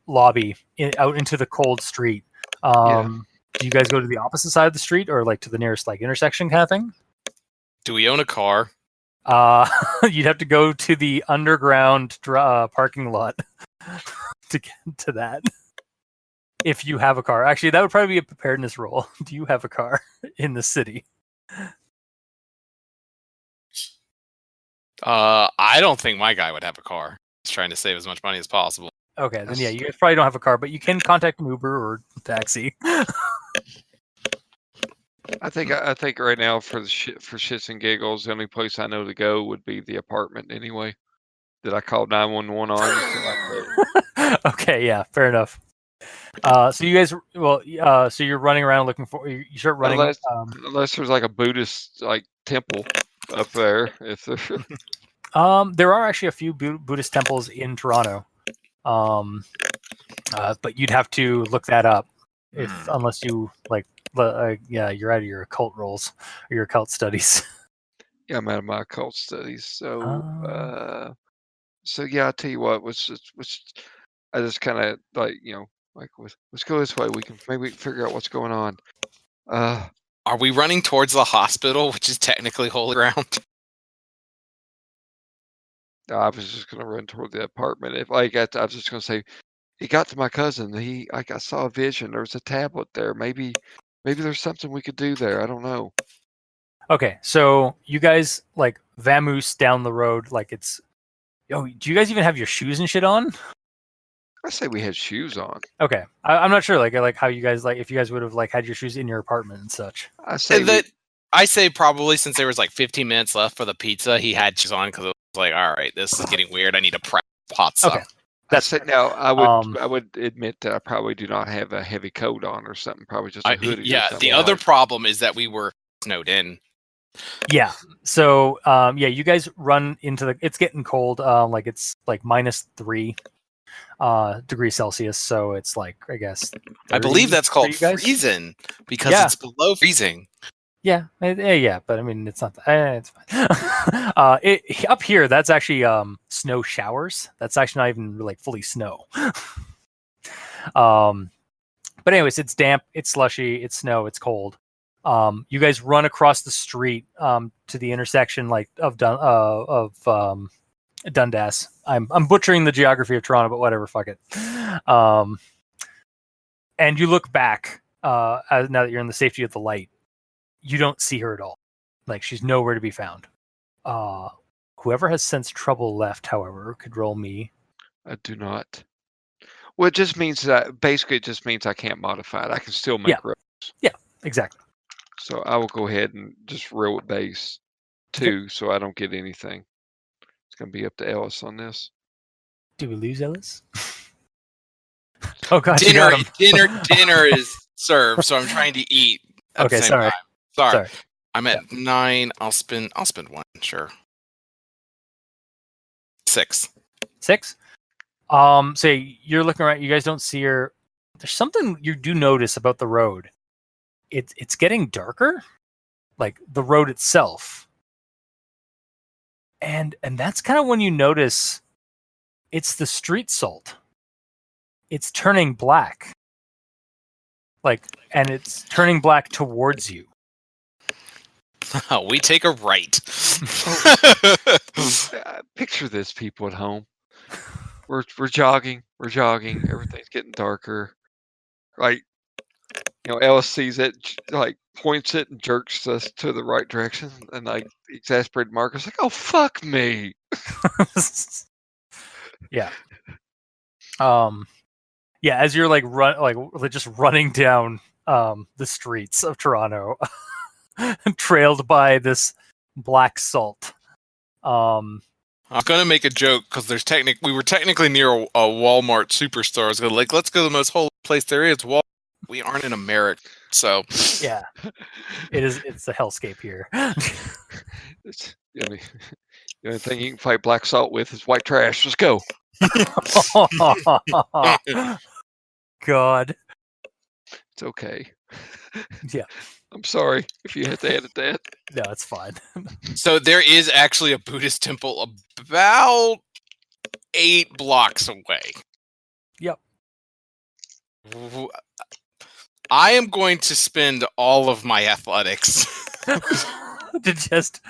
lobby out into the cold street. Do you guys go to the opposite side of the street, or like to the nearest like intersection kind of thing? Do we own a car? You'd have to go to the underground parking lot to get to that. If you have a car. Actually, that would probably be a preparedness roll. Do you have a car in the city? I don't think my guy would have a car. He's trying to save as much money as possible. Okay, then yeah, you guys probably don't have a car, but you can contact an Uber or taxi. I think right now for shits and giggles, the only place I know to go would be the apartment anyway. Did I call 911 on? Okay, yeah, fair enough. So you guys, so you're running around looking for. You start running. Unless there's like a Buddhist like temple up there. If there. There are actually a few Buddhist temples in Toronto. But you'd have to look that up unless you like. You're out of your occult rolls or your occult studies. Yeah, I'm out of my occult studies. So, yeah, I'll tell you what. I just kind of like let's go this way. Maybe we can figure out what's going on. Are we running towards the hospital, which is technically holy ground? I was just gonna run toward the apartment. I was just gonna say, he got to my cousin. I saw a vision. There was a tablet there. Maybe there's something we could do there. I don't know. Okay, so you guys like vamoose down the road like it's. Yo, do you guys even have your shoes and shit on? I say we had shoes on. Okay, I'm not sure like how you guys if you guys would have like had your shoes in your apartment and such. I say probably since there was like 15 minutes left for the pizza, he had shoes on because it was like, all right, this is getting weird. I need to prep hot stuff. Okay. That's it. Now I would admit that I probably do not have a heavy coat on or something. Probably just a hoodie. Yeah. The other problem is that we were snowed in. Yeah. So you guys run into it's getting cold. Like it's like -3 degrees Celsius. So it's like I guess. I believe that's called freezing because it's below freezing. Yeah, but I mean, it's not. It's fine. Up here, that's actually snow showers. That's actually not even like fully snow. But anyways, it's damp, it's slushy, it's snow, it's cold. You guys run across the street to the intersection of Dundas. I'm butchering the geography of Toronto, but whatever, fuck it. And you look back now that you're in the safety of the light. You don't see her at all. Like, she's nowhere to be found. Whoever has sensed trouble left, however, could roll me. I do not. Well, it just means that basically it just means I can't modify it. I can still make rolls. Yeah, exactly. So I will go ahead and just roll at base 2, so I don't get anything. It's going to be up to Ellis on this. Do we lose Ellis? Oh god, dinner is served, so I'm trying to eat. At the same sorry. Time. Sorry. I'm at 9. I'll spend 1, sure. 6. 6? So you're looking around, you guys don't see her. There's something you do notice about the road. It's getting darker, like the road itself. And that's kind of when you notice it's the street salt. It's turning black. And it's turning black towards you. We take a right. Picture this, people at home. We're jogging. Everything's getting darker. Like, Ellis sees it, like points it and jerks us to the right direction, and like exasperated Marcus, like, "Oh fuck me!" Yeah. Yeah. As you're just running down the streets of Toronto, trailed by this black salt. I'm gonna make a joke because we were technically near a Walmart superstore. I was gonna let's go to the most holy place there is. We aren't in America, so yeah, it's a hellscape here. The only thing you can fight black salt with is white trash. Let's go. God, it's okay. Yeah, I'm sorry if you had to edit that. No, it's fine. So there is actually a Buddhist temple about 8 blocks away. Yep. I am going to spend all of my athletics to just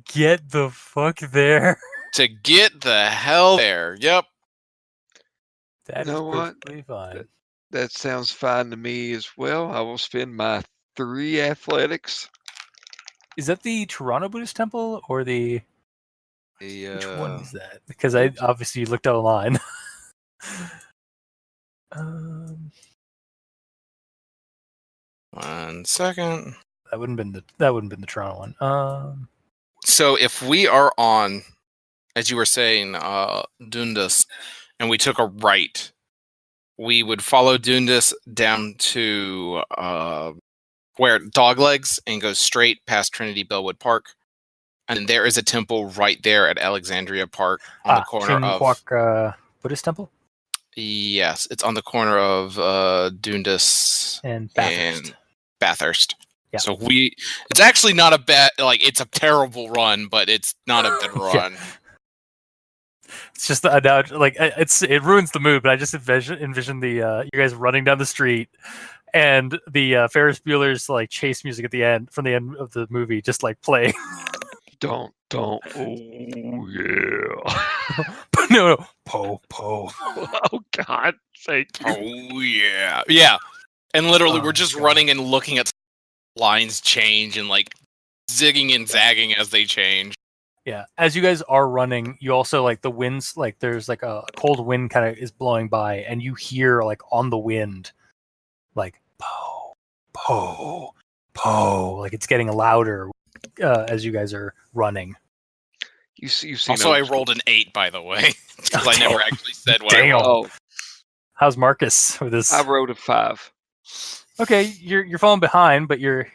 get the fuck there. To get the hell there. Yep. That is perfectly fine. That sounds fine to me as well. I will spend my 3 athletics. Is that the Toronto Buddhist Temple or which one is that? Because I obviously looked out online. 1 second. That wouldn't been the Toronto one. So if we are on, as you were saying, Dundas, and we took a right, we would follow Dundas down to where Doglegs and go straight past Trinity Bellwood Park. And there is a temple right there at Alexandria Park on the corner of Buddhist Temple? Yes, it's on the corner of Dundas and Bathurst. Yeah. So it's actually not a bad, it's a terrible run, but it's not a bad run. Yeah. It's just it ruins the mood, but I just envision the you guys running down the street and the Ferris Bueller's chase music at the end from the end of the movie just playing. Don't. Oh yeah. No. Po. Oh God. Oh yeah. Yeah. And literally, we're just running and looking at lines change and zigging and zagging as they change. Yeah, as you guys are running, you also the winds, there's a cold wind kind of is blowing by, and you hear on the wind, po, po, po, it's getting louder as you guys are running. You see. Also, I rolled an 8, by the way, because I never actually said what I rolled. How's Marcus with this? I rolled a 5. Okay, you're falling behind, but you're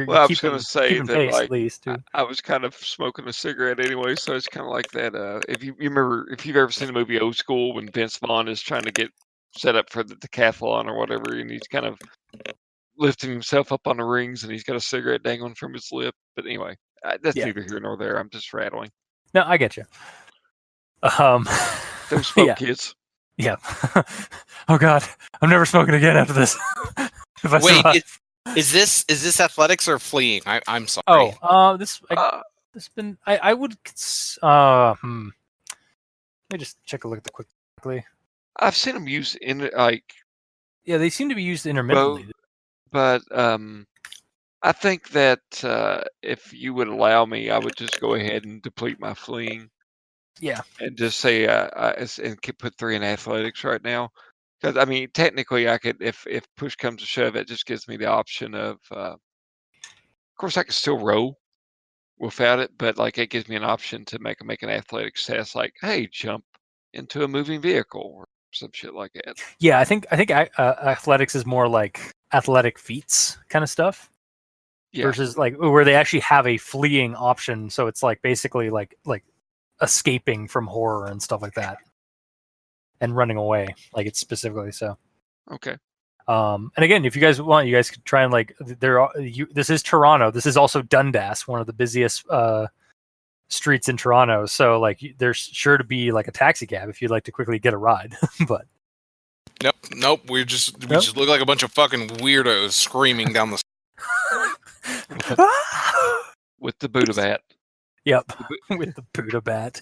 well, I was going to say that pace, at least. I was kind of smoking a cigarette anyway, so it's kind of like that. If you remember, if you've ever seen the movie Old School, when Vince Vaughn is trying to get set up for the decathlon or whatever, and he's kind of lifting himself up on the rings, and he's got a cigarette dangling from his lip. But anyway, that's neither here nor there. I'm just rattling. No, I get you. Those smoke kids. Yeah. Oh God, I'm never smoking again after this. Wait, Is this athletics or fleeing? I'm sorry. This Uh, this been I would let me just check a look at the quickly. I've seen them use in like Yeah, they seem to be used both, intermittently. but I think that if you would allow me, I would just go ahead and deplete my fleeing Yeah. and just say put 3 in athletics right now. Because I mean, technically, I could if push comes to shove, it just gives me the option of. Of course, I could still roll without it, but like it gives me an option to make an athletics test, like hey, jump into a moving vehicle or some shit like that. Yeah, I think athletics is more like athletic feats kind of stuff Yeah. versus like where they actually have a fleeing option. So it's like basically like escaping from horror and stuff like that, and running away. Like it's specifically so. Okay. And again, if you guys want, you guys could try and like this is Toronto. This is also Dundas, one of the busiest streets in Toronto. So like there's sure to be like a taxi cab if you'd like to quickly get a ride. But Nope. We just look like a bunch of fucking weirdos screaming down the. With the Buddha bat. Yep, with the Buddha bat.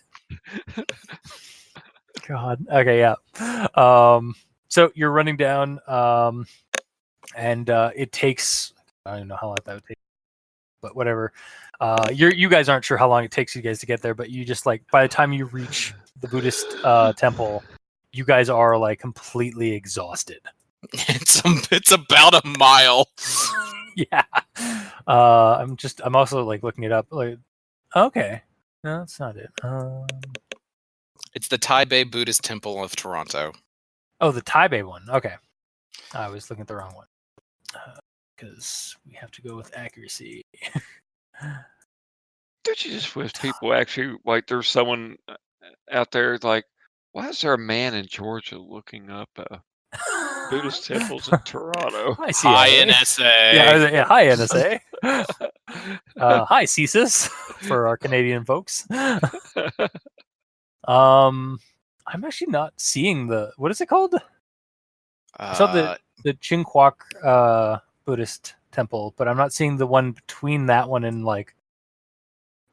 God. Okay. Yeah. So you're running down, and it takes. I don't even know how long that would take, but whatever. You guys aren't sure how long it takes you guys to get there, but you just like by the time you reach the Buddhist temple, you guys are like completely exhausted. It's about a mile. Yeah. I'm also like looking it up. Like, okay, no, that's not it. It's the Taipei Buddhist Temple of Toronto. Oh, the Taipei one. Okay, I was looking at the wrong one because we have to go with accuracy. Don't you just wish people actually like there's someone out there like, why is there a man in Georgia looking up Buddhist temples in Toronto? Hi, Hi, CIA. NSA. Yeah, hi, NSA. Hi, CSIS, for our Canadian folks. I'm actually not seeing what is it called? I saw the Chinquak Buddhist temple, but I'm not seeing the one between that one and like.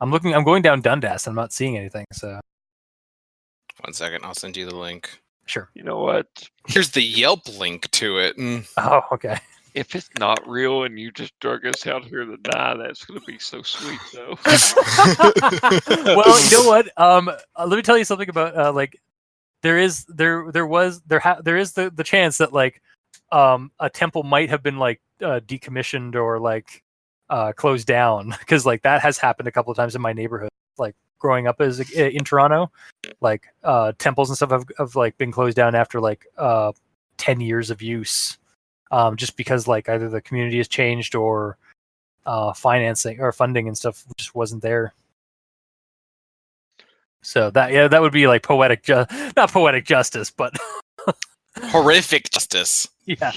I'm going down Dundas. I'm not seeing anything. So. 1 second, I'll send you the link. Sure. You know what? Here's the Yelp link to it. Oh, okay. If it's not real and you just drug us out here to die, that's going to be so sweet, though. Well, you know what? Let me tell you something about like there is the chance that like a temple might have been like decommissioned or like closed down because like that has happened a couple of times in my neighborhood. Like growing up in Toronto, like temples and stuff have like been closed down after like 10 years of use. Just because like either the community has changed or financing or funding and stuff just wasn't there. So that would be like not poetic justice, but horrific justice. Yeah.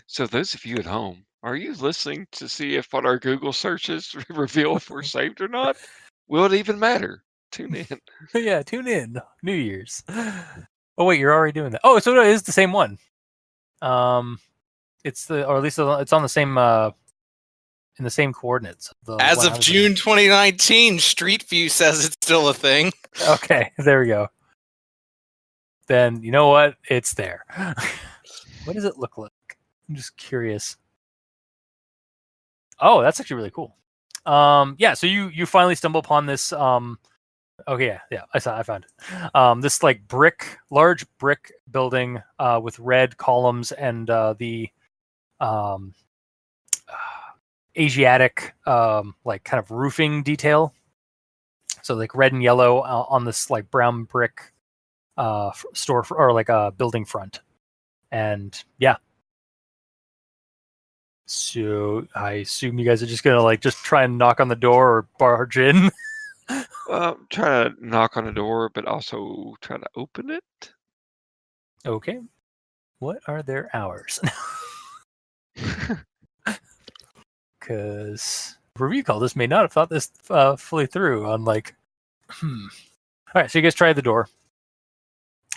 So those of you at home, are you listening to see if what our Google searches reveal if we're saved or not? Will it even matter? Tune in. Yeah, tune in. New Year's. Oh wait, you're already doing that. Oh, so it is the same one. It's or at least it's on the same in the same coordinates. As of June 2019, Street View says it's still a thing. Okay, there we go. Then you know what? It's there. What does it look like? I'm just curious. Oh, that's actually really cool. Yeah. So you finally stumble upon this. Okay, yeah, I found it. This like large brick building with red columns and the Asiatic like kind of roofing detail. So like red and yellow on this like brown brick store or like a building front, and yeah. So I assume you guys are just gonna like just try and knock on the door or barge in. Try to knock on the door, but also try to open it. Okay. What are their hours? Because review call this may not have thought this fully through on like. All right, so you guys try the door.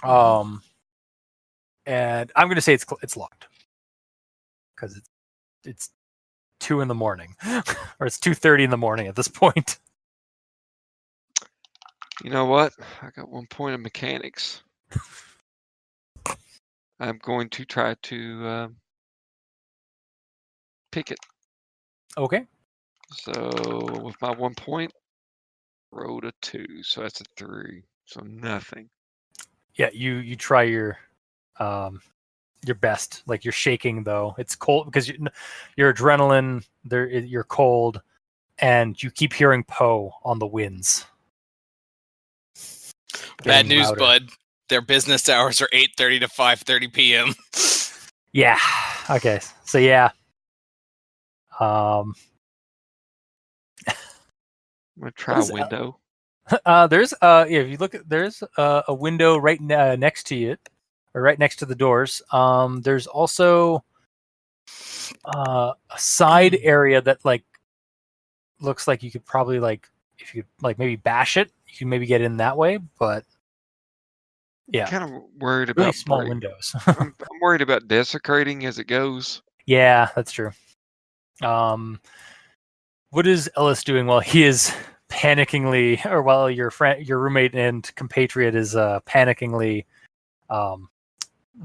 And I'm gonna say it's locked. because it's 2 in the morning, or it's 2:30 in the morning at this point. You know what? I got 1 point of mechanics. I'm going to try to pick it. Okay. So with my 1 point, rolled a 2, so that's a 3. So nothing. Yeah, you try your best. Like you're shaking though. It's cold because your adrenaline. You're cold, and you keep hearing Poe on the winds. Bad Getting news, louder. bud. Their business hours are 8:30 to 5:30 p.m. Yeah. Okay. So yeah. I'm gonna try a window. There's if you look at there's a window right next to you, or right next to the doors. There's also a side area that like looks like you could probably like if you could like maybe bash it, you can maybe get in that way. But yeah, Kind of worried really about small windows. I'm worried about desecrating as it goes. Yeah, that's true. What is Ellis doing while he is panickingly, or while your roommate and compatriot is panickingly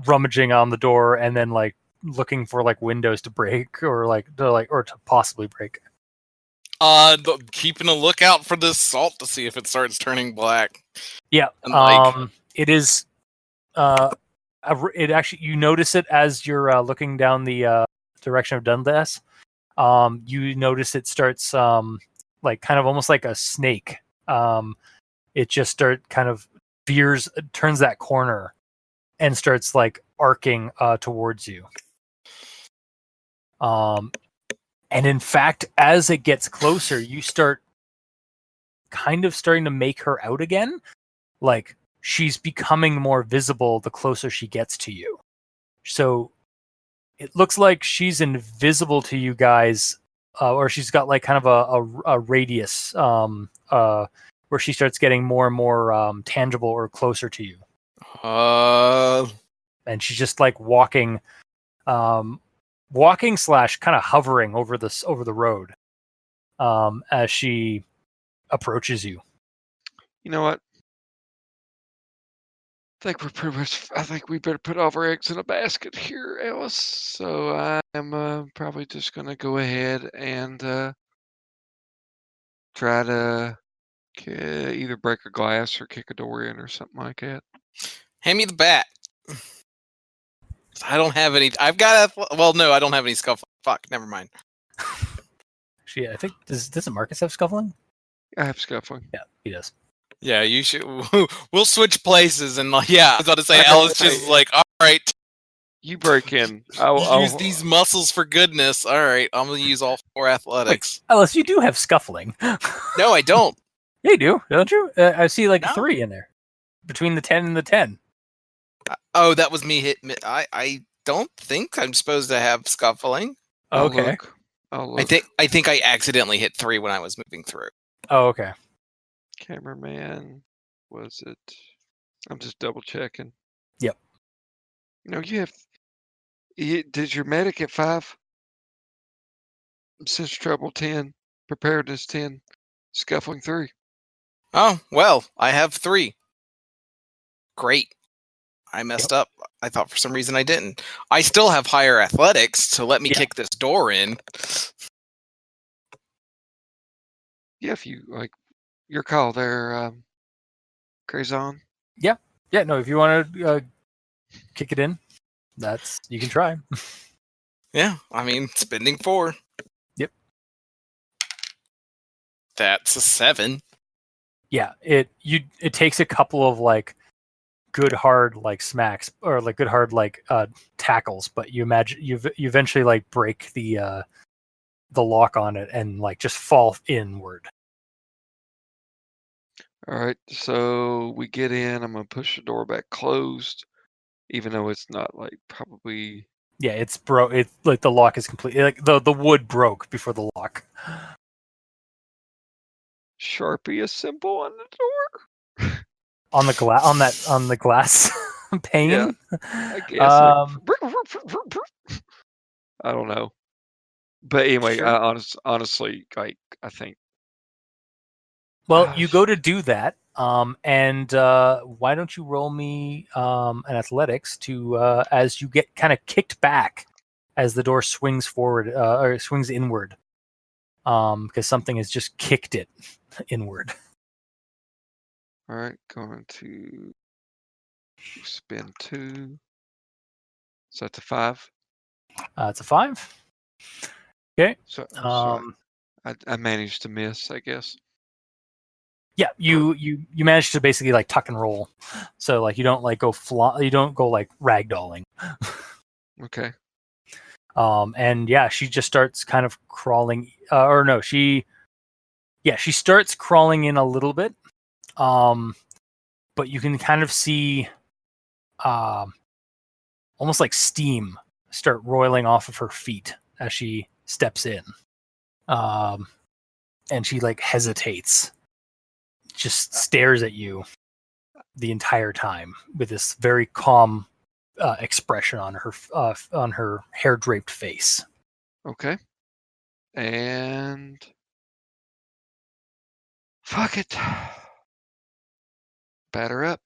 rummaging on the door and then like looking for like windows to break or to possibly break? Keeping a lookout for this salt to see if it starts turning black. Yeah. And it is. It actually you notice it as you're looking down the direction of Dundas. You notice it starts like kind of almost like a snake. It just turns that corner and starts like arcing towards you. And in fact, as it gets closer, you start starting to make her out again. Like she's becoming more visible the closer she gets to you. So it looks like she's invisible to you guys, or she's got like kind of a radius where she starts getting more and more tangible or closer to you. And she's just like walking / kind of hovering over the road as she approaches you. You know what? I think we better put all of our eggs in a basket here, Ellis. So I'm probably just gonna go ahead and try to either break a glass or kick a door in or something like that. hand me the bat. I don't have any. I've got well, no, I don't have any scuffle. Fuck, never mind. Actually, I think doesn't Marcus have scuffling? I have scuffling. Yeah, he does. Yeah, you should. We'll switch places, and yeah, I was about to say, Ellis just like, all right, you break in. I'll use these muscles for goodness. All right, I'm gonna use all 4 athletics. Wait, Ellis, you do have scuffling. No, I don't. Yeah, you do, don't you? I see like 3 in there between the 10 and the 10. Oh, that was me hit. I don't think I'm supposed to have scuffling. Okay. I'll look. I think I accidentally hit 3 when I was moving through. Oh, okay. Cameraman, was it? I'm just double checking. Yep. No, did your medic at 5? Sense trouble 10, preparedness 10, scuffling 3. Oh, well, I have 3. Great. I messed up. I thought for some reason I didn't. I still have higher athletics to let me kick this door in. Yeah, if you like, your call there, Crazon. Yeah. Yeah, no, if you want to kick it in, you can try. Yeah, I mean, spending 4. Yep. That's a 7. Yeah, it takes a couple of like good hard like smacks or like good hard like tackles, but you eventually like break the lock on it and like just fall inward. All right, so we get in. I'm gonna push the door back closed, even though it's not like probably. Yeah, it's broke. It's like the lock is completely like the wood broke before the lock. Sharpie a symbol on the door. On the glass pane. Yeah, I guess. I don't know. But anyway, Sure. honestly, like I think. Well, you go to do that, and why don't you roll me an athletics to as you get kind of kicked back as the door swings forward or swings inward, because something has just kicked it inward. All right, going to spin 2. So that's a 5. It's a 5. Okay. So Um, I managed to miss, I guess. yeah, you manage to basically like tuck and roll, so like you don't like go you don't go like ragdolling. Okay. And yeah, she just starts kind of crawling, or no, she starts crawling in a little bit. But you can kind of see, almost like steam start roiling off of her feet as she steps in. And she like hesitates, just stares at you the entire time with this very calm expression on her hair draped face. Okay. And fuck it. Batter up.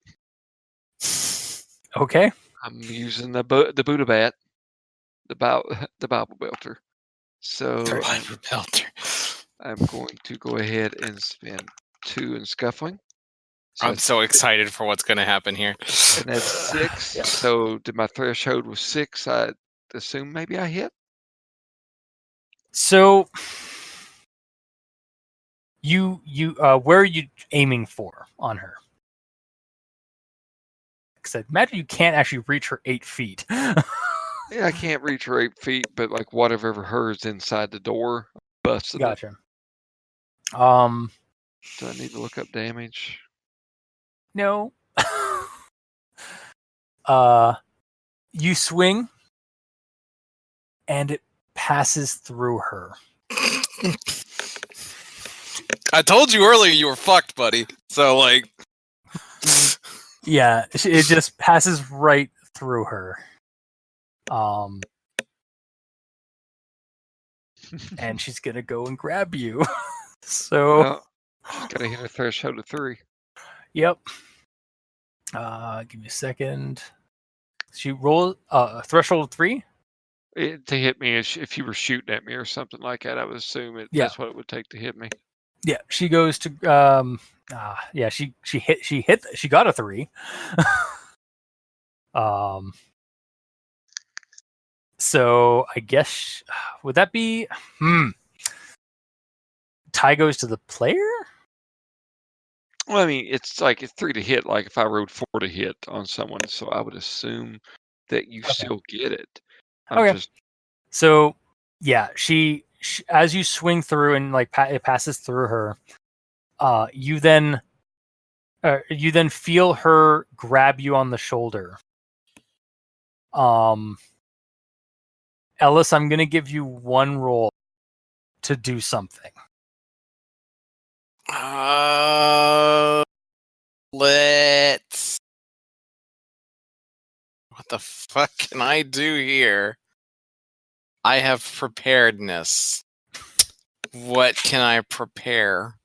Okay. I'm using the Buddha bat, the Bible belter. So I'm going to go ahead and spend 2 in scuffling. So I'm so excited for what's going to happen here. And that's 6. Yeah. So did my threshold was 6? I assume maybe I hit. So you where are you aiming for on her? Because I imagine you can't actually reach her 8 feet. Yeah, I can't reach her 8 feet, but like whatever hers inside the door, busted it. Gotcha. Do I need to look up damage? No. You swing, and it passes through her. I told you earlier you were fucked, buddy. So like, Yeah, it just passes right through her. And she's gonna go and grab you. So, Well, she's got to hit a threshold of 3. yep. Give me a second. She rolled a threshold of 3. To hit me, if you were shooting at me or something like that, I would assume Yeah. that's what it would take to hit me. Yeah, she goes to yeah, she got a 3. So I guess would that be tie goes to the player? Well, I mean, it's like it's 3 to hit. Like if I rolled 4 to hit on someone, so I would assume that you still get it. Okay. So yeah, she as you swing through and like it passes through her, you then feel her grab you on the shoulder. Ellis, I'm gonna give you 1 roll to do something. let's. What the fuck can I do here? I have preparedness. What can I prepare?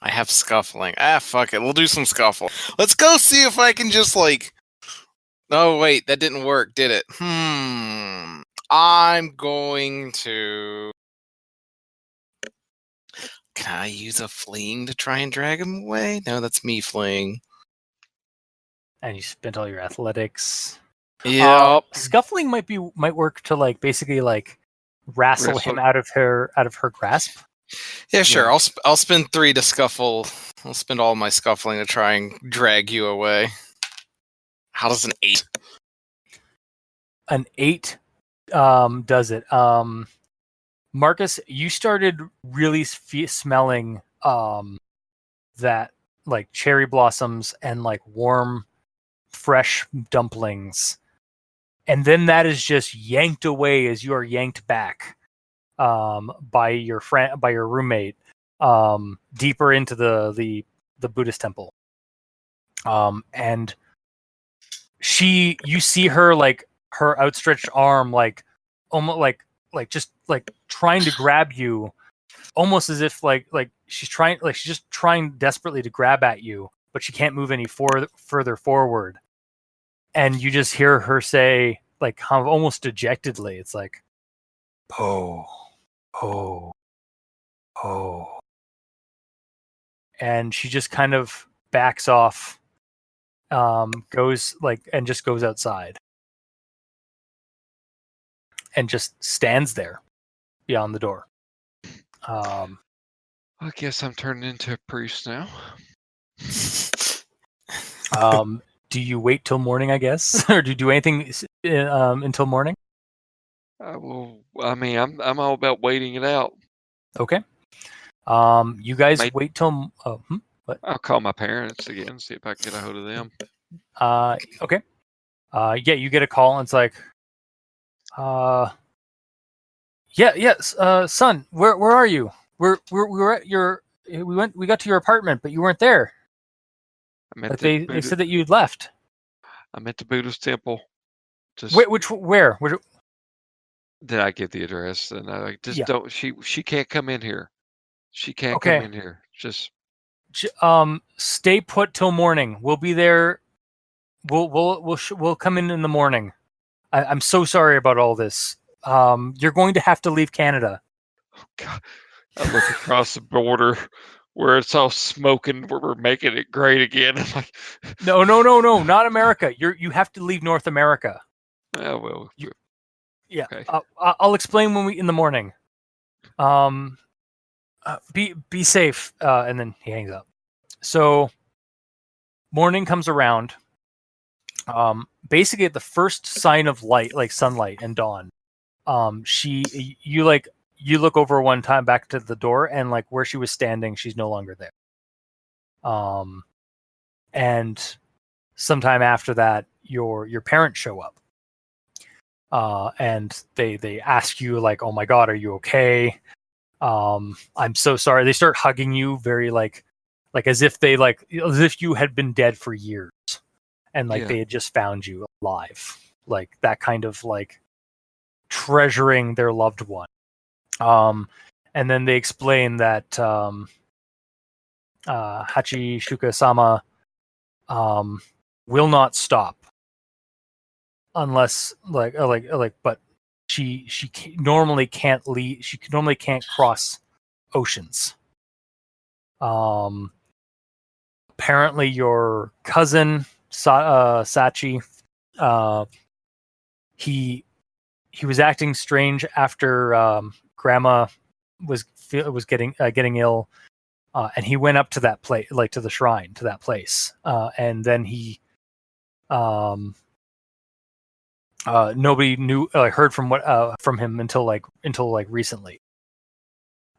I have scuffling. Fuck it. We'll do some scuffle. Let's go see if I can just like. Oh wait, that didn't work, did it? I'm going to. Can I use a fleeing to try and drag him away? No, that's me fleeing. And you spent all your athletics. Yep. Scuffling might work to like basically like wrestle him out of her grasp. Yeah, sure. Yeah. I'll spend 3 to scuffle. I'll spend all my scuffling to try and drag you away. How does an 8? An 8 does it. Marcus, you started really smelling that like cherry blossoms and like warm, fresh dumplings, and then that is just yanked away as you are yanked back by your roommate deeper into the Buddhist temple. And you see her like her outstretched arm, like almost like just like trying to grab you, almost as if like she's just trying desperately to grab at you, but she can't move any further forward. And you just hear her say, like kind of almost dejectedly, it's like, "Po, po, po," and she just kind of backs off, goes like and just goes outside, and just stands there beyond the door. I guess I'm turning into a priest now. Do you wait till morning, I guess, or do you do anything until morning? I mean, I'm all about waiting it out. Okay. You guys wait till. What? I'll call my parents again, see if I can get a hold of them. Okay. Yeah, you get a call, and it's like, yes, son, where are you? We were at your. We got to your apartment, but you weren't there. But they said that you'd left. I'm at the Buddhist temple. Wait, where? Did I give the address? And I like just don't. She can't come in here. She can't come in here. Just stay put till morning. We'll be there. We'll come in the morning. I'm so sorry about all this. You're going to have to leave Canada. Oh God. I look across the border where it's all smoking, where we're making it great again. I'm like, no, not America. You have to leave North America. Oh well. Yeah. Okay. I'll explain in the morning. Be safe. And then he hangs up. So morning comes around. Basically at the first sign of light, like sunlight and dawn, you look over one time back to the door, and like where she was standing, she's no longer there. And sometime after that, your parents show up. And they ask you like, "Oh my God, are you okay? I'm so sorry." They start hugging you very like as if you had been dead for years, and like they had just found you alive, like that kind of like treasuring their loved one. And then they explain that Hachishukasama will not stop unless but she normally can't leave. She normally can't cross oceans. Apparently, your cousin Sachi, he was acting strange after Grandma was getting ill, and he went up to that place, like to the shrine, to that place, and then he nobody knew, heard from him until recently.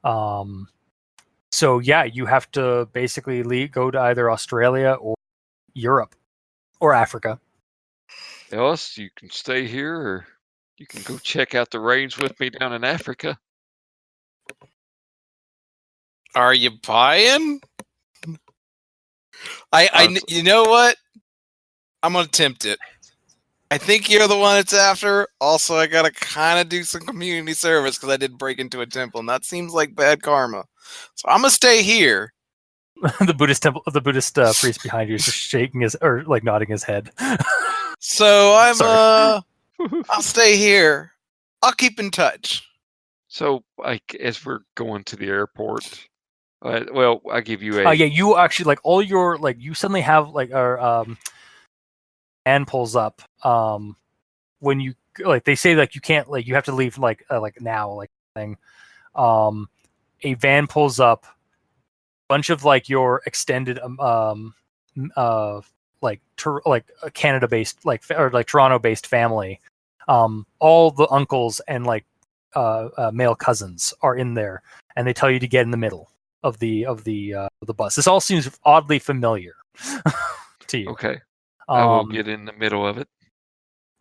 So yeah, you have to basically go to either Australia or Europe or Africa. Ellis, you can stay here, or you can go check out the range with me down in Africa. Are you buying? You know what? I'm gonna tempt it. I think you're the one it's after. Also, I gotta kind of do some community service because I did break into a temple, and that seems like bad karma. So I'm gonna stay here. The Buddhist priest behind you is just shaking nodding his head. So I'll stay here. I'll keep in touch. So, like, as we're going to the airport, well, I give you a. Yeah, you actually like all your you suddenly have van pulls up. When you they say you can't you have to leave now thing. A van pulls up. Bunch of your extended a Canada-based or Toronto-based family, all the uncles and male cousins are in there, and they tell you to get in the middle of the bus. This all seems oddly familiar to you. Okay, I will get in the middle of it.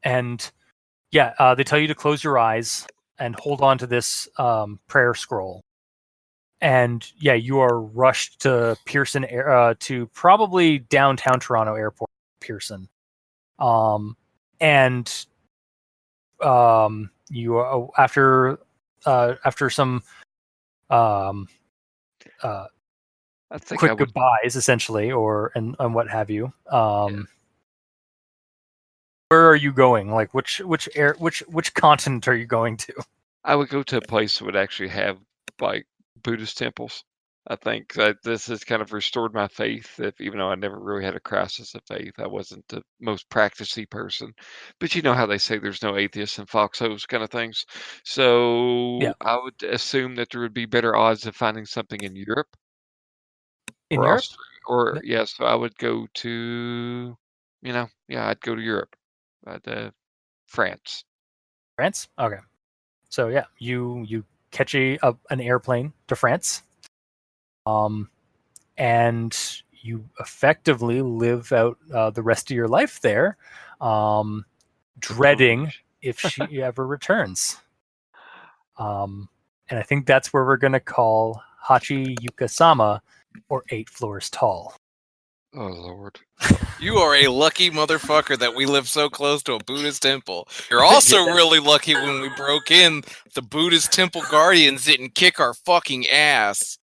And yeah, they tell you to close your eyes and hold on to this prayer scroll. And yeah, you are rushed to Pearson, to probably downtown Toronto Airport, Pearson. And you after some I think quick I would. goodbyes, essentially, and what have you. Where are you going? Like, which continent are you going to? I would go to a place that would actually have like Buddhist temples. I think that this has kind of restored my faith. If even though I never really had a crisis of faith, I wasn't the most practicey person. But you know how they say there's no atheists in foxholes kind of things. So Yeah. I would assume that there would be better odds of finding something in Europe In or Europe? Or yeah. So I would go to, I'd go to Europe, France. France? Okay. So yeah, you catch an airplane to France, and you effectively live out the rest of your life there, dreading if she ever returns. And I think that's where we're gonna call Hachiyukasama, or 8 floors tall. Oh Lord. You are a lucky motherfucker that we live so close to a Buddhist temple. You're also really lucky when we broke in, the Buddhist temple guardians didn't kick our fucking ass.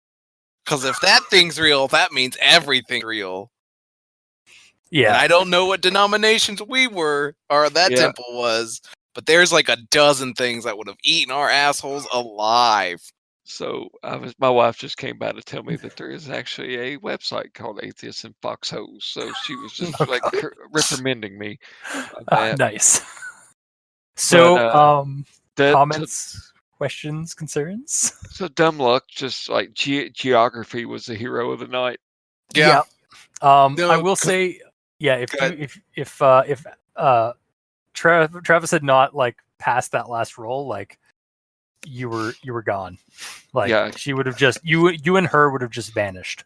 Because if that thing's real, that means everything's real. Yeah. And I don't know what denominations we were, or that temple was, but there's like a dozen things that would have eaten our assholes alive. So my wife just came by to tell me that there is actually a website called Atheists in Foxholes. So she was just reprimanding me. Nice. So, But, comments, questions, concerns? So dumb luck, just like geography was the hero of the night. Yeah. No, I will say, yeah, if Travis had not like passed that last roll, like you were gone. Like she would have just you and her would have just vanished.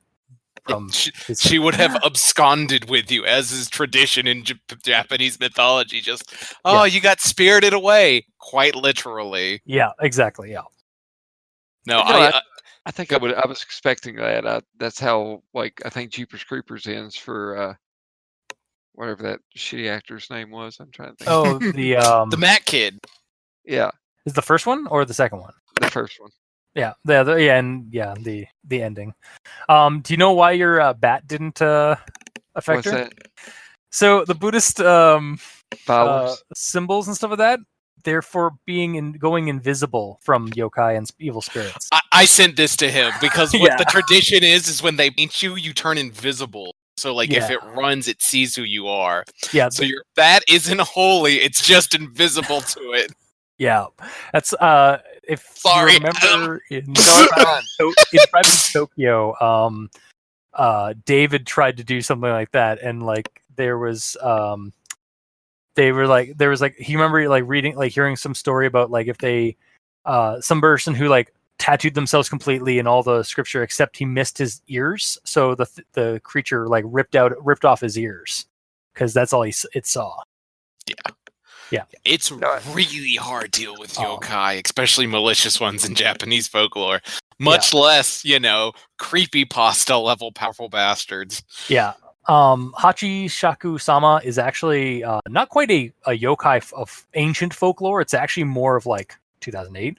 She would have absconded with you, as is tradition in Japanese mythology. Just, you got spirited away, quite literally. Yeah, exactly. Yeah. No, I think I was expecting that. That's how, like, I think Jeepers Creepers ends for whatever that shitty actor's name was. I'm trying to think. Oh, the Matt Kid. Yeah. Is the first one or the second one? The first one. Yeah, the ending. Do you know why your bat didn't affect her? That? So the Buddhist symbols and stuff like that, they're for going invisible from yokai and evil spirits. I sent this to him because what the tradition is when they paint you, you turn invisible. So like if it runs, it sees who you are. Yeah. So your bat isn't holy; it's just invisible to it. Yeah, that's if you remember in Tokyo, David tried to do something like that, and like there was he remember like reading, like hearing some story about like if they some person who like tattooed themselves completely in all the scripture except he missed his ears, so the creature like ripped off his ears because that's all it saw. Yeah, it's really hard to deal with yokai, especially malicious ones in Japanese folklore. Much less, creepypasta level powerful bastards. Yeah. Hachishakusama is actually not quite a yokai of ancient folklore. It's actually more of like 2008.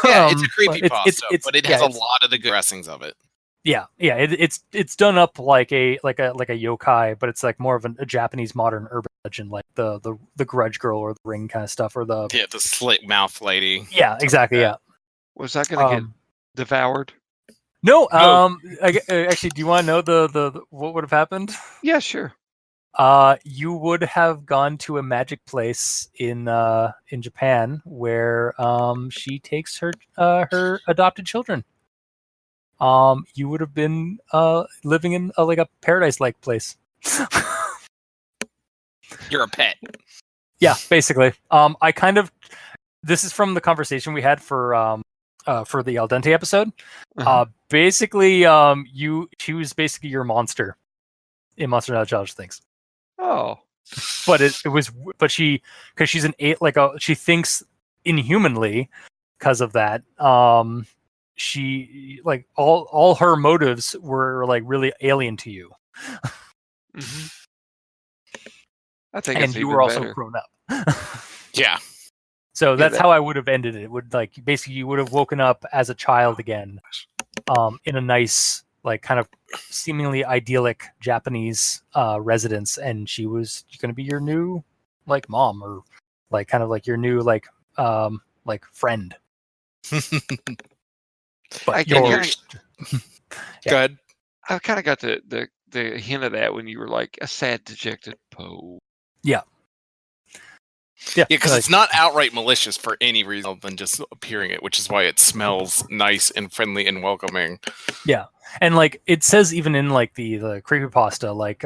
Yeah, it's a creepypasta, but it has a lot of the dressings of it. Yeah, it's done up like a yokai, but it's like more of a Japanese modern urban legend, like the Grudge Girl or the Ring kind of stuff, or the slit mouth lady. Yeah, exactly. Yeah. Was that going to get devoured? No. Actually, do you want to know the what would have happened? Yeah, sure. You would have gone to a magic place in Japan where she takes her adopted children. You would have been living in like a paradise-like place. You're a pet. Yeah, basically. This is from the conversation we had for the Al Dente episode. Basically, she was basically your monster in Monster Not Challenge Things. Oh. But because she's she thinks inhumanly because of that. She like all her motives were like really alien to you. I think and it's you even were also better. grown up. Yeah. So that's that- how I would have ended it. Would like basically you would have woken up as a child again, in a nice, like, kind of seemingly idyllic Japanese residence, and she was going to be your new, like, mom, or like kind of like your new, like friend. But Go you're ahead. I kind of got the hint of that when you were like a sad, dejected Poe. yeah, because like, it's not outright malicious for any reason other than just appearing it, which is why it smells nice and friendly and welcoming. yeah, and like it says even in like the creepypasta, like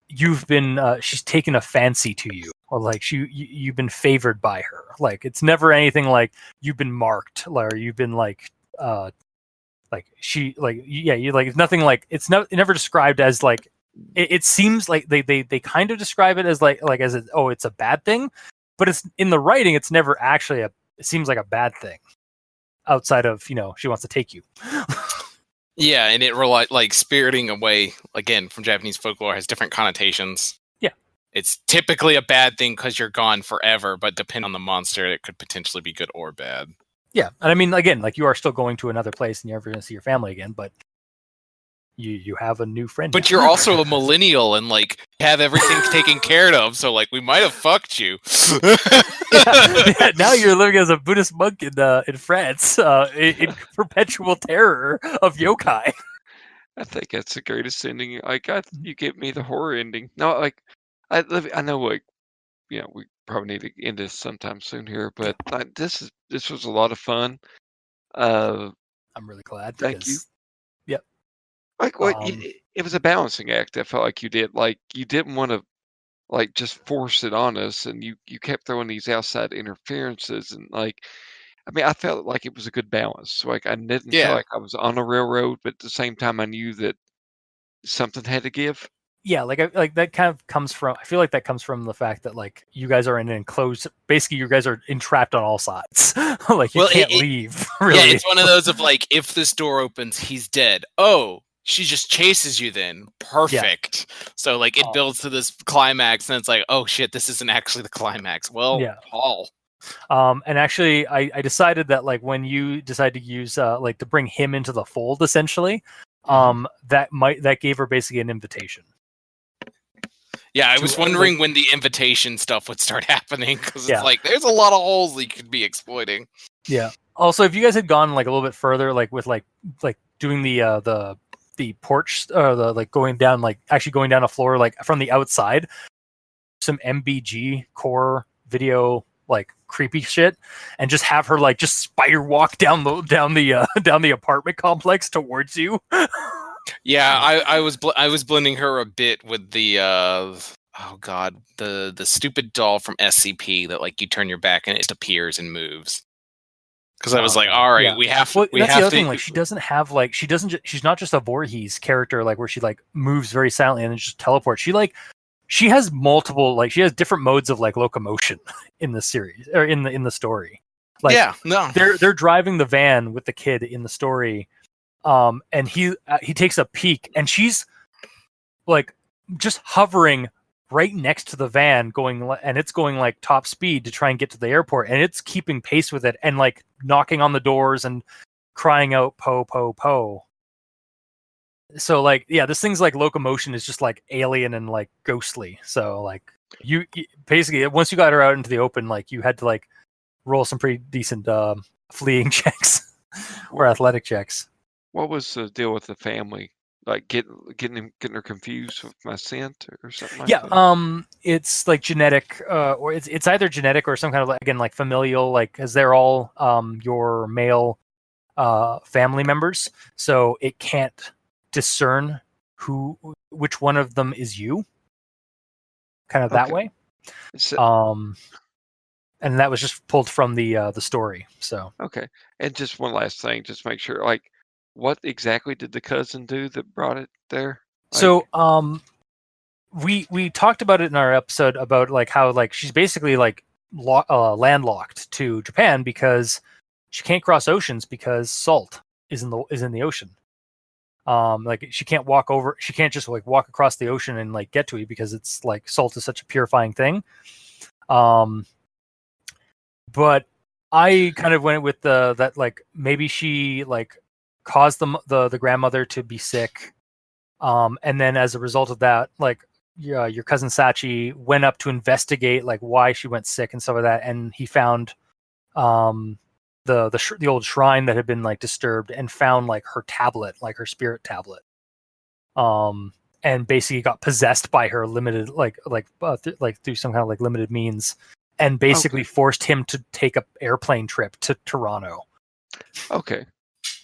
you've been she's taken a fancy to you, or like you've been favored by her. Like it's never anything like you've been marked, or you've been like she, like, yeah, you, like, it's nothing like, it's never described as like, it seems like they kind of describe it as like as it's a bad thing, but it's in the writing, it's never actually it seems like a bad thing outside of, she wants to take you. Yeah, and it like spiriting away again from Japanese folklore has different connotations. Yeah, it's typically a bad thing because you're gone forever, but depending on the monster, it could potentially be good or bad. Yeah, and I mean, again, like you are still going to another place and you're never going to see your family again, but you have a new friend. But you're also a millennial and like have everything taken care of, so like we might have fucked you. yeah, now you're living as a Buddhist monk in France, in perpetual terror of yokai. I think that's the greatest ending. Like, you give me the horror ending. No, like, I know, like, we probably need to end this sometime soon here, but this was a lot of fun. I'm really glad. Thank you. Yep. Like, it was a balancing act. I felt like you did. Like, you didn't want to, like, just force it on us, and you kept throwing these outside interferences, and like, I mean, I felt like it was a good balance. Like, I didn't feel like I was on a railroad, but at the same time, I knew that something had to give. Yeah, like that kind of comes from. I feel like that comes from the fact that like you guys are in an enclosed. Basically, you guys are entrapped on all sides. Like you can't leave. Really. Yeah, it's one of those of like, if this door opens, he's dead. Oh, she just chases you. Then perfect. Yeah. So like it builds to this climax, and it's like, oh shit, this isn't actually the climax. Well, yeah. Paul. And actually, I decided that like when you decide to use like to bring him into the fold, essentially, that gave her basically an invitation. Yeah, I was wondering when the invitation stuff would start happening, because it's like there's a lot of holes that you could be exploiting. Yeah. Also, if you guys had gone like a little bit further, like with like doing the porch, or the like going down a floor like from the outside, some MBG core video like creepy shit, and just have her like just spider walk down the apartment complex towards you. Yeah, I was blending her a bit with the the stupid doll from SCP that like you turn your back and it appears and moves. Because I was like, all right, we have. Well, that's the other thing. Like, she doesn't have like she's not just a Voorhees character like where she like moves very silently and then just teleports. She has multiple, like she has different modes of like locomotion in the series, or in the story. Like, they're driving the van with the kid in the story. And he takes a peek, and she's like just hovering right next to the van, and it's going like top speed to try and get to the airport, and it's keeping pace with it and like knocking on the doors and crying out "Po po po." So like, yeah, this thing's like locomotion is just like alien and like ghostly. So like you basically, once you got her out into the open, like you had to like roll some pretty decent fleeing checks or athletic checks. What was the deal with the family? Like getting her confused with my scent or something like that? Yeah, it's like genetic, or it's either genetic or some kind of like, again, like familial, like because they're all your male family members, so it can't discern which one of them is you. Kind of that way. So, and that was just pulled from the story. So okay, and just one last thing, just make sure, like, what exactly did the cousin do that brought it there? Like, so we talked about it in our episode about like how like she's basically like landlocked to Japan because she can't cross oceans because salt is in the ocean. Like she can't walk over. She can't just like walk across the ocean and like get to it because it's like salt is such a purifying thing. But I kind of went with that like maybe she like caused the grandmother to be sick, and then as a result of that, like your cousin Sachi went up to investigate like why she went sick and stuff like that, and he found the old shrine that had been like disturbed and found like her tablet, like her spirit tablet, and basically got possessed by her limited through some kind of like limited means, and basically forced him to take a airplane trip to Toronto. Okay.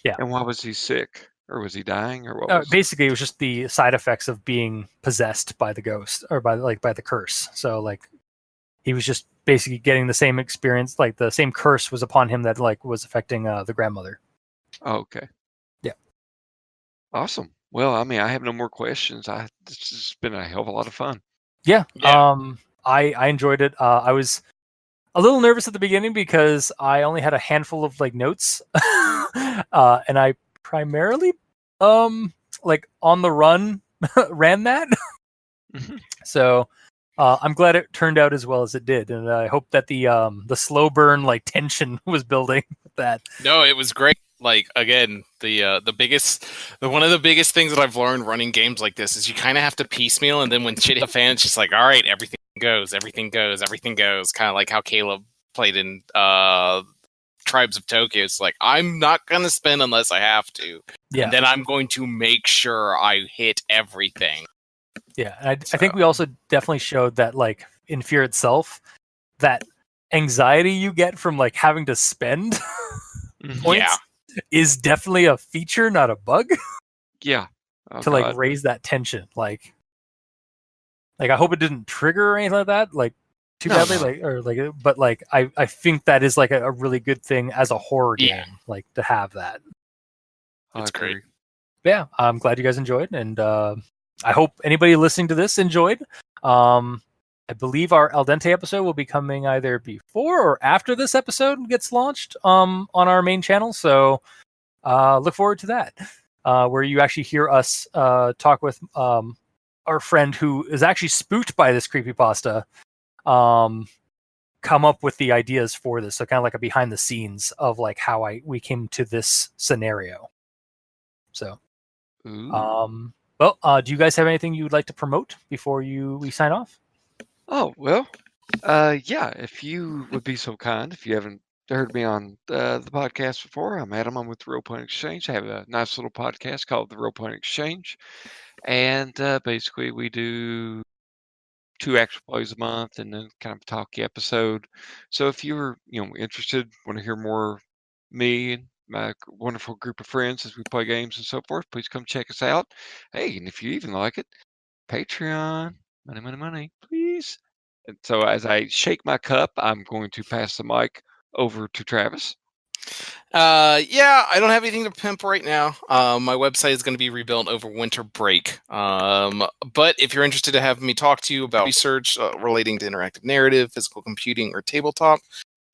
Yeah. And why was he sick? Or was he dying? Or what was basically, it was just the side effects of being possessed by the ghost or by the curse. So like he was just basically getting the same experience, like the same curse was upon him that like was affecting the grandmother. Okay. Yeah. Awesome. Well, I mean, I have no more questions. This has been a hell of a lot of fun. Yeah. I enjoyed it. I was a little nervous at the beginning because I only had a handful of like notes, and I primarily like on the run ran that. So I'm glad it turned out as well as it did, and I hope that the slow burn like tension was building with that. No, it was great. Like again, one of the biggest things that I've learned running games like this is you kind of have to piecemeal, and then when shit hit the fan, it's just like, all right, everything goes, kind of like how Caleb played in Tribes of Tokyo. It's like, I'm not gonna spend unless I have to, and then I'm going to make sure I hit everything. Yeah, and I think we also definitely showed that, like, in Fear itself, that anxiety you get from, like, having to spend points is definitely a feature, not a bug. Yeah. Like, raise that tension. Like, I hope it didn't trigger or anything like that, like, too badly. No. But, like, I think that is, like, a really good thing as a horror game, like, to have that. It's great. Yeah, I'm glad you guys enjoyed, and I hope anybody listening to this enjoyed. I believe our Al Dente episode will be coming either before or after this episode gets launched on our main channel. So look forward to that, where you actually hear us talk with our friend who is actually spooked by this creepypasta, come up with the ideas for this. So kind of like a behind the scenes of like how we came to this scenario. So, well, do you guys have anything you would like to promote before we sign off? Oh, well, yeah, if you would be so kind, if you haven't heard me on the podcast before, I'm Adam. I'm with the Roll Point Exchange. I have a nice little podcast called the Roll Point Exchange. And basically, we do 2 actual plays a month and then kind of a talky episode. So if you're interested, want to hear more me and my wonderful group of friends as we play games and so forth, please come check us out. Hey, and if you even like it, Patreon, money, please. And so as I shake my cup, I'm going to pass the mic over to Travis. Yeah, I don't have anything to pimp right now. My website is going to be rebuilt over winter break. But if you're interested to have me talk to you about research relating to interactive narrative, physical computing, or tabletop,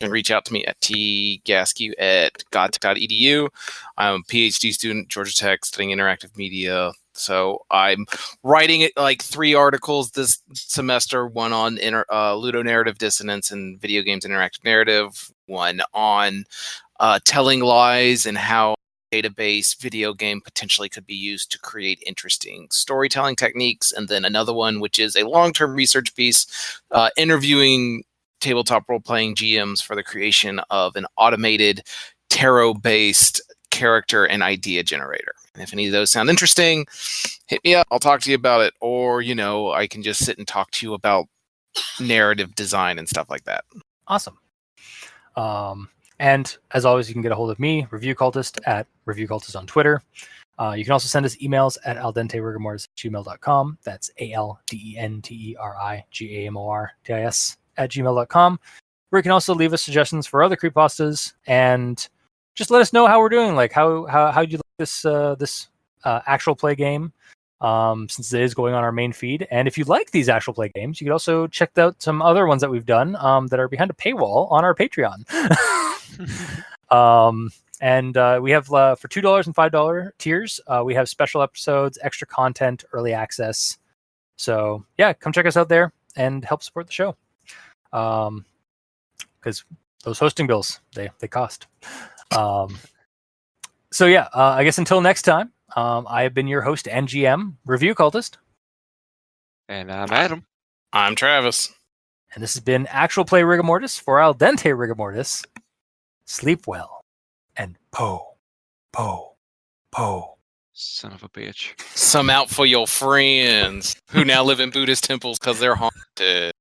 you can reach out to me at tgasque@godtech.edu. I'm a PhD student, Georgia Tech, studying interactive media. So I'm writing like 3 articles this semester, one on ludonarrative dissonance and video games interactive narrative, one on telling lies and how database video game potentially could be used to create interesting storytelling techniques, and then another one which is a long-term research piece interviewing tabletop role-playing GMs for the creation of an automated tarot-based character and idea generator. And if any of those sound interesting, hit me up. I'll talk to you about it. Or, I can just sit and talk to you about narrative design and stuff like that. Awesome. And as always, you can get a hold of me, Review Cultist, at Review Cultist on Twitter. You can also send us emails at aldenterigamortis@gmail.com. That's ALDENTERIGAMORTIS@gmail.com. Where you can also leave us suggestions for other creepypastas and just let us know how we're doing. Like how you like this actual play game, since it is going on our main feed. And if you like these actual play games, you can also check out some other ones that we've done that are behind a paywall on our Patreon. And we have for $2 and $5 tiers, we have special episodes, extra content, early access. So yeah, come check us out there and help support the show. Because those hosting bills, they cost. So yeah, I guess until next time, I have been your host and GM, Review Cultist. And I'm Adam. I'm Travis. And this has been Actual Play Rigamortis for Al Dente Rigamortis. Sleep well and po, po, po. Son of a bitch. Some out for your friends who now live in Buddhist temples because they're haunted.